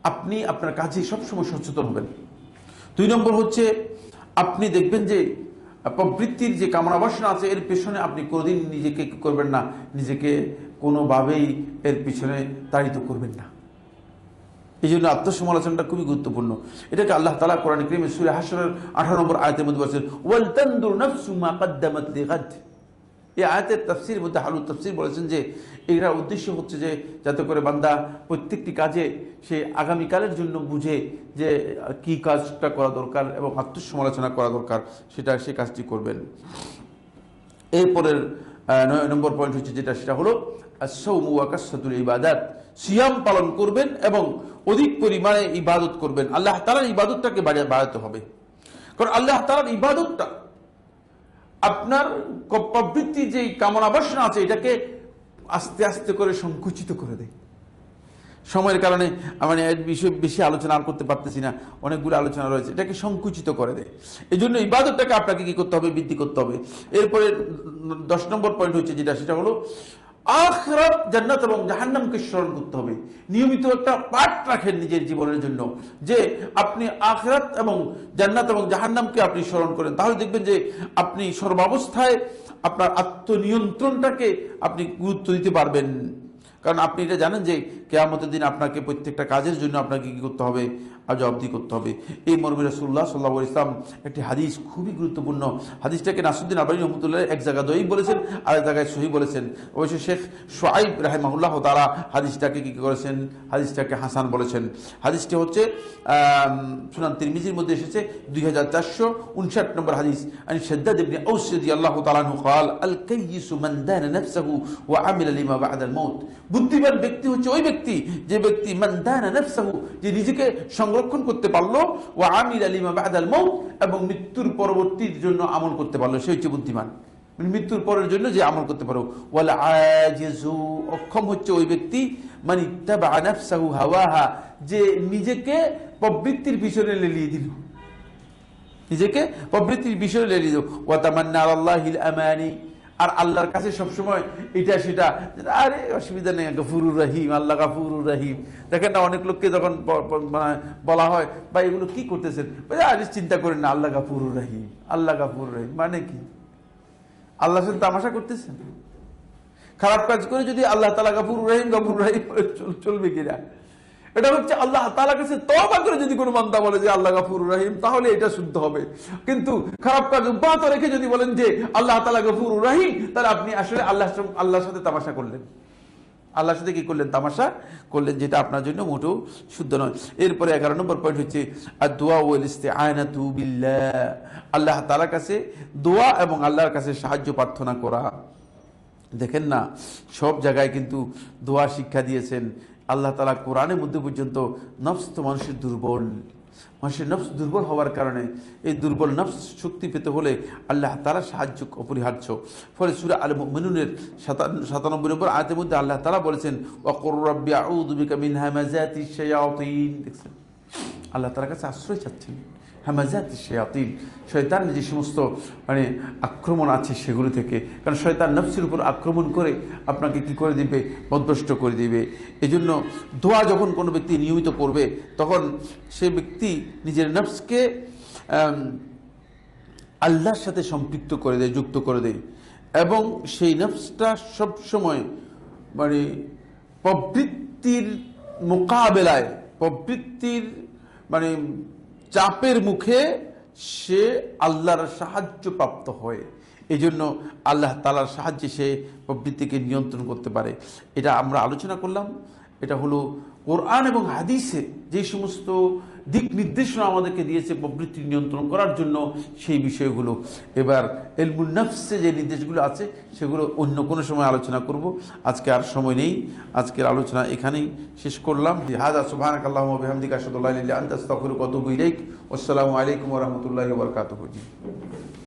আপনি আপনার কাজে সবসময় সচেতন হবেন। 2 নম্বর হচ্ছে আপনি দেখবেন যে প্রবৃত্তির যে কামনা বাসনা আছে এর পেছনে আপনি কোনোদিন নিজেকে কি করবেন না, নিজেকে কোনোভাবেই এর পিছনে তাড়িত করবেন না। এই জন্য আত্মসমালোচনাটা খুবই গুরুত্বপূর্ণ। এটাকে আল্লাহ তাআলা কোরআন কারীমে সূরা হাশরের 18 নম্বর আয়াতের মধ্যে বলেছেন, ওয়াল তানদুর নাফসু মা কদ্দামাত লিগাদ। এই আয়াতের তাফসীর মধ্যে হালুত তাফসীর বলেছেন যে এর উদ্দেশ্য হচ্ছে যে যাতে করে বান্দা প্রত্যেকটি কাজে সে আগামীকালের জন্য বুঝে যে কি কাজটা করা দরকার এবং আত্মসমালোচনা করা দরকার, সেটা সে কাজটি করবেন। এরপরের 9 নম্বর পয়েন্ট হচ্ছে যেটা, সেটা হলো আস-সাওমু ওয়া কাসরাতুল ইবাদাত। সিয়াম পালন করবেন এবং অধিক পরিমাণে ইবাদত করবেন। আল্লাহ তাআলার ইবাদতটাকে বাড়াতে হবে, কারণ আল্লাহ তাআলার ইবাদতটা আপনার প্রবৃত্তি যে কামনা বাসনা আছে এটাকে আস্তে আস্তে করে সংকুচিত করে দেয়। সময়ের কারণে আমি এর বিষয়ে বেশি আলোচনা আর করতে পারতেছি না, অনেকগুলো আলোচনা রয়েছে, এটাকে সংকুচিত করে দেয়। এই জন্য ইবাদতটাকে আপনাকে কি করতে হবে, বৃদ্ধি করতে হবে। এরপরে 10 নম্বর পয়েন্ট হচ্ছে যেটা, সেটা হলো আখিরাত, জান্নাত এবং জাহান্নামকে স্মরণ করতে হবে। নিয়মিত একটা পাঠ রাখেন নিজের জীবনের জন্য, যে আপনি আখিরাত এবং জান্নাত এবং জাহান্নামকে আপনি স্মরণ করেন, তাহলে দেখবেন যে আপনি সর্বাবস্থায় আপনার আত্মনিয়ন্ত্রণটাকে আপনি গুরুত্ব দিতে পারবেন। কারণ আপনি এটা জানেন যে কিয়ামতের দিন আপনাকে প্রত্যেকটা কাজের জন্য আপনাকে কি করতে হবে, জবাবদিহি করতে হবে। এই মর্মে রাসূলুল্লাহ সাল্লাল্লাহু আলাইহি ওয়াসাল্লাম একটি হাদিস খুবই গুরুত্বপূর্ণ। হাদিসটাকে নাসরুদ্দিন আলবানী রাহমাতুল্লাহ এক জায়গায় দঈফ বলেছেন, আর এক জায়গায় সহিহ বলেছেন। অবশ্য শেখ শুআইব রাহিমাহুল্লাহ তাআলা হাদিসটাকে কি করেছেন, হাদিসটাকে হাসান বলেছেন। হাদিসটি হচ্ছে সুনান তিরমিজির মধ্যে এসেছে 2459 নম্বর হাদিস। আন শাদ্দাদ ইবনে আওস রাদিয়াল্লাহু তাআলা আনহু قال الكيس من دان نفسه وعمل لما بعد الموت। বুদ্ধিমান ব্যক্তি হচ্ছে ওই ব্যক্তি যে ব্যক্তি মান দানা নাফসাহু, যে নিজেকে সংরক্ষণ করতে পারলো, ওয়া আমিলা লিমা বাদাল মাউত, এবং মৃত্যুর পরবর্তীর জন্য আমল করতে পারলো, সে হচ্ছে বুদ্ধিমান। মানে মৃত্যুর পরের জন্য যে আমল করতে পারো। ওয়াল আজিজু, অক্ষম হচ্ছে ওই ব্যক্তি মান ইত্তাবা নাফসাহু হাওয়াহা, যে নিজেকে প্রবৃত্তির পিছনে লেলিয়ে দিল, নিজেকে প্রবৃত্তির পিছনে লেলিয়ে দিল। ওয়া তামান্না আলাল্লাহিল আমানি, আর আল্লাহর কাছে সবসময় এটা সেটা, আরে অসুবিধা নেই, গফুরুর রহিম, আল্লাহ গফুরুর রহিম। দেখেন না, অনেক লোককে যখন বলা হয় বা এগুলো কি করতেছেন, আরে চিন্তা করেন না, আল্লাহ গফুরুর রহিম, আল্লাহ গফুরুর রহিম মানে কি? আল্লাহর সাথে তামাশা করতেছেন? খারাপ কাজ করে যদি আল্লাহ তাআলা গফুরুর রহিম চলবে কিনা? এটা হচ্ছে আল্লাহ তাআলার কাছে তওবা করে যদি কোনো বান্দা বলে যে আল্লাহ গফুরুর রহিম, তাহলে এটা শুদ্ধ হবে। কিন্তু খারাপ কাজ অব্যাহত রেখে যদি বলেন যে আল্লাহ তাআলা গফুরুর রহিম, তাহলে আপনি আসলে আল্লাহর সাথে তামাশা করলেন। আল্লাহর সাথে কি করলেন? তামাশা করলেন, যেটা আপনার জন্য মোটেও শুদ্ধ নয়। এরপরে 11 নম্বর পয়েন্ট হচ্ছে আদ-দুআ ওয়াল ইস্তিআনাতু বিল্লাহ, আল্লাহ তাআলার কাছে দোয়া এবং আল্লাহর কাছে সাহায্য প্রার্থনা করা। দেখেন না, সব জায়গায় কিন্তু দোয়া শিক্ষা দিয়েছেন আল্লাহ তাআলা। কোরআনের মধ্যে পর্যন্ত নফস তো মানুষের দুর্বল, মানুষের নফস দুর্বল হওয়ার কারণে এই দুর্বল নফস শক্তি পেতে হলে আল্লাহ তাআলা সাহায্য অপরিহার্য। ফলে সূরা আল মুমিনুনের 97 নম্বর আয়াতের মধ্যে আল্লাহ তাআলা বলেছেন ওয়াকুর রাব্বি আউযু বিকা মিন হামাযাতিশ শায়াতিন। দেখছেন, আল্লাহ তাআলার কাছে আশ্রয় চাচ্ছেন হামাযাতিশ শায়াতিন, শয়তানের যে সমস্ত আক্রমণ আছে সেগুলো থেকে। কারণ শয়তান নফসের উপর আক্রমণ করে আপনাকে কি করে দিবে? পথভ্রষ্ট করে দিবে। এজন্য দোয়া যখন কোনো ব্যক্তি নিয়মিত করবে, তখন সে ব্যক্তি নিজের নফসকে আল্লাহর সাথে সম্পৃক্ত করে দেয়, যুক্ত করে দেয়, এবং সেই নফসটা সবসময় প্রবৃত্তির মোকাবেলায়, প্রবৃত্তির চাপের মুখে সে আল্লাহর সাহায্য প্রাপ্ত হয়। এই জন্য আল্লাহ তাআলার সাহায্যে সে প্রবৃত্তিকে নিয়ন্ত্রণ করতে পারে। এটা আমরা আলোচনা করলাম। এটা হলো কোরআন এবং হাদিসে যে সমস্ত দিক নির্দেশনা আমাদেরকে দিয়েছে প্রবৃত্তি নিয়ন্ত্রণ করার জন্য, সেই বিষয়গুলো। এবার ইলমুন নফসে যে নির্দেশগুলো আছে সেগুলো অন্য কোনো সময় আলোচনা করব। আজকে আর সময় নেই, আজকের আলোচনা এখানেই শেষ করলাম। হাযা সুবহানাকাল্লাহুম্মা ওয়া বিহামদিকা আশহাদু আল্লা ইলাহা ইল্লা আনতা আস্তাগফিরুকা ওয়া আতুবু ইলাইক। আসসালামু আলাইকুম ওয়া রাহমাতুল্লাহি ওয়া বারাকাতুহু।